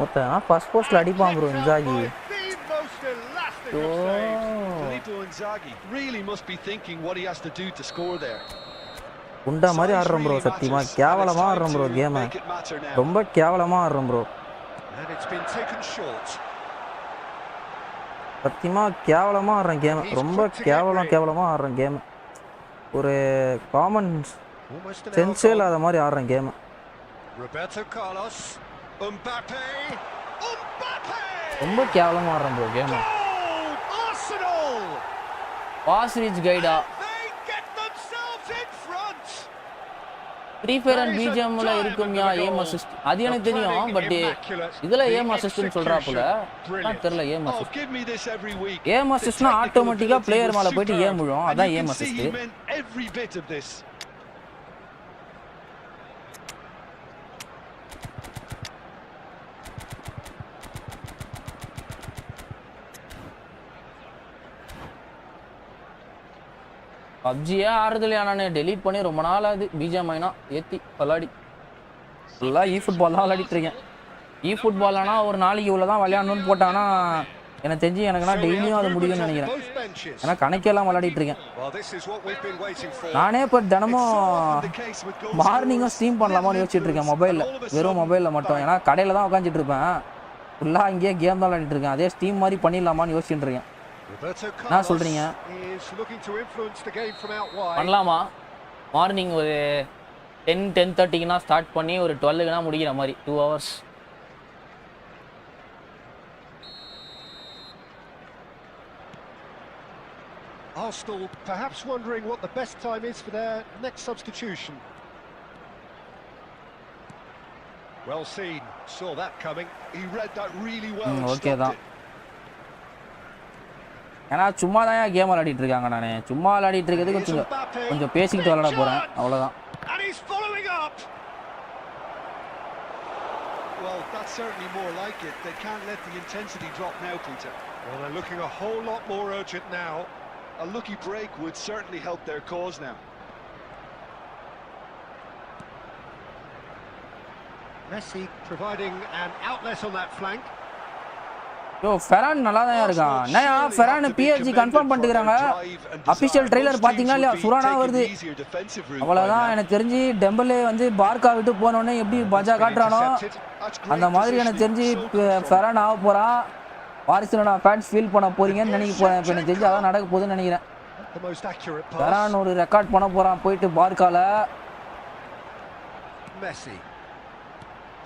மொத்தமா ஃபர்ஸ்ட் போஸ்ட்ல அடிப்பான் bro இன்சாகி. Filippo Inzaghi really must be thinking what he has to do to score there. குண்டா மாதிரி ஆடுறோம் ப்ரோ. சத்தியமா கேவலமா ஆடுறோம் ப்ரோ கேம். ரொம்ப கேவலமா ஆடுறோம் ப்ரோ. சத்தியமா கேவலமா ஆடுறேன் கேம். ரொம்ப கேவலமா ஆடுறேன் கேம். ஒரு காமன் சென்ஸே இல்லாத மாதிரி ஆடுறேன் கேம். Roberto Carlos, Mbappe, ரொம்ப கேவலமா ஆடுறேன் bro game. Arsenal pass reach கைடா. they get themselves in front. Free fire and பிஜிஎம்ல இருக்கும்யா ஏம் அசிஸ்ட். அது எனக்கு தெரியும். பட் இதுல ஏம் அசிஸ்ட்னு சொல்றாப்புல. நான் தெரியல ஏம் அசிஸ்ட். ஏம் அசிஸ்ட்னா ஆட்டோமேட்டிக்கா பிளேயர் மேல போயிட்டு ஏம் விழும். அதான் ஏம் அசிஸ்ட். பப்ஜியே ஆடுறது இல்லையா? நான் டெலீட் பண்ணி ரொம்ப நாள் ஆகுது. பிஜிஎம்ஐனா ஏற்றி விளாடி ஃபுல்லாக eFootball தான் விளையாடிட்டு இருக்கேன். eFootball ஆனால் ஒரு நாளைக்கு இவ்வளோ தான் விளையாடணும்னு போட்டாங்கன்னா எனக்கு தெரிஞ்சு எனக்குன்னா டெய்லியும் அது முடியும்னு நினைக்கிறேன். ஏன்னா கணக்கெல்லாம் விளையாடிட்டு இருக்கேன். நானே இப்போ தினமும் மார்னிங்கும் ஸ்ட்ரீம் பண்ணலாமான்னு யோசிச்சுட்டு இருக்கேன் மொபைலில். வெறும் மொபைலில் மட்டும். ஏன்னா கடையில் தான் உட்காந்துட்டு இருப்பேன். ஃபுல்லாக இங்கேயே கேம் தான் விளையாடிட்டு இருக்கேன். அதே ஸ்ட்ரீம் மாதிரி பண்ணிடலாமான்னு யோசிச்சுட்டு இருக்கேன். என்ன சொல்கிறீங்க? பண்ணலாமா? மார்னிங் ஒரு 10-10:30க்குனா ஸ்டார்ட் பண்ணி ஒரு 12க்குனா முடிக்கிற மாதிரி 2 hours. Arsenal perhaps wondering what the best time is for their next substitution. Well seen, saw that coming. He read that really well. Okay தான். ஏன்னா சும்மா தான் கேம் விளையாடிட்டு இருக்காங்க. நான் சும்மா விளையாடிட்டு இருக்கிறது கொஞ்சம் பேசிக்கிட்டு விளையாட போகிறேன், அவ்வளோதான். And he's following up. Well, that's certainly more like it. They can't let the intensity drop now, Peter. Well, they're looking a whole lot more urgent now. A lucky break would certainly help their cause now. Messi providing an outlet on that flank. யோ ஃபெரான் நல்லா தான் இருக்கான். என்னயா ஃபெரான் PSG confirm பண்ணிட்டுறாங்க. Official trailer பாத்தீங்களா இல்லையா? சுரானா வருது. அவ்வளவுதான். எனக்கு தெரிஞ்சு டெம்பலே வந்து பார்க்கா விட்டு போனோடனே எப்படி பஜா காட்டுறானோ அந்த மாதிரி எனக்கு தெரிஞ்சு ஃபெரான் ஆக போறான். பார்சிலோனா ஃபேன்ஸ் ஃபீல் பண்ண போறீங்கன்னு நினைக்க போறேன். இப்போ எனக்கு தெரிஞ்சு அதான் நடக்க போகுதுன்னு நினைக்கிறேன். ஃபெரான் ஒரு ரெக்கார்ட் பண்ண போறான் போயிட்டு பார்க்கால. Messi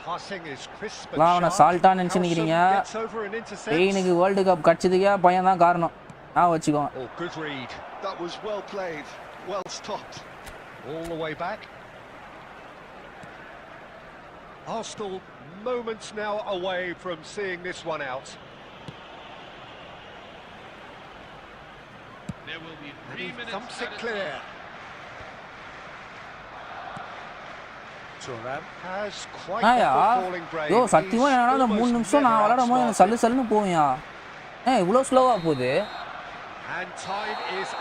passing is crisp. நான் சால்ட்டா நினைச்சுக்கிறீங்க. ஸ்பெயினுக்கு வேர்ல்டு கப் கட்சிதுக்கே பையன் தான் காரணம். நான் வச்சுக்கோ. Oh, good read. That was well played. Well stopped. All the way back. Arsenal moments now away from seeing this one out. There will be 3 minutes. Thumps it clear. Has quite the falling brain. யோ சத்தியமா என்னன்னா அந்த 3 நிமிஷம் நான் விளையாடும் போது எனக்கு சல்லு சல்லுன்னு போவியா? இவ்வளோ ஸ்லோவா போகுது. And time is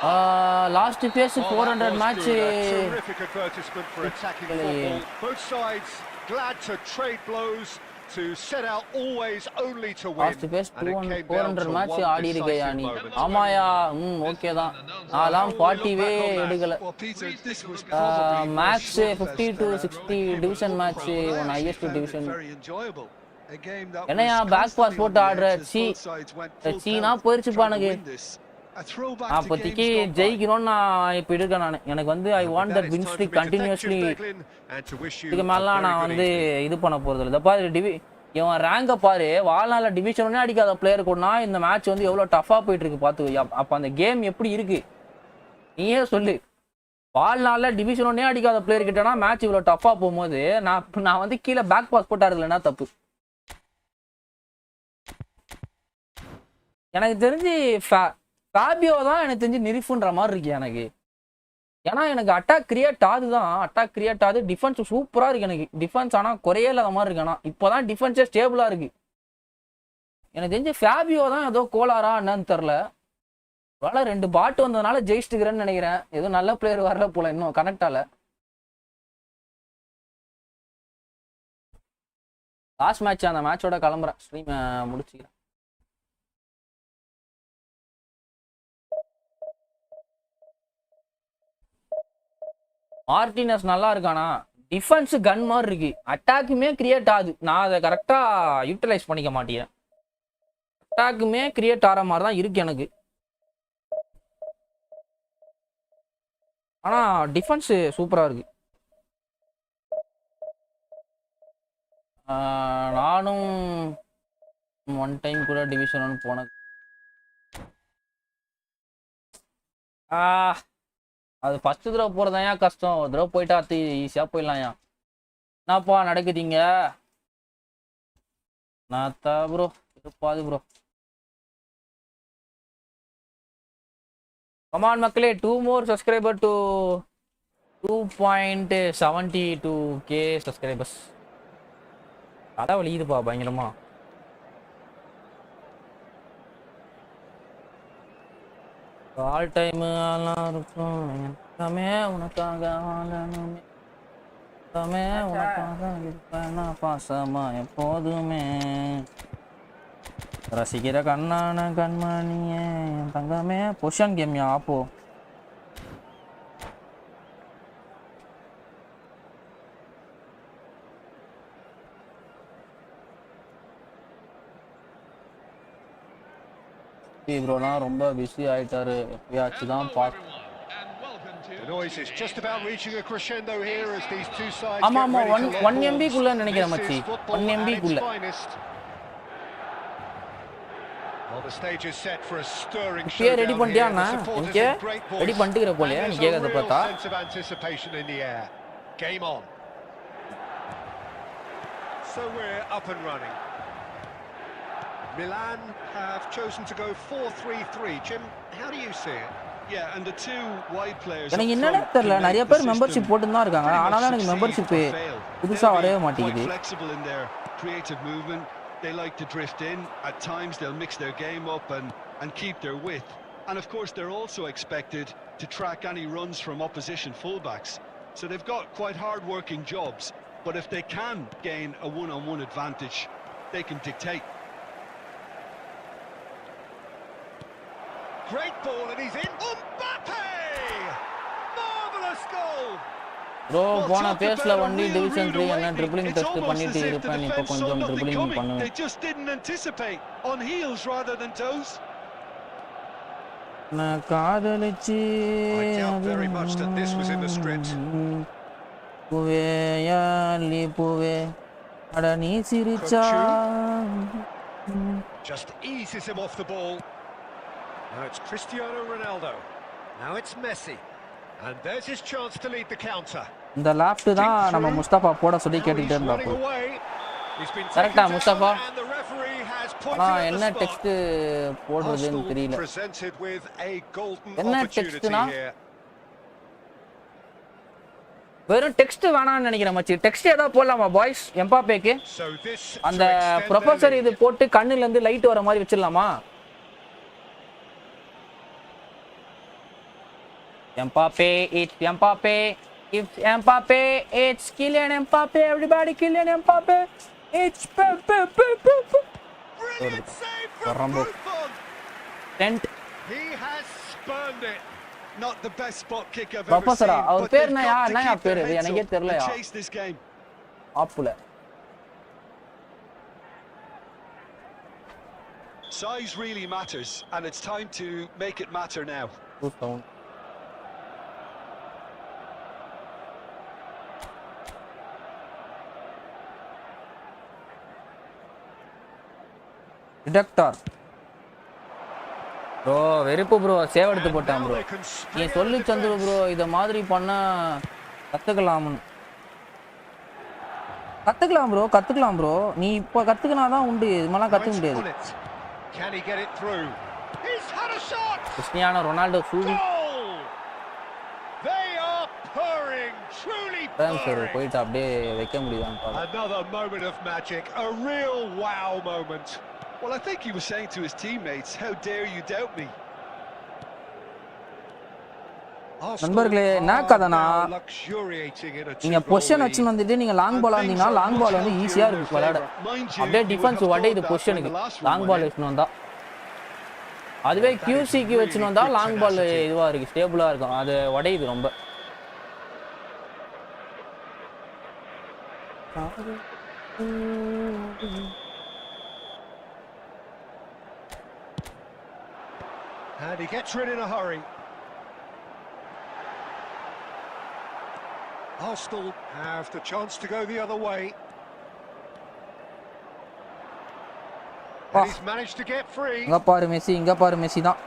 last phase 400 match. Terrific advertisement for attacking football. Both sides glad to trade blows to set out always only to win. Last phase 400 match ஆடி இருக்கயா நீ? ஆமாயா. ஓகே தான். நான்லாம் 40வே எடுக்கல. Max 50 to 60 division match one highest division. என்னையா back pass போட்டு ஆடுற சீனா போயிருச்சு பானுக்கு. அப்போதைக்கு ஜெயிக்கணும்னு நான் இப்போ இருக்கேன். நான் எனக்கு வந்து I want that win streak continuously. இதுக்கு மேலாம் நான் வந்து இது பண்ண போகிறது இல்லை. இதப்பா இவன் ரேங்கை பாரு. வாழ்நாளில் டிவிஷனே அடிக்காத பிளேயர் கூடனா இந்த மேட்ச் வந்து எவ்வளோ டஃப்பாக போயிட்டு இருக்கு பார்த்து. அப்போ அந்த கேம் எப்படி இருக்கு நீயே சொல்லு. வாழ்நாளில் டிவிஷனே அடிக்காத பிளேயர் கிட்டனா மேட்ச் இவ்வளோ டஃப்பாக போகும்போது நான் வந்து கீழே பேக் பாஸ் போட்டு ஆடுறதுலன்னா தப்பு. எனக்கு தெரிஞ்சு ஃபேபியோ தான் எனக்கு தெரிஞ்சு நிரிஃபுன்ற மாதிரி இருக்கு எனக்கு. ஏன்னா எனக்கு அட்டாக் கிரியேட் ஆகுது. டிஃபென்ஸ் சூப்பராக இருக்கு எனக்கு. டிஃபென்ஸ் ஆனால் குறையே இல்லாத மாதிரி இருக்கு. ஆனால் இப்போ தான் டிஃபென்ஸே ஸ்டேபிளாக இருக்கு. எனக்கு தெரிஞ்சு ஃபேபியோ தான் ஏதோ கோளாரா என்னன்னு தெரில. வேலை 2 பாட்டு வந்ததுனால ஜெயிச்சுக்கிறேன்னு நினைக்கிறேன். ஏதோ நல்ல பிளேயர் வரல போல இன்னும் கனெக்ட் ஆகல. லாஸ்ட் மேட்ச் அந்த மேட்சோட கிளம்புறேன். ஸ்ட்ரீம் முடிச்சுக்கிறேன். மார்டினஸ் நல்லா இருக்கானா? டிஃபென்ஸ் கன் மாதிரி இருக்கு. அட்டாக்குமே கிரியேட் ஆகுது. நான் அதை கரெக்டாக யூட்டிலைஸ் பண்ணிக்க மாட்டேன். அட்டாக்குமே கிரியேட் ஆகிற மாதிரி தான் இருக்கு எனக்கு. ஆனால் டிஃபென்ஸு சூப்பராக இருக்கு. நானும் 1 டைம் கூட டிவிஷன் 1 போனது. அது ஃபர்ஸ்ட் தடவை போறதாயா கஷ்டம். ஒரு தடவை போயிட்டா ஈஸியா போயிடலாம்யா. என்னப்பா நடக்குதுங்க? நாத்தா ப்ரோ இருப்பாது ப்ரோ. கமான் மக்களே, 2 more subscriber to 2.72k subscribers. அதான் வலிக்குதுப்பா பயங்கரமா. ஆல் டைம் எல்லாம் இருக்கும். எல்லாமே உனக்காக வாழணுமே, எல்லாமே உனக்காக இருப்பேனா பாசமா எப்போதுமே. ரசிக்கிற கண்ணான கண்மணியே என் தங்கமே. பொஷன் கேம்யா ஆப்போ. ப்ரோலாம் ரொம்ப பிஸி ஆயிட்டாரு. எப்பயாச்சும் தான் பார்க்க. The noise is just about reaching a crescendo here as these two sides ஆமா get ஆமா ready to lock 1 MB balls. குள்ள நினைக்கிறேன் மச்சி. This is football 1 MB at its குள்ள. finest. Well, the stage is set for a stirring இப்பயே ready showdown பண்ணிட்டியா here. Anna? The supporters இங்கே in great voice. Ready பண்ணிட்டுக்கிற போலயே And நீ there's a கேட்கறத real பார்த்தா. sense of anticipation in the air. Game on. So we're up and running. Milan have chosen to go 4-3-3. Jim, how do you see it? Yeah, and the two wide players. எனக்கு என்னன்னே தெரியல. நிறைய பேர் membership போட்டு தான் இருக்காங்க. ஆனாலும் எனக்கு மெம்பர்ஷிப் புதுசா வரவே மாட்டேங்குது. Flexible in their creative movement. They like to drift in. At times they'll mix their game up and keep their width. And of course they're also expected to track any runs from opposition fullbacks. So they've got quite hard-working jobs. But if they can gain a one-on-one advantage, they can dictate. Great ball and he's in. Mbappe! Marvelous goal! Bro போன பேஸ்ல வண்டி division 3 என்ன dribbling test பண்ணிட்டு இருப்பேன். இப்போ கொஞ்சம் dribbling பண்ணுவேன். They just didn't anticipate on heels rather than toes. நான் காதலிச்சி I doubt very much that this was in the script. பூவே யாலி பூவே அட நீ சிரிச்சா. Just eases him off the ball. Now it's Cristiano Ronaldo. Now it's Messi. And there's his chance to lead the counter. இந்த loft தான் நம்ம முஸ்தபா போட சொல்லி கேட்டுட்டே இருந்தாரு. கரெக்ட்டா முஸ்தபா? ஆனா என்ன டெக்ஸ்ட் போடுறதுன்னு தெரியல. என்ன டெக்ஸ்ட்னா வெறும் டெக்ஸ்ட் வேணாம்னு நினைக்கிறேன் மச்சி. டெக்ஸ்ட் ஏதாவது போடலாமா பாய்ஸ்? எம்பாப்பேக்கு அந்த ப்ரொஃபசர் இது போட்டு கண்ணுல இருந்து லைட் வர மாதிரி வச்சிடலாமா? Mbappe, it's Mbappe. It's Mbappe, it's Kylian Mbappe. Everybody, Kylian Mbappe. It's Brilliant save from Buffon. Tent. He has spurned it. Not the best spot kick I've ever Professor, seen. our But pair they've na got ya, to na ya keep their pair, heads yanake up therla and ya. chase this game. Appula. Size really matters, and it's time to make it matter now. Good sound. Detector bro வெறுப்பு bro. Save எடுத்து போட்டான் bro. நீ சொல்லி Chandru bro இத மாதிரி பண்ணா கத்துக்கலாம் bro. நீ இப்ப கத்துக்கினாதான் உண்டு. இது மாதிரிலாம் கத்துக்க முடியாது. கிறிஸ்டியானோ ரொனால்டோ சூடி போயிட்டு அப்படியே வைக்க முடியுதான்னு பாருங்க. Another moment of magic, a real wow moment. Well, I think he was saying to his teammates, how dare you doubt me? நண்பர்களே என்ன கதனா, நீங்க பொசிஷன் வச்சு வந்துட்டு நீங்க லாங் பால் ஆந்தீங்கன்னா லாங் பால் வந்து ஈஸியா இருக்கு விளையாட. அப்படியே டிஃபென்ஸ் உடையுது பொசிஷனுக்கு லாங் பால் வச்சுன்னு வந்தா. அதுவே QCக்கு வச்சுன்னு வந்தா லாங் பால் இதுவா இருக்கு, ஸ்டேபிளா இருக்கும். அது உடையுது ரொம்ப. And he gets rid in a hurry. Arsenal have the chance to go the other way. And he's managed to get free. இங்க பாரு மெஸ்ஸி தான்.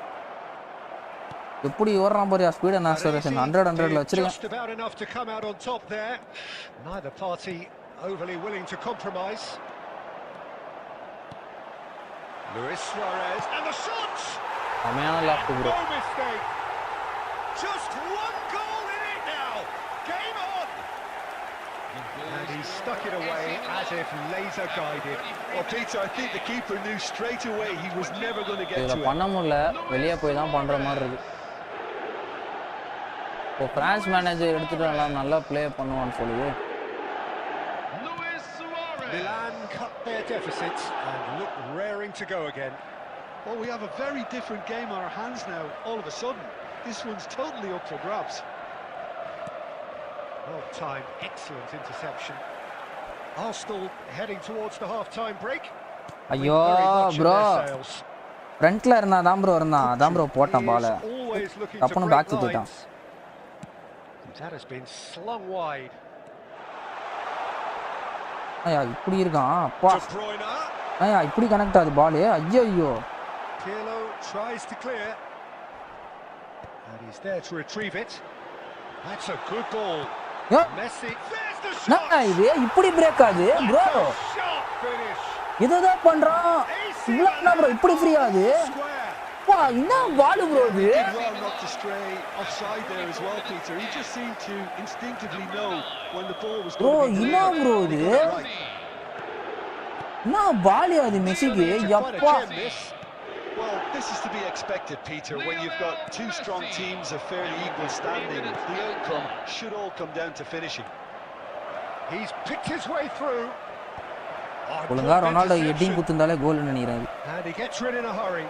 எப்படி ஓடுறான் பாரியா ஸ்பீட் அண்ட் ஆக்சலரேஷன் 100ல வச்சிருக்கேன். Just about enough to come out on top there. Neither party overly willing to compromise. Luis Suarez and the shots. அமேனா loft bro. No mistake. Just one goal in it now. Game on. And he stuck it away as if laser guided. Well, Peter, I think the keeper knew straight away he was never going to get to it. பண்ண முடியல, வெளியே போய் தான் பண்ற மாதிரி இருக்கு. இப்போ France manager எடுத்துட்டு நல்லா ப்ளே பண்ணுவான்னு சொல்லுது. Milan cut their deficit and look raring to go again. Well, we have a very different game on our hands now. All of a sudden, this one's totally up for grabs. Well timed, excellent interception. Arsenal heading towards the half-time break. ஐயோ bro ஃப்ரண்ட்ல இருந்தா தான் bro இருந்தான் அதான் bro போட்டான் பால அப்பனும் back சுத்திட்டான். That has been slung wide. ஐயா இப்படி இருக்கான் அப்பா ஐயா இப்படி கனெக்ட் ஆகுது பால். ஐயோ Pirlo tries to clear and he's there to retrieve it. That's a good ball. Messi, there's the shot. நான் இது இப்படி பிரேக் ஆகுது ப்ரோ. இதுதான் பண்றான் இவ்வளவு ப்ரோ இப்படி ஃப்ரீ ஆகுது. வா என்ன பால் ப்ரோ இது. Well not to stray offside there as well, Peter. He just seemed to instinctively know when the ball was going to be என்ன ப்ரோ இது என்ன பால் அது மெஸ்ஸிக்கு யப்பா. Well, this is to be expected, Peter, when you've got two strong teams of fairly equal standing. The outcome should all come down to finishing. He's picked his way through. ஒழுங்கா Ronaldo heading குத்துந்தாலே கோல் நினைக்கிறாரு. And he gets rid in a hurry.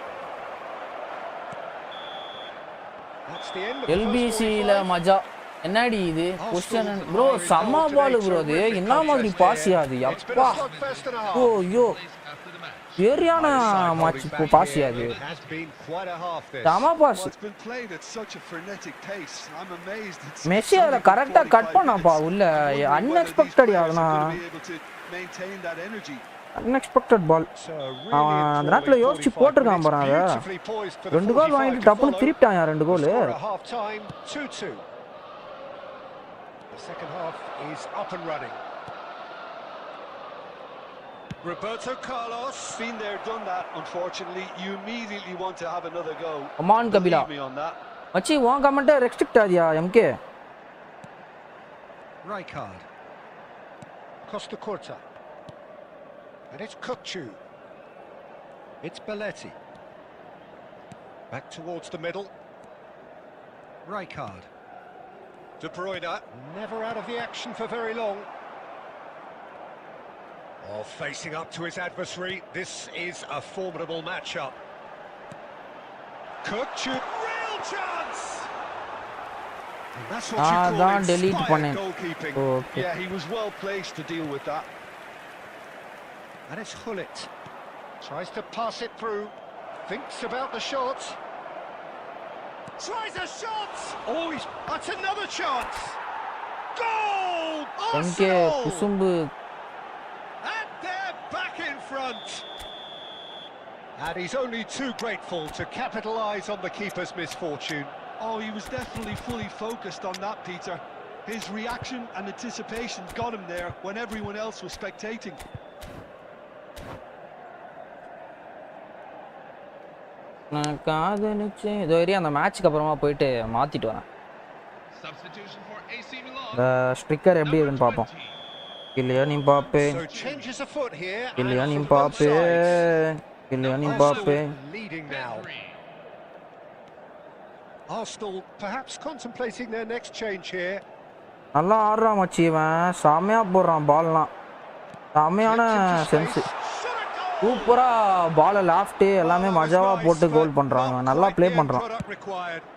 That's the end of LBC ல மஜா என்னடி இது question bro சம பால் bro அது என்ன மாதிரி பாஸ் ஆகுது யப்பா. ஓ ஏரியானா மேட்ச் பாஸ் ஆகுது சம பாஸ். மெஸ்ஸி அத கரெக்ட்டா கட் பண்ணாப்பா உள்ள அன்எக்ஸ்பெக்டட் யாருனா அன்எக்ஸ்பெக்டட் பால். அந்த நேரத்துல யோசிச்சு போட்டுருக்கான் பாருங்க. அத 2 கோல் வாங்கிட்டு டப்புன்னு திருப்பிட்டான் 2 கோல். The second half is up and running. Roberto Carlos, been there, done that. Unfortunately, you immediately want to have another go. Come on, Kabila. மச்சி உன் comment restrict Adhia MK. Rijkaard. Costa Curta. And it's Kukçu. It's Belletti. Back towards the middle. Rijkaard. De Bruyne, never out of the action for very long. Oh, facing up to his adversary, this is a formidable matchup. Kukçu, real chance! And that's what you call inspired goalkeeping. Okay. Yeah, he was well placed to deal with that. And it's Hullet. Tries to pass it through. Thinks about the shot. Tries a shot! Oh, that's another chance! Goal! Arsenal! குசும்பு. And they're back in front. And he's only too grateful to capitalise on the keeper's misfortune. Oh, he was definitely fully focused on that, Peter. His reaction and anticipation got him there when everyone else was spectating. நான் காதலிச்சே இதோ area அந்த மேட்ச்க்கு அப்புறமா போயிட்டு மாத்திட்டு வரேன். இந்த sticker எப்படி இருக்குன்னு பாப்போம். Kylian Mbappe Kylian Mbappe Kylian Mbappe. Arsenal perhaps contemplating their next change here. நல்லா ஆடுறான் மச்சி இவன். செமையா போடுறான் பால்லாம். செமையான சென்ஸ். சூப்பரா பால் லெஃப்ட் எல்லாமே மஜாவா போட்டு கோல் பண்றாங்க. நல்லா ப்ளே பண்றான்.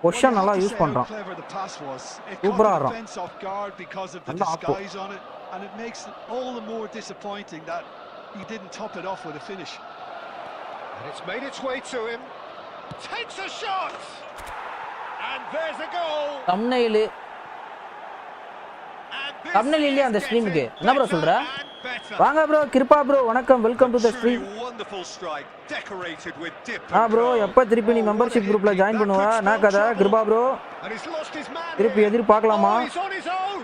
பொசிஷன் நல்லா யூஸ் பண்றான். சூப்பரா ஆடுறான். நல்லா ஆப்பு. And it makes it all the more disappointing that he didn't top it off with a finish. And it's made its way to him. Takes a shot. And there's a goal. thumbnail இல்லையா அந்த ஸ்ட்ரீமுக்கு? என்ன bro சொல்ற? வாங்க bro Kripa bro வணக்கம், welcome to the stream. wonderful strike, decorated with dip and bro curl. எப்ப திருப்பி நீ Oh, what a membership hit குரூப்ல kick. ஜாயின் That பண்ணுவ could நான் spell கதை trouble. Kirupa bro And he's lost his man திருப்பி here. எதிர்பார்க்கலாமா Oh, he's on his own.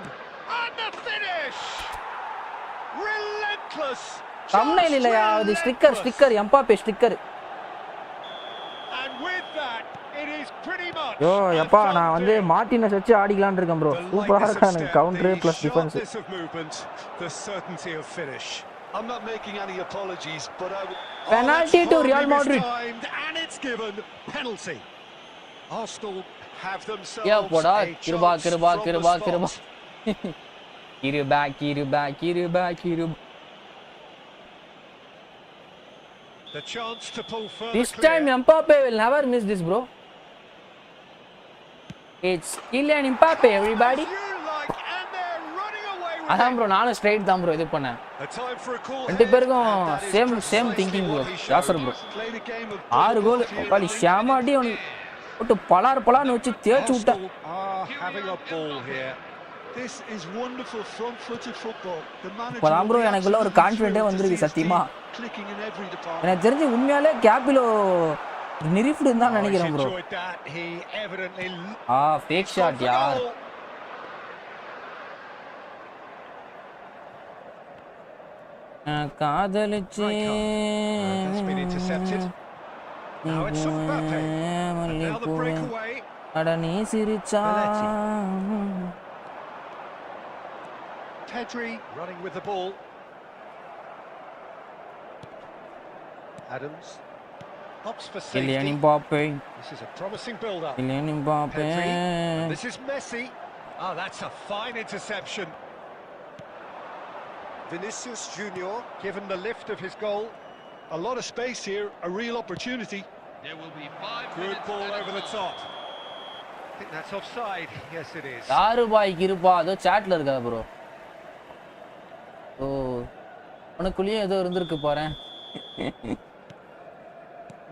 And the finish. Relentless. Thumbnail இல்லையா அது sticker Mbappe sticker And with that, it is pretty much. Yo a எப்பா done நான் வந்து deal. Martinus வச்சு ஆடிக்கலாம்னு இருக்கேன் ப்ரோ The சூப்பரா lightness of இருக்கானு step, counter the plus defence sharpness of movement, the certainty of finish. I'm not making any apologies, but I would... Penalty that's to Real horribly Madrid. mistimed, and it's given penalty. Arsenal have யா themselves போடா a Kirupa chance Kirupa from Kirupa the Kirupa spot. Kirupa The chance to pull further This clear. time Mbappe will never miss this, bro. It's Kylian Mbappe, everybody. As you like, and they're running away with அதான் it. Bro நானும் straight தான் bro இது பண்ணேன் A time for a cool ரெண்டு head, பேருக்கும் and that is same precisely thinking bro what he showed. Yasar bro Played a game of 6 goal உக்காளி ஷாமாட்டி அவனுக்கு போட்டு பலார்னு வச்சு தேய்ச்சி விட்டா Arsenal are having a ball here. This is wonderful front-footed football. The manager இப்போதான் ப்ரோ will be எனக்குள்ள ஒரு absolutely கான்ஃபிடென்ட்டே thrilled to வந்திருக்கு see his சத்தியமா team clicking in every department. எனக்கு தெரிஞ்சு உண்மையாலே கேப்பிலோ நிரிஃப்டு தான் Oh, he's நினைக்கிறேன் bro enjoyed that. He evidently fake shot யார் காதலிச்சு That's been intercepted. Now it's Mbappe. And now the breakaway. அட நீ சிரிச்சா Pedri running with the ball. Adams opts for Kylian safety. Mbappe This is a promising build-up. Kylian Mbappe Pedri. And this is Messi. Oh, that's a fine interception. Vinicius Junior given the lift of his goal. A lot of space here, a real opportunity. There will be 5 Good minutes ball added over the on. top. I think that's offside. Yes, it is. யாரு பாய்க்கு இருப்பா அதோ சாட்ல இருக்கா bro ஓ உனக்குள்ளேயே ஏதோ இருந்திருக்கு பாரு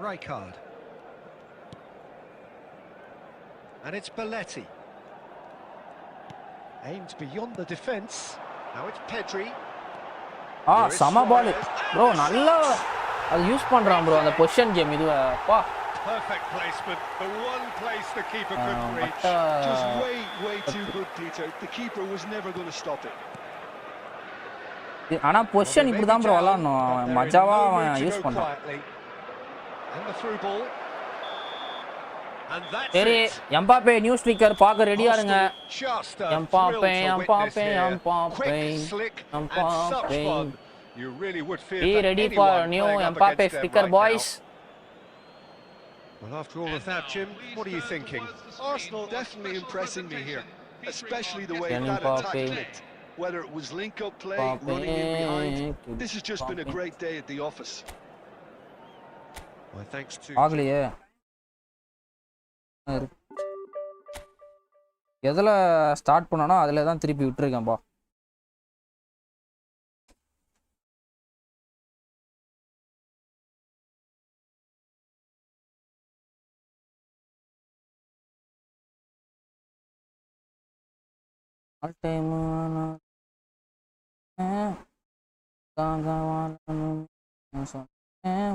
Rijkaard. And it's Belletti. Aimed beyond the defence. Now it's Pedri. சம பால் bro நல்லா அது யூஸ் பண்றான் ப்ரோ அந்த பொசிஷன் கேம் இது அப்பா Perfect placement. The one place the keeper couldn't reach. Just way too good, Peter. The keeper was never going to stop it. ஆனா position இப்படி தான் ப்ரோ விளாடணும் மஜாவா அவன் யூஸ் பண்றான் quietly. And the through ball. And that's சரி it. Mbappe new speaker பார்க்க ரெடியா இருங்க Arsenal just a Mbappe, thrill to witness Mbappe, here. Mbappe, Quick, slick, and such Mbappe. fun. You really would fear be for ready for anyone new playing up Mbappe against them sticker right boys now. Well, after all of that, Jim, what are you thinking? Arsenal definitely impressing me here, especially the way Kylian that attack Mbappe. clicked. Whether it was link-up play, Mbappe, running in behind, Kylian this has just been a Mbappe. great day at the office. Well, thanks to ஆகலையே எதுல start பண்ணனோ அதுல தான் திருப்பி விட்டுருக்கேன்பா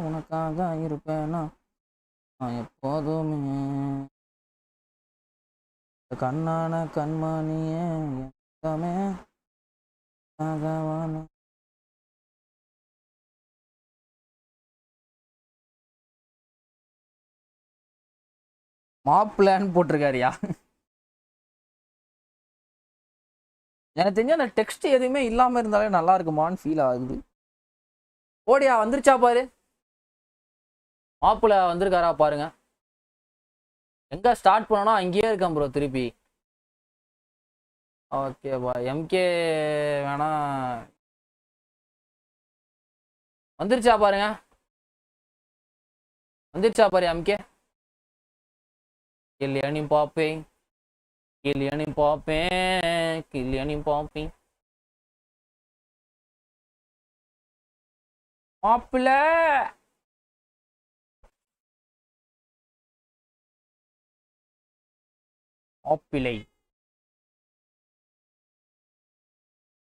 உனக்காக இருப்பேனா எப்போதுமே கண்ணான கண்மணியே எல்லாமே மாப்பிள்ளைன்னு போட்டிருக்காருயா எனக்கு தெரிஞ்ச அந்த டெக்ஸ்ட் எதுவுமே இல்லாம இருந்தாலே நல்லா இருக்குமான்னு ஃபீல் ஆகுது ஓடியா வந்துருச்சா பாரு மாப்பிள்ளை வந்திருக்காரா பாருங்க எங்க ஸ்டார்ட் பண்ணனோ அங்கேயே இருக்கேன் ப்ரோ திருப்பி ஓகேப்பா எம்கே வேணா வந்துருச்சா பாருங்க வந்துருச்சா பாரு எம்கே Kylian Mbappe Kylian Mbappe Kylian Mbappe மாப்பிள்ள மாப்பிள்ளை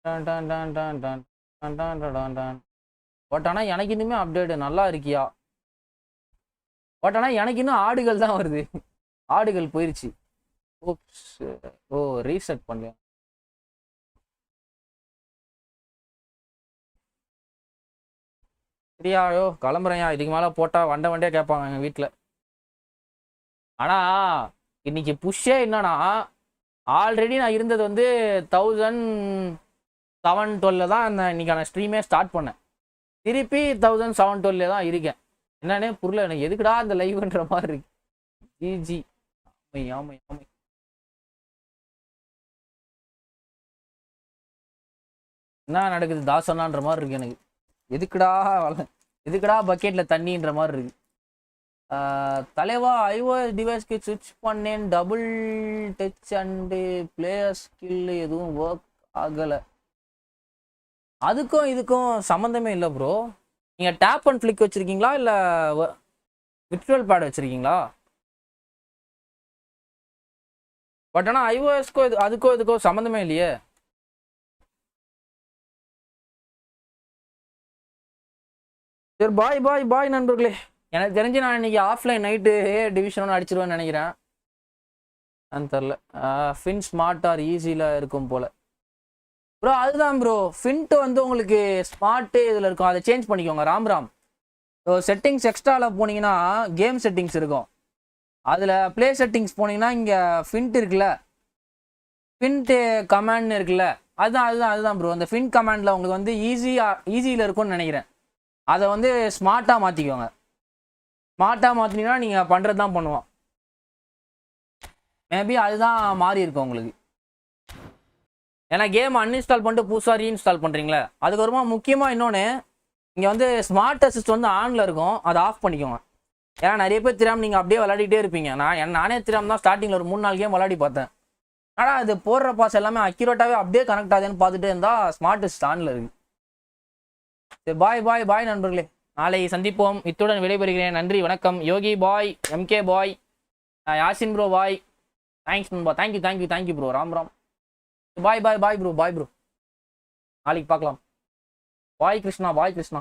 டான் டான் டான் டான் டான் டான் டான் டான் டான் பட் ஆனால் எனக்கு இன்னுமே அப்டேட் நல்லா இருக்கியா. பட் ஆனால் எனக்கு இன்னும் ஆடுகள் தான் வருது. ஆடுகள் போயிருச்சு. ஓ ரீசெட் பண்ணல. சரியாயோ கிளம்புறேயா. இதுக்கு மேலே போட்டால் வண்டையாக கேட்பாங்க எங்கள் வீட்டில். ஆனால் இன்னைக்கு புஷ்ஷே என்னன்னா, ஆல்ரெடி நான் இருந்தது வந்து 1712 தான் இன்னைக்கான ஸ்ட்ரீமே ஸ்டார்ட் பண்ணேன். திருப்பி 1712 தான் இருக்கேன். என்னன்னே புரியல எனக்கு. எதுக்குடா அந்த லைவ்ன்ற மாதிரி இருக்கு. ஜிஜி ஆமை ஆமை ஆமை. என்ன நடக்குது தாசனான்ற மாதிரி இருக்கு எனக்கு. எதுக்குடா பக்கெட்ல தண்ணின்ற மாதிரி இருக்கு. தலைவா ஐஓஎஸ் டிவைஸ்க்கு சுவிட்ச் பண்ணேன். Double touch and player skill எதுவும் ஒர்க் ஆகலை. அதுக்கும் இதுக்கும் சம்மந்தமே இல்லை ப்ரோ. நீங்கள் டேப் அண்ட் ஃப்ளிக் வச்சுருக்கீங்களா இல்லை விர்ச்சுவல் பேட் வச்சுருக்கீங்களா? பட் ஆனால் ஐஓஎஸ்க்கோ அதுக்கோ இதுக்கோ சம்மந்தமே இல்லையே. சரி பாய் நண்பர்களே. எனக்கு தெரிஞ்சு நான் இன்னைக்கு ஆஃப்லைன் நைட்டு டிவிஷன் ஒன்று அடிச்சிருவேன்னு நினைக்கிறேன். தெரில. ஃபின் ஸ்மார்ட் ஆர் ஈஸியில் இருக்கும் போல் ப்ரோ. அதுதான் ப்ரோ, ஃபின்ட்டு வந்து உங்களுக்கு ஸ்மார்ட்டு இதில் இருக்கும். அதை சேஞ்ச் பண்ணிக்கோங்க. ராம் செட்டிங்ஸ் எக்ஸ்ட்ராவில் போனீங்கன்னா கேம் செட்டிங்ஸ் இருக்கும். அதில் ப்ளே செட்டிங்ஸ் போனீங்கன்னா இங்கே ஃபின்ட் இருக்குல்ல, ஃபின்ட்டு கமாண்ட்னு இருக்குல்ல, அதுதான் ப்ரோ. அந்த ஃபின் கமாண்டில் உங்களுக்கு வந்து ஈஸியில் இருக்கும்னு நினைக்கிறேன். அதை வந்து ஸ்மார்ட்டாக மாற்றிக்கோங்க. ஸ்மார்ட்டாக மாற்றினீங்கன்னா நீங்கள் பண்ணுறது தான் பண்ணுவோம். மேபி அதுதான் மாறி இருக்கும் உங்களுக்கு. ஏன்னா கேம் அன்இன்ஸ்டால் பண்ணிட்டு புதுசாக ரீஇன்ஸ்டால் பண்ணுறீங்களே, அதுக்கப்புறமா முக்கியமாக இன்னொன்று, இங்கே வந்து ஸ்மார்ட் அசிஸ்ட் வந்து ஆனில் இருக்கும். அதை ஆஃப் பண்ணிக்கோங்க. ஏன்னா நிறைய பேர் தெரியாமல் நீங்கள் அப்படியே விளையாடிட்டே இருப்பீங்க. நானே தெரியாமல் தான் ஸ்டார்டிங்கில் ஒரு 3-4 கேம் விளையாடி பார்த்தேன். ஆனால் அது போடுற பாஸ் எல்லாமே அக்யூரேட்டாகவே அப்படியே கனெக்ட் ஆகுதுன்னு பார்த்துட்டே இருந்தால் ஸ்மார்ட் அசிஸ்ட் ஆனில் இருக்குது. சரி பாய் நண்பர்களே. நாளை சந்திப்போம். இத்துடன் விடைபெறுகிறேன். நன்றி வணக்கம். யோகி பாய், எம்கே பாய், யாசின் ப்ரோ பாய். தேங்க்ஸ் நண்பா. Thank you bro. Ram bye bro. நாளைக்கு பார்க்கலாம். பாய் கிருஷ்ணா.